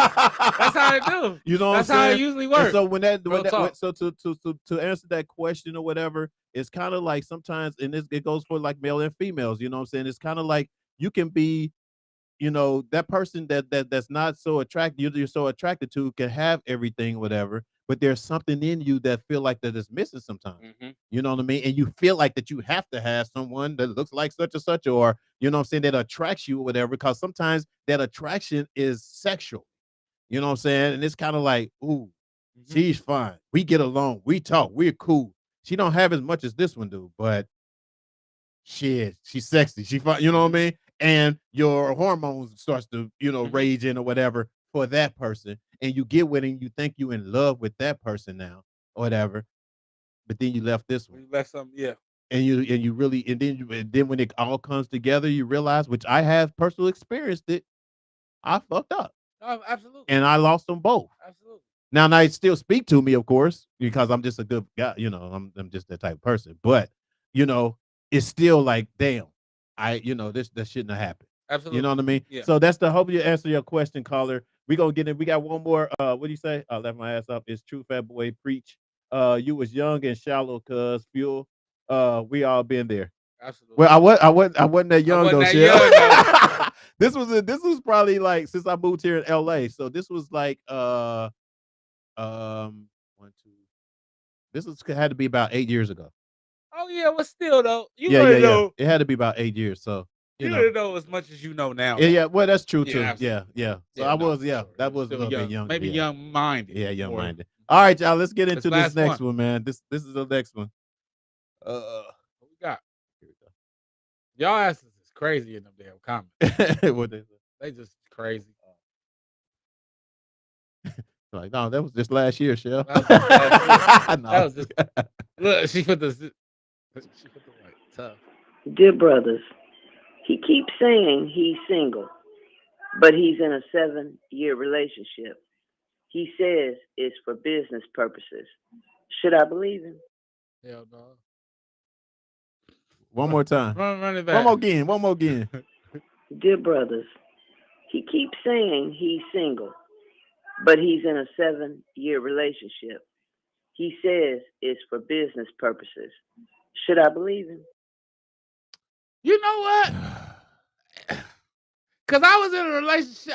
That's how it do. You know what That's I'm saying? how it usually And works. so when Real talk. so to answer that question or whatever, it's kind of like sometimes, and it goes for like male and females. You know what I'm saying? It's kind of like you can be, that person that's not so attractive, you're so attracted to, can have everything, whatever, but there's something in you that feel like that is missing sometimes. You know what I mean? And you feel like that you have to have someone that looks like such and such, or you know what I'm saying, that attracts you or whatever, because sometimes that attraction is sexual. You know what I'm saying? And it's kind of like, ooh, she's fine. We get along. We talk. We're cool. She don't have as much as this one do, but shit, she's sexy. She fine. You know what I mean? And your hormones starts to, rage in or whatever for that person. And you get with it and you think you in love with that person now or whatever. But then you left this one. You left something, yeah. And you really, and then when it all comes together, you realize, which I have personally experienced it, I fucked up. Oh, absolutely. And I lost them both. Absolutely. Now they still speak to me, of course, because I'm just a good guy. I'm just that type of person. But it's still like, damn, this that shouldn't have happened. Absolutely. You know what I mean? Yeah. So that's the hope you answer your question, caller. We gonna get in. We got one more. What do you say? I left my ass up. It's true, fat boy. Preach. You was young and shallow, cuz fuel. We all been there. Absolutely. Well, I wasn't that young though, that shit. young, though. This was probably like since I moved here in LA. So this was like 1, 2. Had to be about 8 years ago. Oh yeah, but still though, you Yeah. know. It had to be about 8 years. So You didn't know as much as you know now. Yeah, well, that's true too. absolutely. Yeah. So Yeah, I no, was, for yeah, sure. that You were was a still little bit young. young. Maybe young-minded. Yeah, young more. minded. All right, y'all. Let's get into this last next one. one, man. This is the next one. What we got? Here we go. Y'all asses is crazy in them damn comments. What they say? They just crazy. Like, no, that was just last year, Shell. That was just look. She put the right tough. Dear brothers, he keeps saying he's single, but he's in a 7-year relationship. He says it's for business purposes. Should I believe him? Hell no. One more time. Run it back. One more again. Dear brothers, he keeps saying he's single, but he's in a 7-year relationship. He says it's for business purposes. Should I believe him? You know what? Cause I was in a relationship.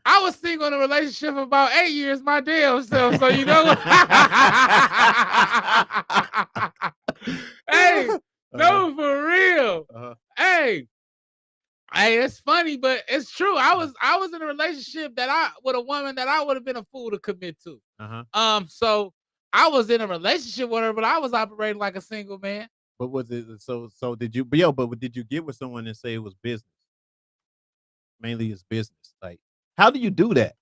I was single in a relationship for about 8 years my damn self. So you know what? Hey, no, for real. Hey, Hey, it's funny, but it's true. I was in a relationship with a woman that I would have been a fool to commit to. So I was in a relationship with her, but I was operating like a single man. But was it so did you, but did you get with someone and say it was business? Mainly it's business. Like, how do you do that?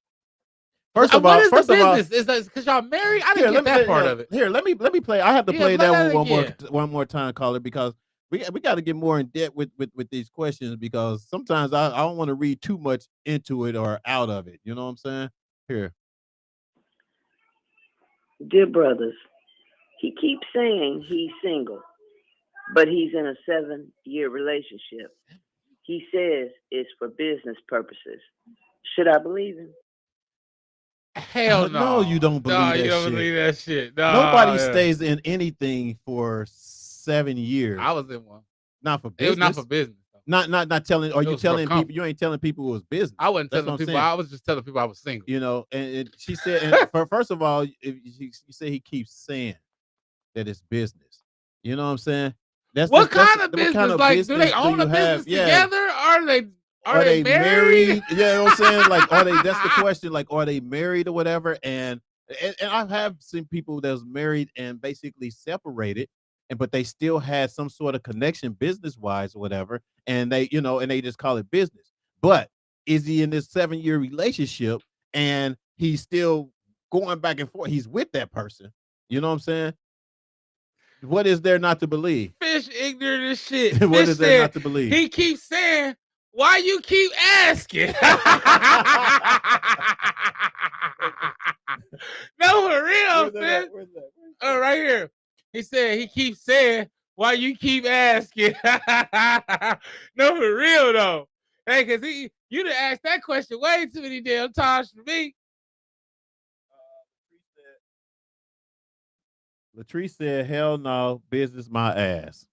What is the business? Is that because y'all married? I didn't get that part of it. Here, let me play. I have to Yeah, play play that that one again. one more time, caller, because we got to get more in depth with these questions, because sometimes I don't want to read too much into it or out of it. You know what I'm saying? Here. Dear brothers, he keeps saying he's single, but he's in a 7-year relationship. He says it's for business purposes. Should I believe him? Hell no. No, you don't believe that you don't shit. believe that shit. No, Nobody yeah. stays in anything for 7 years. I was in one. Not for It business. was not for business. Not telling. Are It you was for telling people? comfort. You ain't telling people it was business. I wasn't That's telling what I'm people. saying. I was just telling people I was single. You know, and she said, and first of all, if you say he keeps saying that it's business. You know what I'm saying? What kind of business? What kind of Like, do business they own you a business have? Yeah. together? Are they married? You know what I'm saying? Like, are they? That's the question. Like, are they married or whatever? And I have seen people that was married and basically separated, but they still had some sort of connection business wise or whatever. And they, and they just call it business. But is he in this 7-year relationship and he's still going back and forth? He's with that person. You know what I'm saying? What is there not to believe? Fish ignorant as shit. What Fish is there not to believe? He keeps saying, why you keep asking? No, for real, Fish. Where's that? Oh, right here. He said he keeps saying, why you keep asking? No, for real though. Hey, cause you done asked that question way too many damn times for me. Latrice said, "Hell no, business my ass,"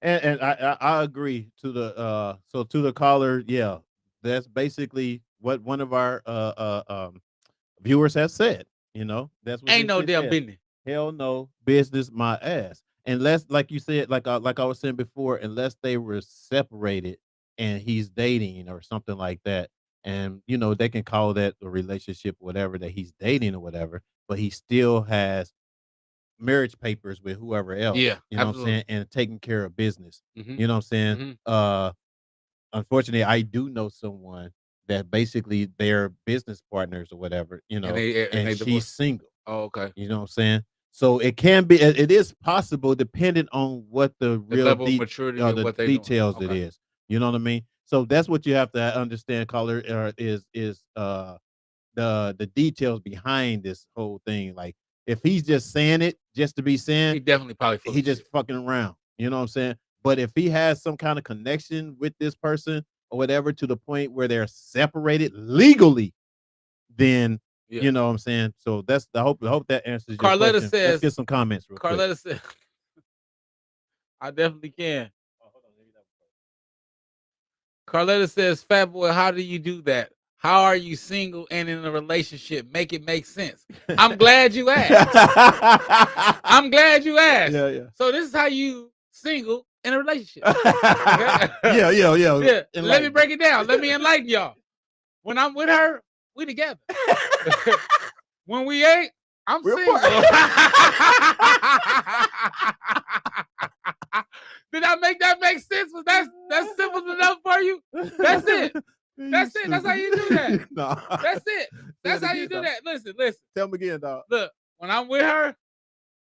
and I agree to the to the caller. Yeah, that's basically what one of our viewers has said. That's what Ain't no they damn said. business. Hell no, business my ass. Unless, like you said, like I was saying before, unless they were separated and he's dating or something like that, and they can call that a relationship, whatever, that he's dating or whatever, but he still has marriage papers with whoever else. Yeah, You know what I'm absolutely. saying, and taking care of business. Mhm. You know what I'm saying. Mhm. Unfortunately, I do know someone that basically they're business partners or whatever. And And they she's divorced. single. Oh, okay. You know what I'm saying? So it can be, it is possible, depending on what the The real level of maturity of the what they doing. details it Okay. is. You know what I mean? So that's what you have to understand, caller, is the details behind this whole thing. Like, if he's just saying it just to be saying, He definitely probably full he of just shit. fucking around. You know what I'm saying? But if he has some kind of connection with this person or whatever, to the point where they're separated legally, then Yeah. you know what I'm saying. So that's I hope that answers your Carletta question. Let's says, get some comments real quick. Carletta said, I definitely can. Carletta says, Fat Boy, how do you do that? How are you single and in a relationship? Make it make sense. I'm glad you asked. I'm glad you asked. Yeah. So this is how you single in a relationship. Yeah. Yeah. Let me Enlighten. break it down. Let me enlighten y'all. When I'm with her, we together. When we ain't, I'm We're single. apart. Did I make that make sense? Was that's simple enough for you? That's it. That's it. That's how you do that. No. That's it. That's how you do that. Listen. Tell me again, dog. Look, when I'm with her,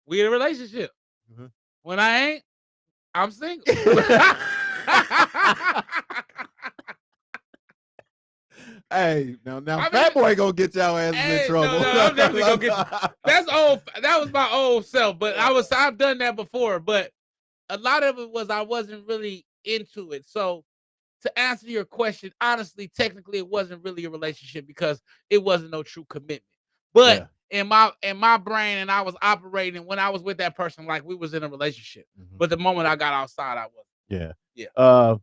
we in a relationship. Mhm. When I ain't, I'm single. Hey, now Fat Boy gonna get y'all asses in trouble. No, I'm definitely gonna get. That's old. That was my old self, but I've done that before. But a lot of it was I wasn't really into it. So to answer your question, honestly, technically, it wasn't really a relationship because it wasn't no true commitment. But in my brain, and I was operating when I was with that person like we was in a relationship. Mhm. But the moment I got outside, I wasn't. Yeah.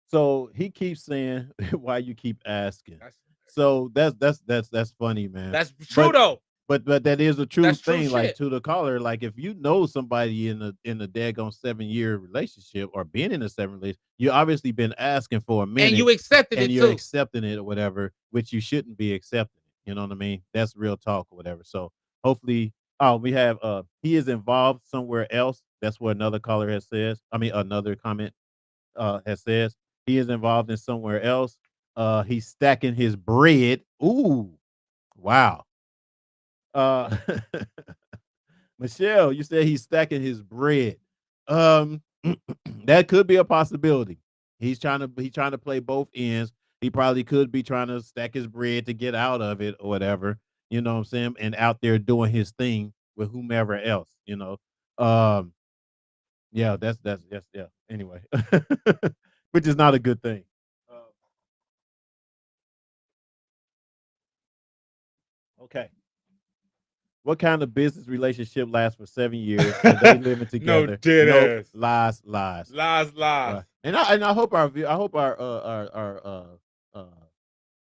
So he keeps saying, "Why you keep asking?" So that's funny, man. That's true though. But that is a true That's true thing, like, shit. to the caller, like, if you know somebody in a daggone 7-year relationship or being in a 7 relationship, you obviously been asking for a And minute you accepted and it you're too. accepting it or whatever, which you shouldn't be accepting it, you know what I mean? That's real talk or whatever, so hopefully we have, he is involved somewhere else. That's what another caller has says. I mean, another comment, has says. He is involved in somewhere else. He's stacking his bread. Ooh, wow. Uh Michelle, you said he's stacking his bread. Um, that could be a possibility. He's trying to play both ends. He probably could be trying to stack his bread to get out of it or whatever. You know what I'm saying? And out there doing his thing with whomever else. You know. Um, yeah, that's yeah. Anyway, which is not a good thing. Okay. What kind of business relationship lasts for 7 years and they living No together? dead Nope, ass. lies, lies. Lies. Right. And I hope our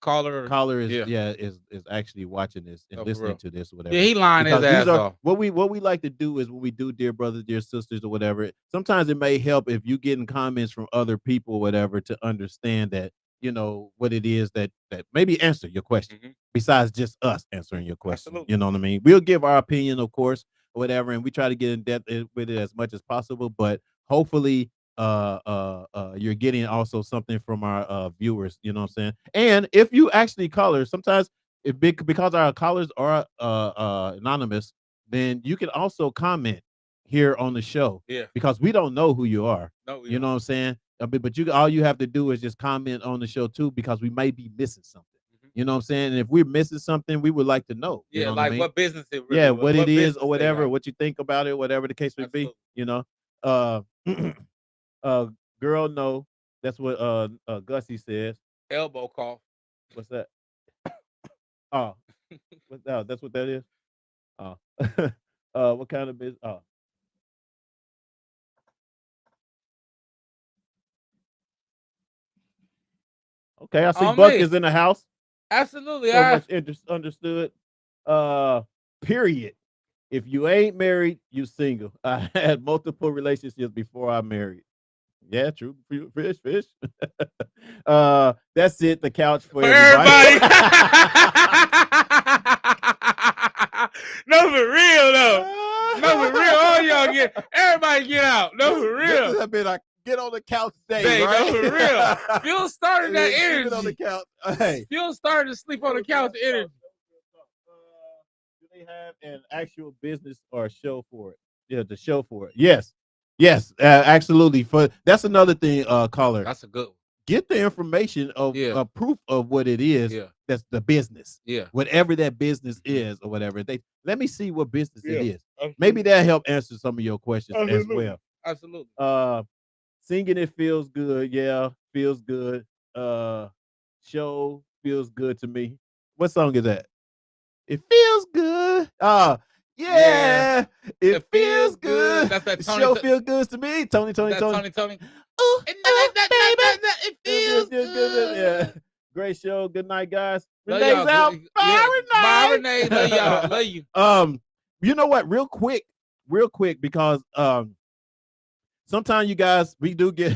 caller is Yeah. is actually watching this and No, for listening real. to this or Yeah, whatever. he lying his Because these ass are off. what we like to do is when we do dear brothers, dear sisters or whatever. Sometimes it may help if you getting comments from other people or whatever to understand that, you know, what it is that maybe answer your question Mhm. besides just us answering your question. Absolutely. You know what I mean? We'll give our opinion, of course, or whatever, and we try to get in depth with it as much as possible, but hopefully you're getting also something from our viewers, you know what I'm saying? And if you actually callers, sometimes if big because our callers are anonymous, then you can also comment here on the show Yeah. because we don't know who you are. No, we You know don't. what I'm saying? But you all you have to do is just comment on the show too because we may be missing something. Mhm. You know what I'm saying? And if we're missing something, we would like to know. You Yeah, know what I like mean? what business it really Yeah, was. what it What is or business they whatever, got. what you think about it, whatever the case may be. Absolutely. You know, uh, girl, no, that's what Gussie says. Elbow cough. What's that? Oh, that's what that is. Oh, what kind of business? Oh, okay. I see On Buck me. is in the house. Absolutely. So much understood. Period. If you ain't married, you single. I had multiple relationships before I married. Yeah, true. Fish. That's it. The couch for For everybody. everybody. No, for real though. No, for real. All y'all everybody get out. No, for real. This has been a get on the couch day, Day, right? no, for real. Fuel started that Sleeping on the energy. couch. Hey. Fuel started to sleep on the couch energy. Do they have an actual business or a show for it? Yeah, the show for it. Yes, absolutely. For that's another thing, caller. That's a good one. Get the information of Yeah. Proof of what it is. Yeah. That's the business. Yeah. Whatever that business is or whatever. They let me see what business it is. Absolutely. Maybe that help answer some of your questions as Absolutely. well. Absolutely. Singing it feels good. Yeah, feels good. Show feels good to me. What song is that? It feels good. Yeah. It feels good. That's that The Tony. show feels good to me. Tony. Tony. Ooh, And baby. it feels good. Yeah. Great show. Good night, guys. Love Renee's y'all. out. Yeah. Bye, Bye, Renee. Renee. Love y'all. Love you. You know what? Real quick, because sometimes you guys we do get,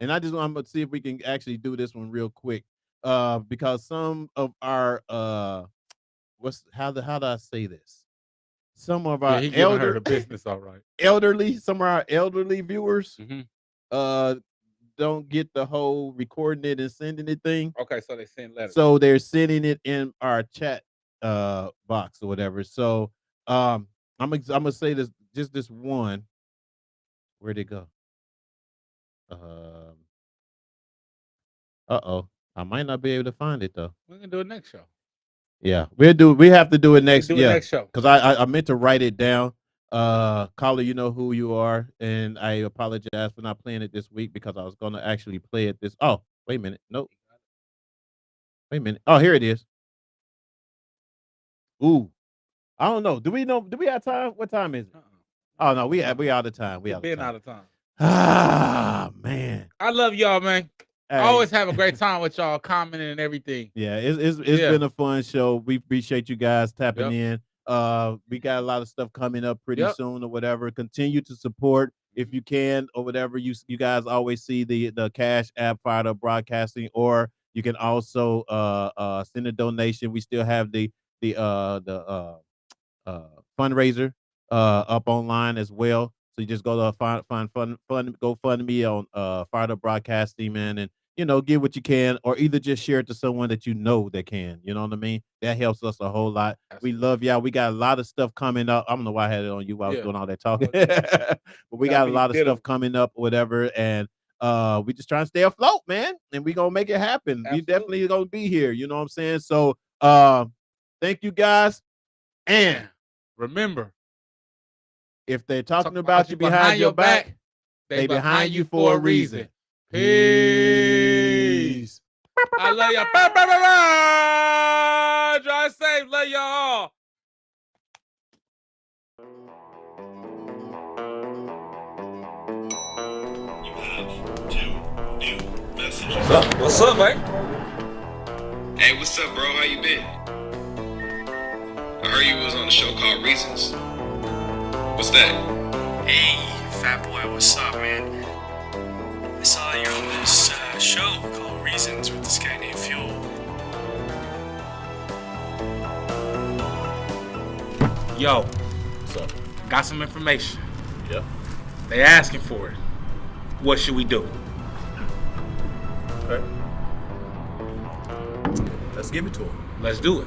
and I'm gonna see if we can actually do this one real quick. Because some of our how do I say this? Some of our Yeah, he giving her the business, all right. some of our elderly viewers Mm-hmm. don't get the whole recording it and sending it thing. Okay, so they send letters. So they're sending it in our chat box or whatever. So I'm gonna say this one. Where'd it go? Uh-oh. I might not be able to find it though. We're gonna do it next show. Yeah, we have to do it next. We'll do it next show. Because I meant to write it down. Caller, you know who you are, and I apologize for not playing it this week because I was gonna actually play it this. Oh, wait a minute. Nope. Wait a minute. Oh, here it is. Ooh, I don't know. Do we have time? What time is it? Oh no, we out of time. We been out of time. Ah man, I love y'all, man. Hey. I always have a great time with y'all commenting and everything. Yeah, it's been a fun show. We appreciate you guys tapping in. We got a lot of stuff coming up pretty Yep. soon or whatever. Continue to support if you can or whatever. You guys always see the Cash App Fired Up Broadcasting, or you can also send a donation. We still have the fundraiser up online as well. So you just go to GoFundMe on Fired Up Broadcasting, man, and give what you can, or either just share it to someone that you know that can. You know what I mean? That helps us a whole lot. We Absolutely. love y'all. We got a lot of stuff coming up. I don't know why I had it on you while I was Yeah. doing all that talking, No, but we got got a me lot of bitter. stuff coming up, or whatever, and we just trying to stay afloat, man, and we gonna make it happen. We Absolutely. definitely gonna be here. You know what I'm saying? So thank you guys, and And remember, if they're talking about you behind your back, they behind you for a reason. Peace. I love y'all. Bye, bye, bye, bye. Drive safe. Love y'all. You have 2 new messages. What's up, man? Hey, what's up, bro? How you been? I heard you was on a show called Reasons. What's that? Hey, fat boy, what's up, man? I saw you're on this show called Reasons with this guy named Fuel. Yo, what's up? Got some information. Yep. They asking for it. What should we do? Okay. Let's give it to them. Let's do it.